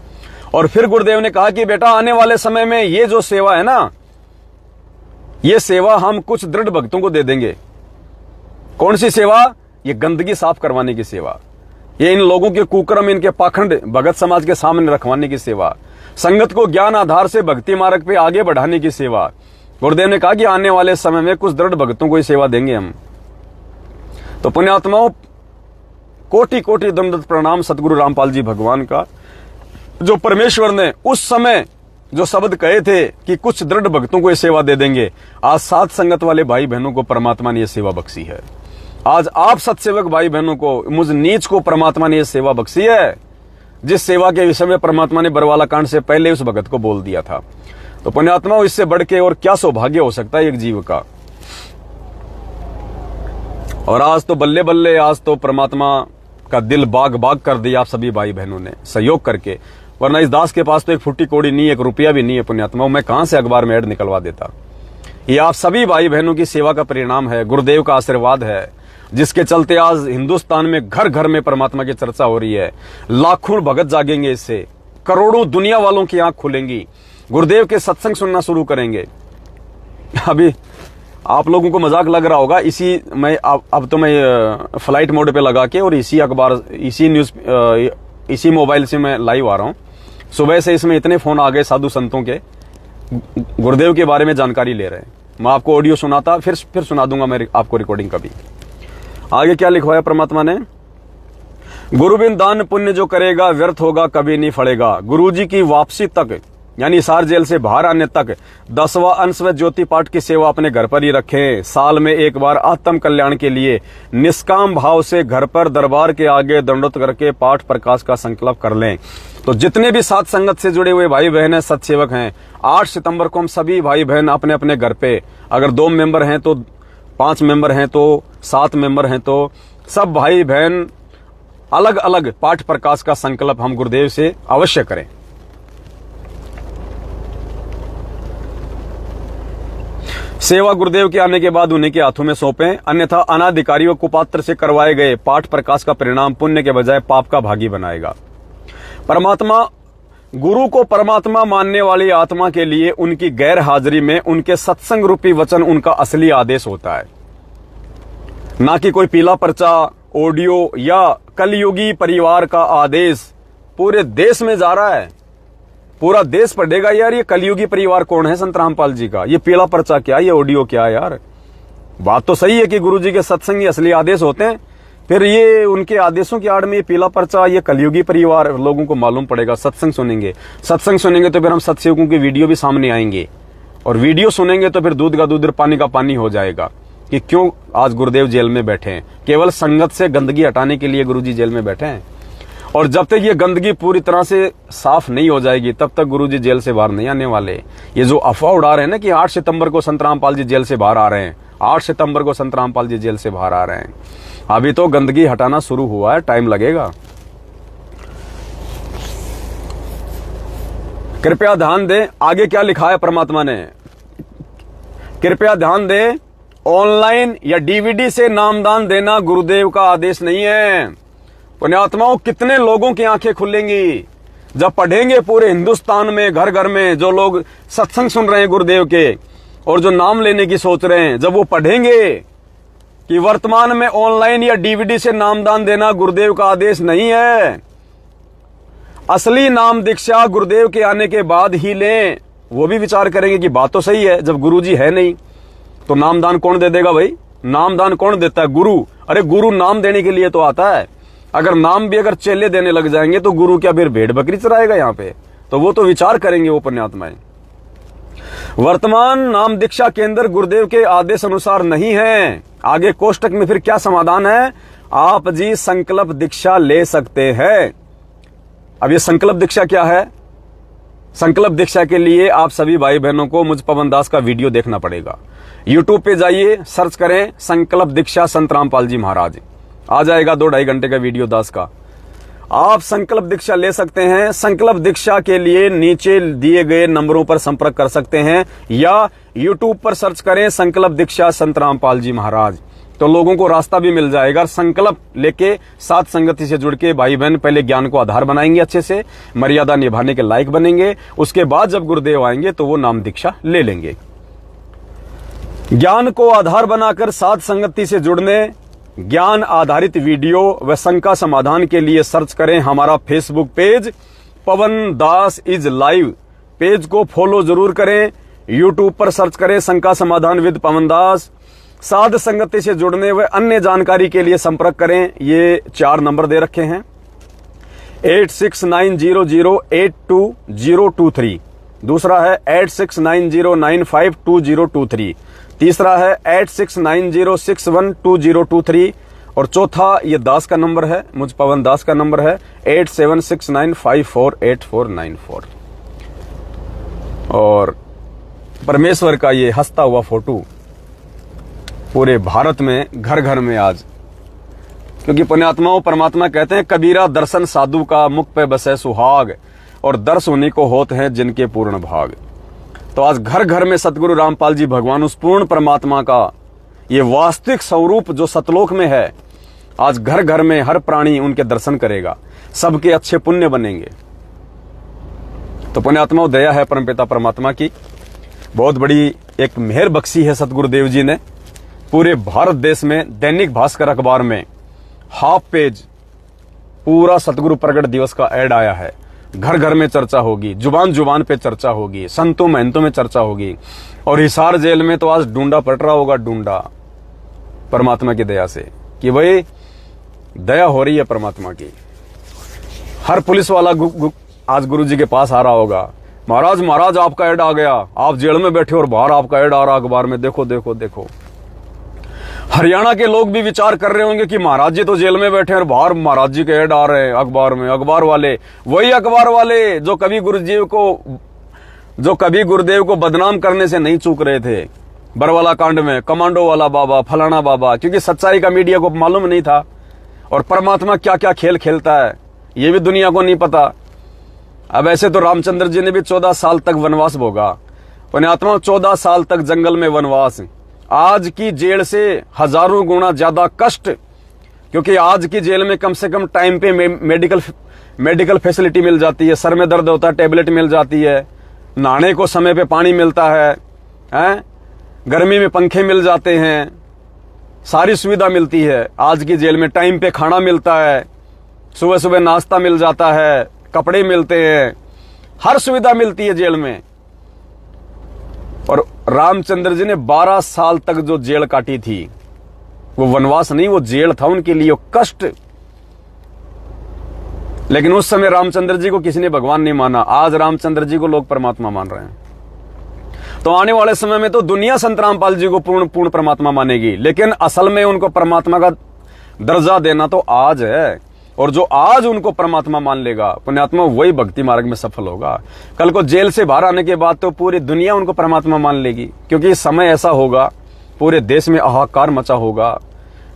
और फिर गुरुदेव ने कहा कि बेटा, आने वाले समय में ये जो सेवा है ना, ये सेवा हम कुछ दृढ़ भक्तों को दे देंगे। कौन सी सेवा? ये गंदगी साफ करवाने की सेवा, ये इन लोगों के कुकर्म, इनके पाखंड भगत समाज के सामने रखवाने की सेवा, संगत को ज्ञान आधार से भक्ति मार्ग पे आगे बढ़ाने की सेवा। गुरुदेव ने कहा कि आने वाले समय में कुछ दृढ़ भक्तों को ये सेवा देंगे हम। तो पुण्यात्माओं, कोटि कोटि दंडवत प्रणाम सतगुरु रामपाल जी भगवान का, जो परमेश्वर ने उस समय जो शब्द कहे थे कि कुछ दृढ़ भक्तों को ये सेवा दे देंगे, आज सात संगत वाले भाई बहनों को परमात्मा ने यह सेवा बख्शी है। आज आप सत्सेवक भाई बहनों को, मुझ नीच को परमात्मा ने यह सेवा बख्शी है, जिस सेवा के विषय में परमात्मा ने बरवाला कांड से पहले उस भगत को बोल दिया था। तो पुण्यात्माओं, इससे बढ़ के और क्या सौभाग्य हो सकता है एक जीव का। और आज तो बल्ले बल्ले, आज तो परमात्मा का दिल बाग बाग कर दिया आप सभी भाई बहनों ने सहयोग करके, वरना इस दास के पास तो एक फुट्टी कोड़ी नहीं, एक रुपया भी नहीं है। पुण्यात्माओं, मैं कहां से अखबार में ऐड निकलवा देता। ये आप सभी भाई बहनों की सेवा का परिणाम है, गुरुदेव का आशीर्वाद है, जिसके चलते आज हिंदुस्तान में घर घर में परमात्मा की चर्चा हो रही है। लाखों भगत जागेंगे इससे, करोड़ों दुनिया वालों की आंख खुलेंगी, गुरुदेव के सत्संग सुनना शुरू करेंगे। अभी आप लोगों को मजाक लग रहा होगा, इसी मैं अब तो मैं फ्लाइट मोड पे लगा के और इसी अखबार, इसी न्यूज, इसी मोबाइल से मैं लाइव आ रहा हूं। सुबह से इसमें इतने फोन आ गए साधु संतों के, गुरुदेव के बारे में जानकारी ले रहे हैं। मैं आपको ऑडियो सुनाता, फिर सुना दूंगा मैं आपको रिकॉर्डिंग कभी। आगे क्या लिखवाया परमात्मा ने? गुरुबिन दान पुण्य जो करेगा व्यर्थ होगा, कभी नहीं फड़ेगा। गुरुजी की वापसी तक, यानी हिसार जेल से बाहर आने तक 10वां अंश व ज्योति पाठ की सेवा अपने घर पर ही रखें। साल में एक बार आत्म कल्याण के लिए निष्काम भाव से घर पर दरबार के आगे दंडोत करके पाठ प्रकाश का संकल्प कर लें। तो जितने भी सात संगत से जुड़े हुए भाई बहन हैं, सत्सेवक हैं, 8 सितंबर को हम सभी भाई बहन अपने अपने घर पे, अगर 2 मेंबर हैं तो 5 मेंबर हैं तो 7 मेंबर हैं तो सब भाई बहन अलग अलग पाठ प्रकाश का संकल्प हम गुरुदेव से अवश्य करें। सेवा गुरुदेव के आने के बाद उन्हीं के हाथों में सौंपें, अन्यथा अनाधिकारियों कुपात्र से करवाए गए पाठ प्रकाश का परिणाम पुण्य के बजाय पाप का भागी बनाएगा। परमात्मा, गुरु को परमात्मा मानने वाली आत्मा के लिए उनकी गैर हाजिरी में उनके सत्संग रूपी वचन उनका असली आदेश होता है, ना कि कोई पीला पर्चा, ऑडियो या कलयुगी परिवार का आदेश पूरे देश में जा रहा है। पूरा देश पढ़ेगा यार ये कलयुगी परिवार कौन है संत रामपाल जी का, ये पीला पर्चा क्या, ये ऑडियो क्या है यार। बात तो सही है कि गुरुजी के सत्संग ही असली आदेश होते हैं, फिर ये उनके आदेशों की आड़ में ये पीला पर्चा, ये कलयुगी परिवार लोगों को मालूम पड़ेगा। सत्संग सुनेंगे तो फिर हम सत्संगों की वीडियो भी सामने आएंगे, और वीडियो सुनेंगे तो फिर दूध का दूध पानी का पानी हो जाएगा कि क्यों आज गुरुदेव जेल में बैठे हैं। केवल संगत से गंदगी हटाने के लिए गुरुजी जेल में बैठे हैं, और जब तक ये गंदगी पूरी तरह से साफ नहीं हो जाएगी तब तक गुरुजी जेल से बाहर नहीं आने वाले। ये जो अफवाह उड़ा रहे हैं ना कि 8 सितंबर को संत रामपाल जी जेल से बाहर आ रहे हैं, 8 सितंबर को संत रामपाल जी जेल से बाहर आ रहे हैं, अभी तो गंदगी हटाना शुरू हुआ है, टाइम लगेगा। कृपया ध्यान दें, आगे क्या लिखा है परमात्मा ने, कृपया ध्यान दें, ऑनलाइन या डीवीडी से नामदान देना गुरुदेव का आदेश नहीं है। पुण्यात्माओं, कितने लोगों की आंखें खुलेंगी जब पढ़ेंगे पूरे हिंदुस्तान में घर घर में जो लोग सत्संग सुन रहे हैं गुरुदेव के और जो नाम लेने की सोच रहे हैं, जब वो पढ़ेंगे कि वर्तमान में ऑनलाइन या डीवीडी से नामदान देना गुरुदेव का आदेश नहीं है, असली नाम दीक्षा गुरुदेव के आने के बाद ही लें, वो भी विचार करेंगे कि बात तो सही है, जब गुरुजी है नहीं तो नामदान कौन दे देगा भाई। नामदान कौन देता है? गुरु। अरे गुरु नाम देने के लिए तो आता है, अगर नाम भी अगर चेले देने लग जाएंगे तो गुरु क्या फिर भेड़ बकरी चराएगा यहाँ पे? तो वो तो विचार करेंगे वो पुण्यात्माएं। वर्तमान नाम दीक्षा केंद्र गुरुदेव के आदेश अनुसार नहीं है। आगे कोष्टक में फिर क्या समाधान है, आप जी संकल्प दीक्षा ले सकते हैं। अब ये संकल्प दीक्षा क्या है? संकल्प दीक्षा के लिए आप सभी भाई बहनों को मुझ पवन दास का वीडियो देखना पड़ेगा। यूट्यूब पे जाइए, सर्च करें संकल्प दीक्षा संत रामपाल जी महाराज, आ जाएगा 2-2.5 घंटे का वीडियो दास का। आप संकल्प दीक्षा ले सकते हैं। संकल्प दीक्षा के लिए नीचे दिए गए नंबरों पर संपर्क कर सकते हैं या यूट्यूब पर सर्च करें संकल्प दीक्षा संत रामपाल जी महाराज, तो लोगों को रास्ता भी मिल जाएगा। संकल्प लेके साथ संगति से जुड़ के भाई बहन पहले ज्ञान को आधार बनाएंगे, अच्छे से मर्यादा निभाने के लायक बनेंगे। उसके बाद जब गुरुदेव आएंगे तो वो नाम दीक्षा ले लेंगे। ज्ञान को आधार बनाकर साथ संगति से जुड़ने, ज्ञान आधारित वीडियो व शंका समाधान के लिए सर्च करें हमारा Facebook page Pawan Das is live. Page को फॉलो जरूर करें। यूट्यूब पर सर्च करें शंका समाधान विद पवन दास। साध संगति से जुड़ने व अन्य जानकारी के लिए संपर्क करें। ये 4 नंबर दे रखे हैं, 8690082023, दूसरा है 8690952023, तीसरा है 8690612023 और चौथा ये दास का नंबर है, मुझ पवन दास का नंबर है 8769548494। और परमेश्वर का ये हंसता हुआ फोटो पूरे भारत में घर घर में आज, क्योंकि पुण्यात्माओं परमात्मा कहते हैं कबीरा दर्शन साधु का मुख पे बसे सुहाग, और दर्श उन्हीं को होते हैं जिनके पूर्ण भाग। तो आज घर घर में सतगुरु रामपाल जी भगवान उस पूर्ण परमात्मा का ये वास्तविक स्वरूप जो सतलोक में है, आज घर घर में हर प्राणी उनके दर्शन करेगा, सबके अच्छे पुण्य बनेंगे। तो पुण्यात्माओं दया है परमपिता परमात्मा की, बहुत बड़ी एक मेहर बख्शी है सतगुरुदेव जी ने। पूरे भारत देश में दैनिक भास्कर अखबार में हाफ पेज पूरा सतगुरु प्रगट दिवस का ऐड आया है। घर घर में चर्चा होगी, जुबान जुबान पे चर्चा होगी, संतों महंतों में चर्चा होगी। और हिसार जेल में तो आज डूंडा पट रहा होगा, डूंडा परमात्मा की दया से, कि भाई दया हो रही है परमात्मा की। हर पुलिस वाला आज गुरु जी के पास आ रहा होगा, महाराज महाराज आपका ऐड आ गया, आप जेल में बैठे और बाहर आपका ऐड आ रहा अखबार में, देखो देखो देखो। हरियाणा के लोग भी विचार कर रहे होंगे कि महाराज जी तो जेल में बैठे और बाहर महाराज जी के ऐड आ रहे हैं अखबार में। अखबार वाले वही अखबार वाले जो कभी गुरुदेव को बदनाम करने से नहीं चूक रहे थे। बरवाला कांड में कमांडो वाला बाबा, फलाना बाबा, क्योंकि सच्चाई का मीडिया को मालूम नहीं था। और परमात्मा क्या क्या खेल खेलता है ये भी दुनिया को नहीं पता। अब ऐसे तो रामचंद्र जी ने भी 14 साल तक वनवास भोगा, पुण्यात्मा 14 साल तक जंगल में वनवास। आज की जेल से हजारों गुना ज्यादा कष्ट, क्योंकि आज की जेल में कम से कम टाइम पे मेडिकल फैसिलिटी मिल जाती है, सर में दर्द होता है टैबलेट मिल जाती है, नहाने को समय पे पानी मिलता है, गर्मी में पंखे मिल जाते हैं, सारी सुविधा मिलती है। आज की जेल में टाइम पे खाना मिलता है, सुबह सुबह नाश्ता मिल जाता है, कपड़े मिलते हैं, हर सुविधा मिलती है जेल में। और रामचंद्र जी ने 12 साल तक जो जेल काटी थी वो वनवास नहीं, वो जेल था उनके लिए, कष्ट। लेकिन उस समय रामचंद्र जी को किसी ने भगवान नहीं माना। आज रामचंद्र जी को लोग परमात्मा मान रहे हैं। तो आने वाले समय में तो दुनिया संत रामपाल जी को पूर्ण परमात्मा मानेगी, लेकिन असल में उनको परमात्मा का दर्जा देना तो आज है। और जो आज उनको परमात्मा मान लेगा पुण्यात्मा, वही भक्ति मार्ग में सफल होगा। कल को जेल से बाहर आने के बाद तो पूरी दुनिया उनको परमात्मा मान लेगी, क्योंकि समय ऐसा होगा पूरे देश में हाहाकार मचा होगा।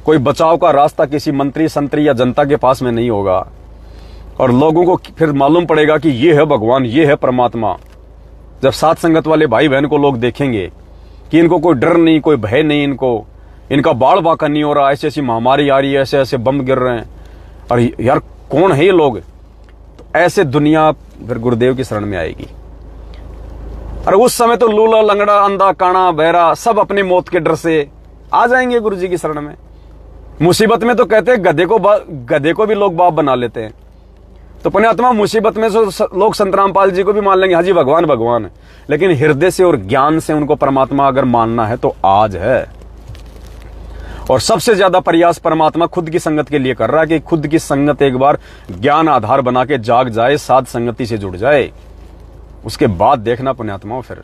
कोई बचाव का रास्ता किसी मंत्री संतरी या जनता के पास में नहीं होगा, और लोगों को फिर मालूम पड़ेगा कि ये है भगवान, ये है परमात्मा। जब साथ संगत वाले भाई बहन को लोग देखेंगे कि इनको कोई डर नहीं, कोई भय नहीं, इनका बाढ़ बाका नहीं हो रहा, ऐसी ऐसी महामारी आ रही है, ऐसे ऐसे बम गिर रहे हैं, और यार कौन है ये लोग, तो ऐसे दुनिया फिर गुरुदेव की शरण में आएगी। और उस समय तो लूला लंगड़ा अंधा काना बहरा सब अपनी मौत के डर से आ जाएंगे गुरु जी की शरण में। मुसीबत में तो कहते हैं गधे को भी लोग बाप बना लेते हैं। तो पुण्यात्मा मुसीबत में लोग संत रामपाल जी को भी मान लेंगे, हाजी भगवान भगवान, लेकिन हृदय से और ज्ञान से उनको परमात्मा अगर मानना है तो आज है। और सबसे ज्यादा प्रयास परमात्मा खुद की संगत के लिए कर रहा है कि खुद की संगत एक बार ज्ञान आधार बना के जाग जाए, साध संगति से जुड़ जाए। उसके बाद देखना पुण्यात्माओं फिर।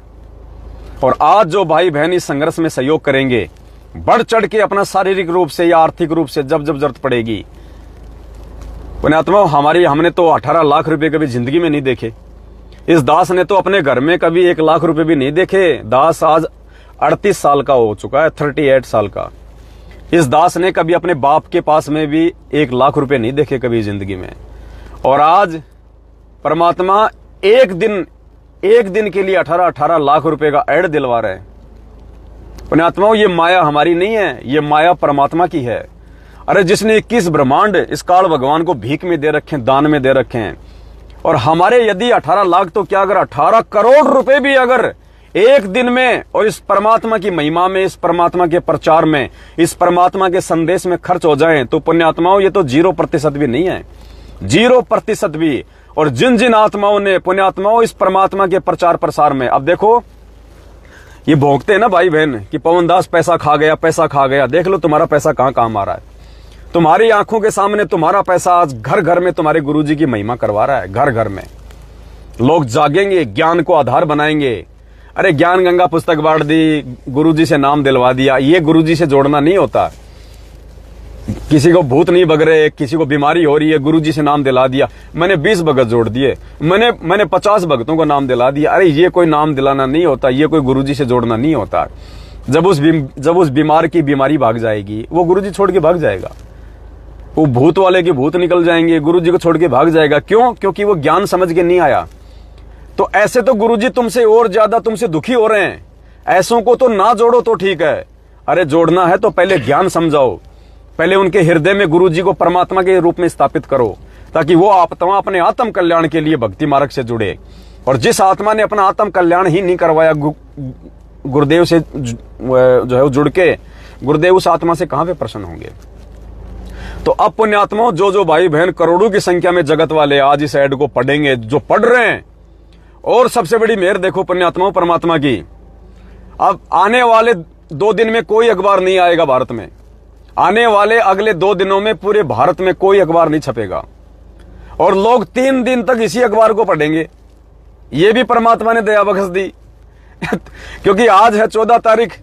और आज जो भाई बहन इस संघर्ष में सहयोग करेंगे, बढ़ चढ़ के अपना शारीरिक रूप से या आर्थिक रूप से जब जब जरूरत पड़ेगी, पुण्यात्माओं हमने तो 18 लाख रुपए कभी जिंदगी में नहीं देखे। इस दास ने तो अपने घर में कभी 1 लाख रुपए भी नहीं देखे। दास आज 38 साल का हो चुका है, 38 साल का। इस दास ने कभी अपने बाप के पास में भी 1 लाख रुपए नहीं देखे कभी जिंदगी में। और आज परमात्मा एक दिन के लिए 18 लाख रुपए का ऐड दिलवा रहे हैं। पुण्यात्माओं, ये माया हमारी नहीं है, ये माया परमात्मा की है। अरे जिसने 21 ब्रह्मांड इस काल भगवान को भीख में दे रखे हैं, दान में दे रखे हैं, और हमारे यदि 18 लाख तो क्या अगर 18 करोड़ रुपए भी अगर एक दिन में और इस परमात्मा की महिमा में, इस परमात्मा के प्रचार में, इस परमात्मा के संदेश में खर्च हो जाएं, तो पुण्यात्माओं ये तो 0% भी नहीं है, 0% भी। और जिन जिन आत्माओं ने, पुण्यात्माओं, इस परमात्मा के प्रचार प्रसार में, अब देखो ये भोंकते हैं ना भाई बहन कि पवन दास पैसा खा गया, पैसा खा गया। देख लो तुम्हारा पैसा कहां काम आ रहा है। तुम्हारी आंखों के सामने तुम्हारा पैसा आज घर घर में तुम्हारे गुरुजी की महिमा करवा रहा है। घर घर में लोग जागेंगे, ज्ञान को आधार बनाएंगे। अरे ज्ञान गंगा पुस्तक बांट दी, गुरुजी से नाम दिलवा दिया, ये गुरुजी से जोड़ना नहीं होता। किसी को भूत नहीं बग रहे, किसी को बीमारी हो रही है, गुरुजी से नाम दिला दिया, मैंने 20 भगत जोड़ दिए, मैंने 50 भक्तों को नाम दिला दिया। अरे ये कोई नाम दिलाना नहीं होता, ये कोई गुरुजी से जोड़ना नहीं होता। जब उस बीमार की बीमारी भाग जाएगी, वो गुरुजी छोड़ के भाग जाएगा। वो भूत वाले के भूत निकल जाएंगे, गुरुजी को छोड़ के भाग जाएगा। क्यों? क्योंकि वो ज्ञान समझ के नहीं आया। तो ऐसे तो गुरुजी तुमसे और ज्यादा तुमसे दुखी हो रहे हैं। ऐसों को तो ना जोड़ो तो ठीक है। अरे जोड़ना है तो पहले ज्ञान समझाओ, पहले उनके हृदय में गुरुजी को परमात्मा के रूप में स्थापित करो, ताकि वो आत्मा अपने आत्म कल्याण के लिए भक्ति मार्ग से जुड़े। और जिस आत्मा ने अपना आत्म कल्याण ही नहीं करवाया गुरुदेव से जो है जुड़ के, गुरुदेव उस आत्मा से कहां पे प्रसन्न होंगे। तो अब पुण्यात्माओं, जो भाई बहन करोड़ों की संख्या में जगत वाले आज इस ऐड को पढ़ेंगे, जो पढ़ रहे हैं, और सबसे बड़ी मेहर देखो पुण्यात्माओं परमात्मा की, अब आने वाले 2 दिन में कोई अखबार नहीं आएगा भारत में। आने वाले अगले 2 दिनों में पूरे भारत में कोई अखबार नहीं छपेगा, और लोग 3 दिन तक इसी अखबार को पढ़ेंगे। ये भी परमात्मा ने दया बख्श दी क्योंकि आज है 14 तारीख,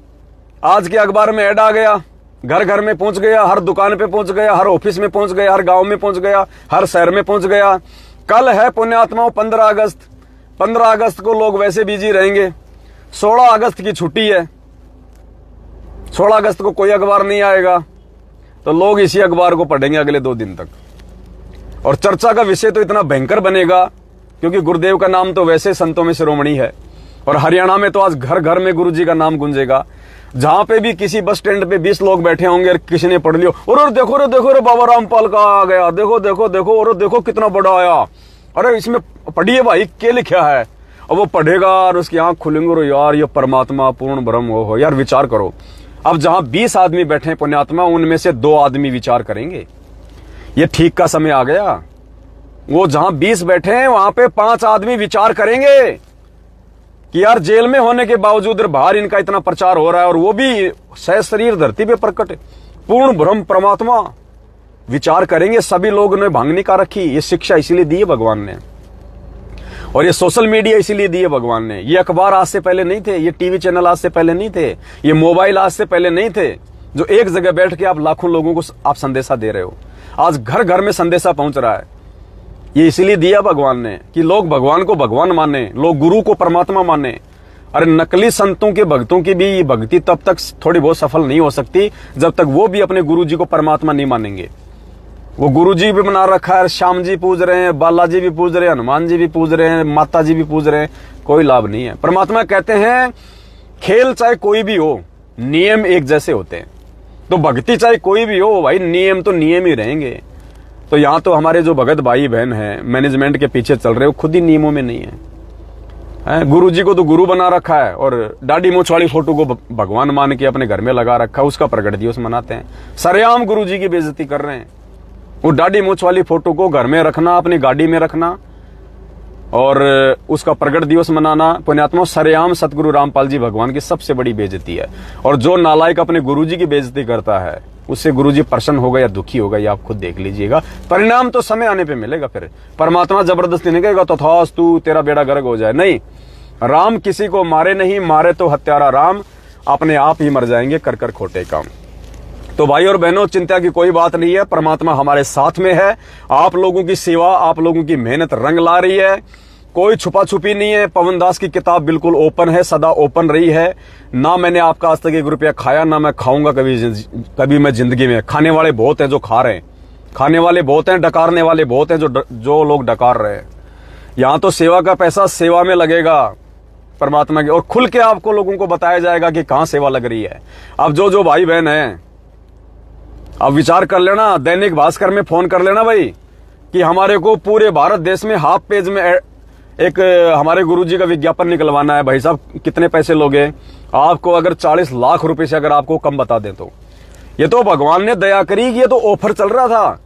आज के अखबार में ऐड आ गया, घर घर में पहुंच गया, हर दुकान पे पहुंच गया, हर ऑफिस में पहुंच गया, हर गांव में पहुंच गया, हर शहर में पहुंच गया। कल है पुण्यात्माओं 15 अगस्त। 15 अगस्त को लोग वैसे बिजी रहेंगे। 16 अगस्त की छुट्टी है, 16 अगस्त को कोई अखबार नहीं आएगा, तो लोग इसी अखबार को पढ़ेंगे अगले 2 दिन तक। और चर्चा का विषय तो इतना भयंकर बनेगा, क्योंकि गुरुदेव का नाम तो वैसे संतों में शिरोमणि है, और हरियाणा में तो आज घर घर में गुरुजी का नाम गूंजेगा। जहां पे भी किसी बस स्टैंड पे 20 लोग बैठे होंगे और किसी ने पढ़ लियो, और देखो रे बाबा रामपाल का आ गया, देखो देखो देखो, और देखो कितना बड़ा आया, अरे इसमें पढ़िए भाई क्या लिखा है। और वो पढ़ेगा और उसकी आंख खुलेंगे, और यार ये परमात्मा पूर्ण ब्रह्म हो। यार विचार करो, अब जहां 20 आदमी बैठे हैं पुण्यात्मा, उनमें से 2 आदमी विचार करेंगे। ये ठीक का समय आ गया। वो जहां 20 बैठे हैं वहां पे 5 आदमी विचार करेंगे कि यार जेल में होने के बावजूद बाहर इनका इतना प्रचार हो रहा है, और वो भी सह शरीर धरती पे प्रकट पूर्ण ब्रह्म परमात्मा। विचार करेंगे। सभी लोगों ने भांग नहीं का रखी। ये शिक्षा इसीलिए दी है भगवान ने, और ये सोशल मीडिया इसीलिए दी है भगवान ने। ये अखबार आज से पहले नहीं थे, ये टीवी चैनल आज से पहले नहीं थे, ये मोबाइल आज से पहले नहीं थे, जो एक जगह बैठ के आप लाखों लोगों को आप संदेशा दे रहे हो। आज घर घर में संदेशा पहुंच रहा है। ये इसीलिए दिया भगवान ने कि लोग भगवान को भगवान माने, लोग गुरु को परमात्मा माने। अरे नकली संतों के भक्तों की भी भक्ति तब तक थोड़ी बहुत सफल नहीं हो सकती जब तक वो भी अपने गुरु जी को परमात्मा नहीं मानेंगे। वो गुरु जी भी बना रखा है, श्याम जी पूज रहे हैं, बालाजी भी पूज रहे हैं, हनुमान जी भी पूज रहे हैं, माता जी भी पूज रहे हैं, कोई लाभ नहीं है। परमात्मा कहते हैं खेल चाहे कोई भी हो, नियम एक जैसे होते हैं। तो भक्ति चाहे कोई भी हो भाई, नियम तो नियम ही रहेंगे। तो यहाँ तो हमारे जो भगत भाई बहन हैं, मैनेजमेंट के पीछे चल रहे हो, खुद ही नियमों में नहीं है। गुरु जी को तो गुरु बना रखा है, और दाढ़ी मूंछ वाली फोटो को भगवान मान के अपने घर में लगा रखा है, उसका प्रगट दिवस मनाते हैं। सरेआम गुरु जी की बेइज्जती कर रहे हैं। वो दाढ़ी मूंछ वाली फोटो को घर में रखना, अपनी गाड़ी में रखना, और उसका प्रगट दिवस मनाना, पुण्यात्मा सरेआम सतगुरु रामपाल जी भगवान की सबसे बड़ी बेइज्जती है। और जो नालायक अपने गुरु जी की बेइज्जती करता है, उससे गुरुजी प्रसन्न होगा या दुखी होगा, ये आप खुद देख लीजिएगा। परिणाम तो समय आने पे मिलेगा। फिर परमात्मा जबरदस्ती नहीं कहेगा तथास्तु तेरा बेड़ा गर्क हो जाए, नहीं। राम किसी को मारे नहीं, मारे तो हत्यारा राम, अपने आप ही मर जाएंगे कर कर खोटे काम। तो भाई और बहनों, चिंता की कोई बात नहीं है, परमात्मा हमारे साथ में है। आप लोगों की सेवा, आप लोगों की मेहनत रंग ला रही है, कोई छुपा छुपी नहीं है। पवन दास की किताब बिल्कुल ओपन है, सदा ओपन रही है। ना मैंने आपका आज तक 1 रुपया खाया, ना मैं खाऊंगा कभी मैं जिंदगी में। खाने वाले बहुत हैं जो खा रहे हैं, खाने वाले बहुत हैं, डकारने वाले बहुत हैं जो लोग डकार रहे हैं। यहां तो सेवा का पैसा सेवा में लगेगा परमात्मा की, और खुल के आपको लोगों को बताया जाएगा कि कहां सेवा लग रही है। अब जो भाई बहन है, अब विचार कर लेना, दैनिक भास्कर में फोन कर लेना भाई कि हमारे को पूरे भारत देश में हाफ पेज में एक हमारे गुरुजी का विज्ञापन निकलवाना है। भाई साहब कितने पैसे लोगे? आपको अगर 40 लाख रुपए से अगर आपको कम बता दें तो ये तो भगवान ने दया करी कि ये तो ऑफर चल रहा था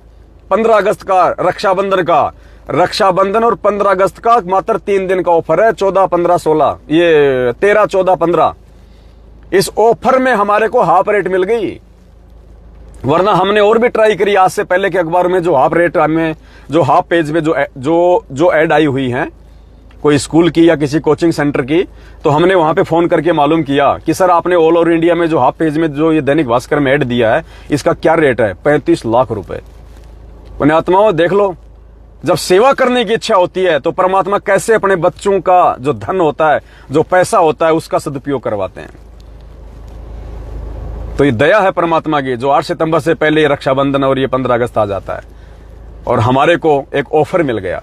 15 अगस्त का, रक्षाबंधन का। रक्षाबंधन और 15 अगस्त का मात्र 3 दिन का ऑफर है, 14, 15, 16, ये 13, 14, 15। इस ऑफर में हमारे को हाफ रेट मिल गई, वरना हमने और भी ट्राई करी आज से पहले के अखबार में जो हाफ रेट में, जो हाफ पेज पे जो ऐड आई हुई है कोई स्कूल की या किसी कोचिंग सेंटर की, तो हमने वहां पे फोन करके मालूम किया कि सर आपने ऑल ओवर इंडिया में जो हाफ पेज में जो ये दैनिक भास्कर में ऐड दिया है इसका क्या रेट है? 35 लाख रुपए। पुण्यात्माओं देख लो, जब सेवा करने की इच्छा होती है तो परमात्मा कैसे अपने बच्चों का जो धन होता है, जो पैसा होता है, उसका सदुपयोग करवाते हैं। तो ये दया है परमात्मा की, जो 8 सितंबर से पहले ये रक्षाबंधन और ये 15 अगस्त आ जाता है और हमारे को एक ऑफर मिल गया।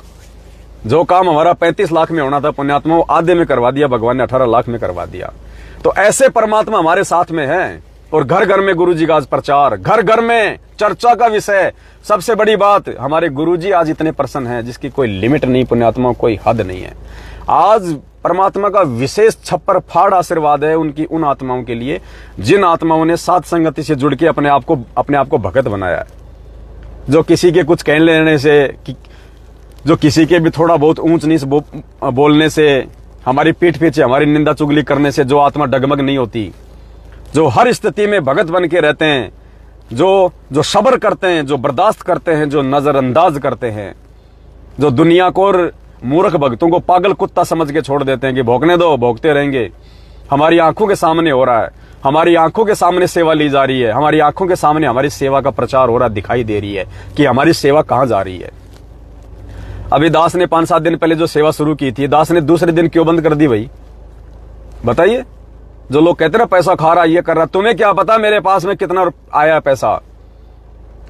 जो काम हमारा 35 लाख में होना था, पुण्यात्मा आधे में करवा दिया, भगवान ने 18 लाख में करवा दिया। तो ऐसे परमात्मा हमारे साथ में है। और घर घर में गुरुजी का आज प्रचार, घर घर में चर्चा का विषय। सबसे बड़ी बात, हमारे गुरुजी आज इतने प्रसन्न हैं जिसकी कोई लिमिट नहीं, पुण्यात्मा कोई हद नहीं है। आज परमात्मा का विशेष छप्पर फाड़ आशीर्वाद है उनकी उन आत्माओं के लिए जिन आत्माओं ने साथ संगति से जुड़ के अपने आप को भगत बनाया है। जो किसी के कुछ कह लेने से, जो किसी के भी थोड़ा बहुत ऊंच नीच बोलने से, हमारी पीठ पीछे हमारी निंदा चुगली करने से जो आत्मा डगमग नहीं होती, जो हर स्थिति में भगत बन के रहते हैं, जो सब्र करते हैं, जो बर्दाश्त करते हैं, जो नजरअंदाज करते हैं, जो दुनिया को और मूर्ख भक्तों को पागल कुत्ता समझ के छोड़ देते हैं कि भौंकने दो, भौंकते रहेंगे। हमारी आंखों के सामने हो रहा है, हमारी आंखों के सामने सेवा ली जा रही है, हमारी आंखों के सामने हमारी सेवा का प्रचार हो रहा, दिखाई दे रही है कि हमारी सेवा कहां जा रही है। अभी दास ने 5-7 दिन पहले जो सेवा शुरू की थी, दास ने दूसरे दिन क्यों बंद कर दी भाई? बताइए। जो लोग कहते ना पैसा खा रहा, ये कर रहा, तुम्हें क्या पता मेरे पास में कितना आया पैसा?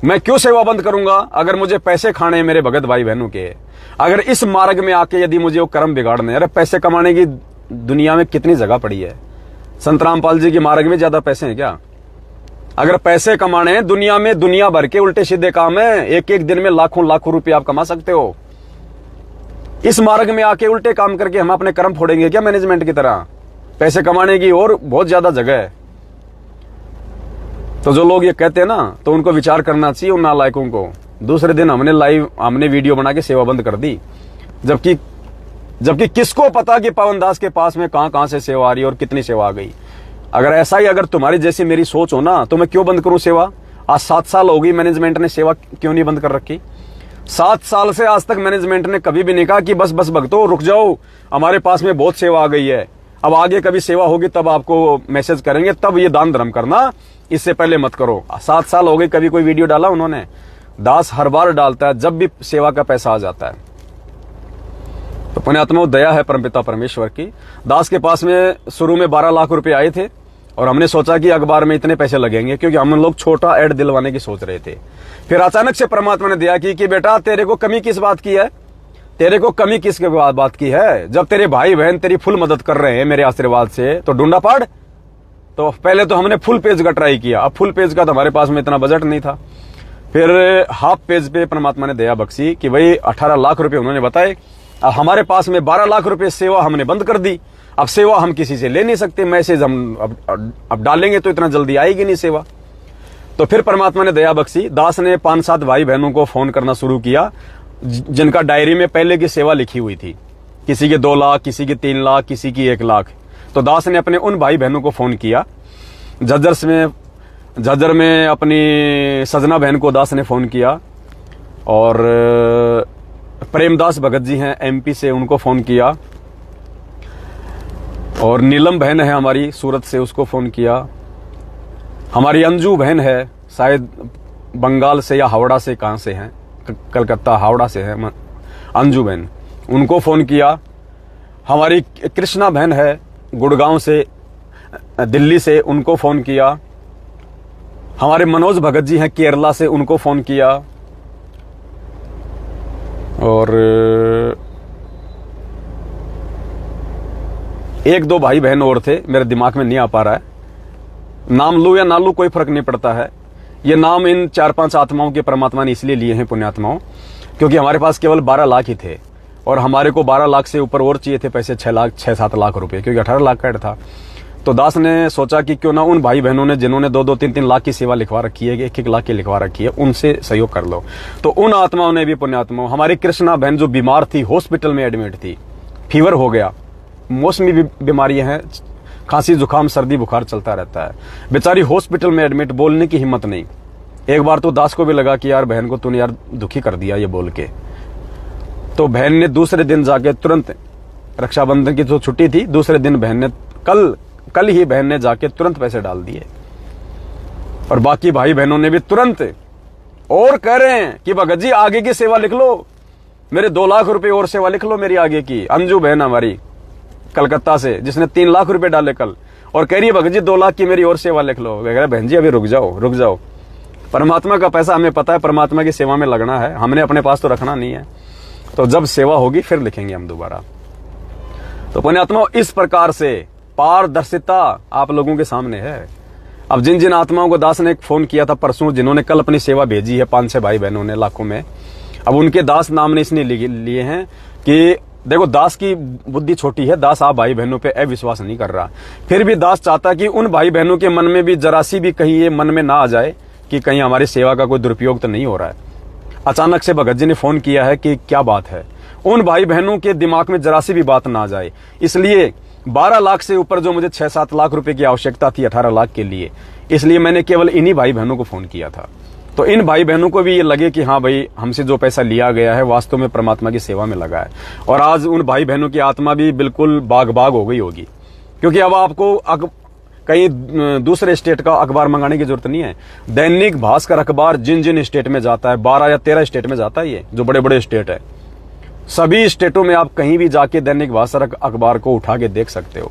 मैं क्यों सेवा बंद करूंगा अगर मुझे पैसे खाने हैं मेरे भगत भाई बहनों के? अगर इस मार्ग में आके यदि मुझे वो कर्म बिगाड़ने, अरे पैसे कमाने की दुनिया में कितनी जगह पड़ी है। संत रामपाल जी के मार्ग में ज्यादा पैसे हैं क्या? अगर पैसे कमाने हैं दुनिया में, दुनिया भर के उल्टे सीधे काम है। एक एक दिन में लाखों लाखों रुपए आप कमा सकते हो। इस मार्ग में आके उल्टे काम करके हम अपने कर्म फोड़ेंगे क्या मैनेजमेंट की तरह? पैसे कमाने की और बहुत ज्यादा जगह है। तो जो लोग ये कहते हैं ना, तो उनको विचार करना चाहिए उन नालायकों को। दूसरे दिन हमने वीडियो बना के सेवा बंद कर दी, जबकि किसको पता कि पवन दास के पास में कहां से सेवा आ रही है और कितनी सेवा आ गई। अगर ऐसा ही अगर तुम्हारी जैसी मेरी सोच हो ना, तो मैं क्यों बंद करूं सेवा? आज 7 साल हो गई, मैनेजमेंट ने सेवा क्यों नहीं बंद कर रखी? 7 साल से आज तक मैनेजमेंट ने कभी भी नहीं कहा कि बस भक्तों रुक जाओ, हमारे पास में बहुत सेवा आ गई है, अब आगे कभी सेवा होगी तब आपको मैसेज करेंगे, तब ये दान धर्म करना, इससे पहले मत करो। 7 साल हो गए, कभी कोई वीडियो डाला उन्होंने? दास हर बार डालता है जब भी सेवा का पैसा आ जाता है। तो पुण्यात्मा दया है परमपिता परमेश्वर की। दास के पास में शुरू में 12 लाख रुपए आए थे और हमने सोचा कि अखबार में इतने पैसे लगेंगे, क्योंकि हम लोग छोटा ऐड दिलवाने की सोच रहे थे। फिर अचानक से परमात्मा ने दया की कि बेटा तेरे को कमी किस बात की है? तेरे को कमी किसके बात की है? जब तेरे भाई बहन तेरी फुल मदद कर रहे हैं मेरे आशीर्वाद से, तो ढूंढा पाड़। तो पहले तो हमने फुल पेज का ट्राई किया, अब फुल पेज का तो हमारे पास में इतना बजट नहीं था। फिर हाफ पेज पे परमात्मा ने दया बख्शी कि भाई 18 लाख रुपए उन्होंने बताए। अब हमारे पास में 12 लाख रुपए सेवा हमने बंद कर दी। अब सेवा हम किसी से ले नहीं सकते, मैसेज हम अब डालेंगे तो इतना जल्दी आएगी नहीं सेवा। तो फिर परमात्मा ने दया बख्शी, दास ने 5-7 भाई बहनों को फोन करना शुरू किया जिनका डायरी में पहले की सेवा लिखी हुई थी, किसी के 2 लाख, किसी के 3 लाख, किसी की 1 लाख। तो दास ने अपने उन भाई बहनों को फोन किया। झज्जर में झज्जर में अपनी सजना बहन को दास ने फ़ोन किया, और प्रेमदास भगत जी हैं MP से, उनको फ़ोन किया, और नीलम बहन है हमारी सूरत से, उसको फ़ोन किया। हमारी अंजू बहन है, शायद बंगाल से या हावड़ा से, कहाँ से हैं, कलकत्ता हावड़ा से है अंजू बहन, उनको फ़ोन किया। हमारी कृष्णा बहन है गुड़गांव से, दिल्ली से, उनको फ़ोन किया। हमारे मनोज भगत जी हैं केरला से, उनको फ़ोन किया। और एक दो भाई बहन और थे, मेरे दिमाग में नहीं आ पा रहा है, नाम लूं या ना लूं कोई फर्क नहीं पड़ता है। ये नाम इन 4-5 आत्माओं के परमात्मा ने इसलिए लिए हैं, पुण्यात्माओं, क्योंकि हमारे पास केवल 12 लाख ही थे, और हमारे को 12 लाख से ऊपर और चाहिए थे पैसे, 6-7 लाख रुपए, क्योंकि 18 लाख का एड था। तो दास ने सोचा कि क्यों ना उन भाई बहनों ने जिन्होंने 2-2, 3-3 लाख की सेवा लिखवा रखी है, 1-1 लाख की लिखवा रखी है, उनसे सहयोग कर लो। तो उन आत्माओं ने भी, पुण्यात्माओं, हमारी कृष्णा बहन जो बीमार थी, हॉस्पिटल में एडमिट थी, फीवर हो गया, मौसमी बीमारियां हैं, खांसी जुकाम सर्दी बुखार चलता रहता है, बेचारी हॉस्पिटल में एडमिट, बोलने की हिम्मत नहीं। एक बार तो दास को भी लगा कि यार बहन को तूने यार दुखी कर दिया ये बोल के। तो बहन ने दूसरे दिन जाके तुरंत, रक्षाबंधन की तो छुट्टी थी, दूसरे दिन बहन ने कल ही बहन ने जाके तुरंत पैसे डाल दिए, और बाकी भाई बहनों ने भी तुरंत, और कह रहे हैं कि भगत जी आगे की सेवा लिख लो, मेरे 2 लाख रुपए और सेवा लिख लो मेरी आगे की। अंजू बहन हमारी कलकत्ता से, जिसने 3 लाख रुपए डाले कल, और कह रही है भगत जी 2 लाख की मेरी और सेवा लिख लो। कह रहे बहन जी अभी रुक जाओ, परमात्मा का पैसा हमें पता है, परमात्मा की सेवा में लगना है, हमने अपने पास तो रखना नहीं है, तो जब सेवा होगी फिर लिखेंगे हम दोबारा। तो पुण्यात्मा, इस प्रकार से पारदर्शिता आप लोगों के सामने है। अब जिन जिन आत्माओं को दास ने फोन किया था परसों, जिन्होंने कल अपनी सेवा भेजी है, 5-6 भाई बहनों ने लाखों में, अब उनके दास नाम ने इसने लिए हैं कि देखो दास की बुद्धि छोटी है, दास आप भाई बहनों पे अविश्वास नहीं कर रहा, फिर भी दास चाहता कि उन भाई बहनों के मन में भी जरा सी भी कहीं ये मन में ना आ जाए कि कहीं हमारी सेवा का कोई दुरुपयोग तो नहीं हो रहा है। अचानक से भगत जी ने फोन किया है कि क्या बात है, उन भाई बहनों के दिमाग में जरा सी भी बात ना आ जाए, इसलिए 12 लाख से ऊपर जो मुझे 6-7 लाख रुपए की आवश्यकता थी 18 लाख के लिए, इसलिए मैंने केवल इन्हीं भाई बहनों को फोन किया था। तो इन भाई बहनों को भी ये लगे कि हाँ भाई, हमसे जो पैसा लिया गया है वास्तव में परमात्मा की सेवा में लगा है। और आज उन भाई बहनों की आत्मा भी बिल्कुल बाग हो गई होगी, क्योंकि अब आपको कहीं दूसरे स्टेट का अखबार मंगाने की जरूरत नहीं है। दैनिक भास्कर अखबार जिन जिन स्टेट में जाता है, 12 या 13 स्टेट में जाता है, ये जो बड़े बड़े स्टेट है, सभी स्टेटों में आप कहीं भी जाके दैनिक भास्कर अखबार को उठा के देख सकते हो।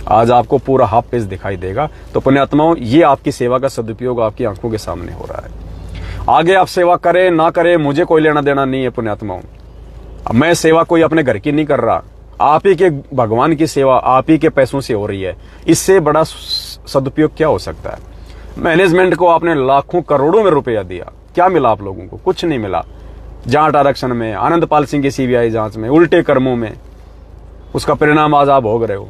आज आपको पूरा हाफ पेज दिखाई देगा। तो पुण्यात्माओं, ये आपकी सेवा का सदुपयोग आपकी आंखों के सामने हो रहा है। आगे आप सेवा करें ना करें, मुझे कोई लेना देना नहीं है पुण्यात्माओं। अब मैं सेवा कोई अपने घर की नहीं कर रहा, आप ही के भगवान की सेवा आप ही के पैसों से हो रही है। इससे बड़ा सदुपयोग क्या हो सकता है। मैनेजमेंट को आपने लाखों करोड़ों में रुपया दिया, क्या मिला आप लोगों को? कुछ नहीं मिला। जाट आरक्षण में, आनंदपाल सिंह की CBI जांच में, उल्टे कर्मों में, उसका परिणाम आज आप भोग रहे हो।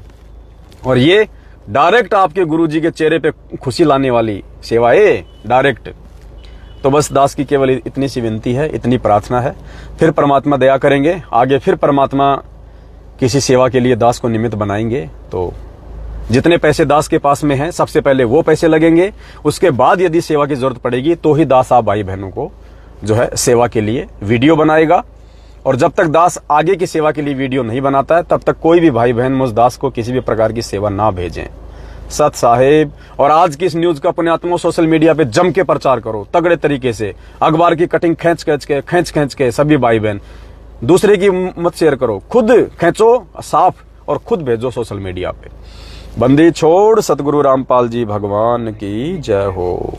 और ये डायरेक्ट आपके गुरुजी के चेहरे पे खुशी लाने वाली सेवा है, डायरेक्ट। तो बस दास की केवल इतनी सी विनती है, इतनी प्रार्थना है, फिर परमात्मा दया करेंगे। आगे फिर परमात्मा किसी सेवा के लिए दास को निमित्त बनाएंगे। तो जितने पैसे दास के पास में हैं, सबसे पहले वो पैसे लगेंगे, उसके बाद यदि सेवा की जरूरत पड़ेगी तो ही दास आप भाई बहनों को जो है सेवा के लिए वीडियो बनाएगा। और जब तक दास आगे की सेवा के लिए वीडियो नहीं बनाता है, तब तक कोई भी भाई बहन मुझ दास को किसी भी प्रकार की सेवा ना भेजें। सत साहेब। और आज की इस न्यूज का पुण्यात्मा सोशल मीडिया पे जम के प्रचार करो, तगड़े तरीके से। अखबार की कटिंग खींच के सभी भाई बहन, दूसरे की मत शेयर करो, खुद खींचो साफ और खुद भेजो सोशल मीडिया पे। बंदी छोड़। सतगुरु रामपाल जी भगवान की जय हो।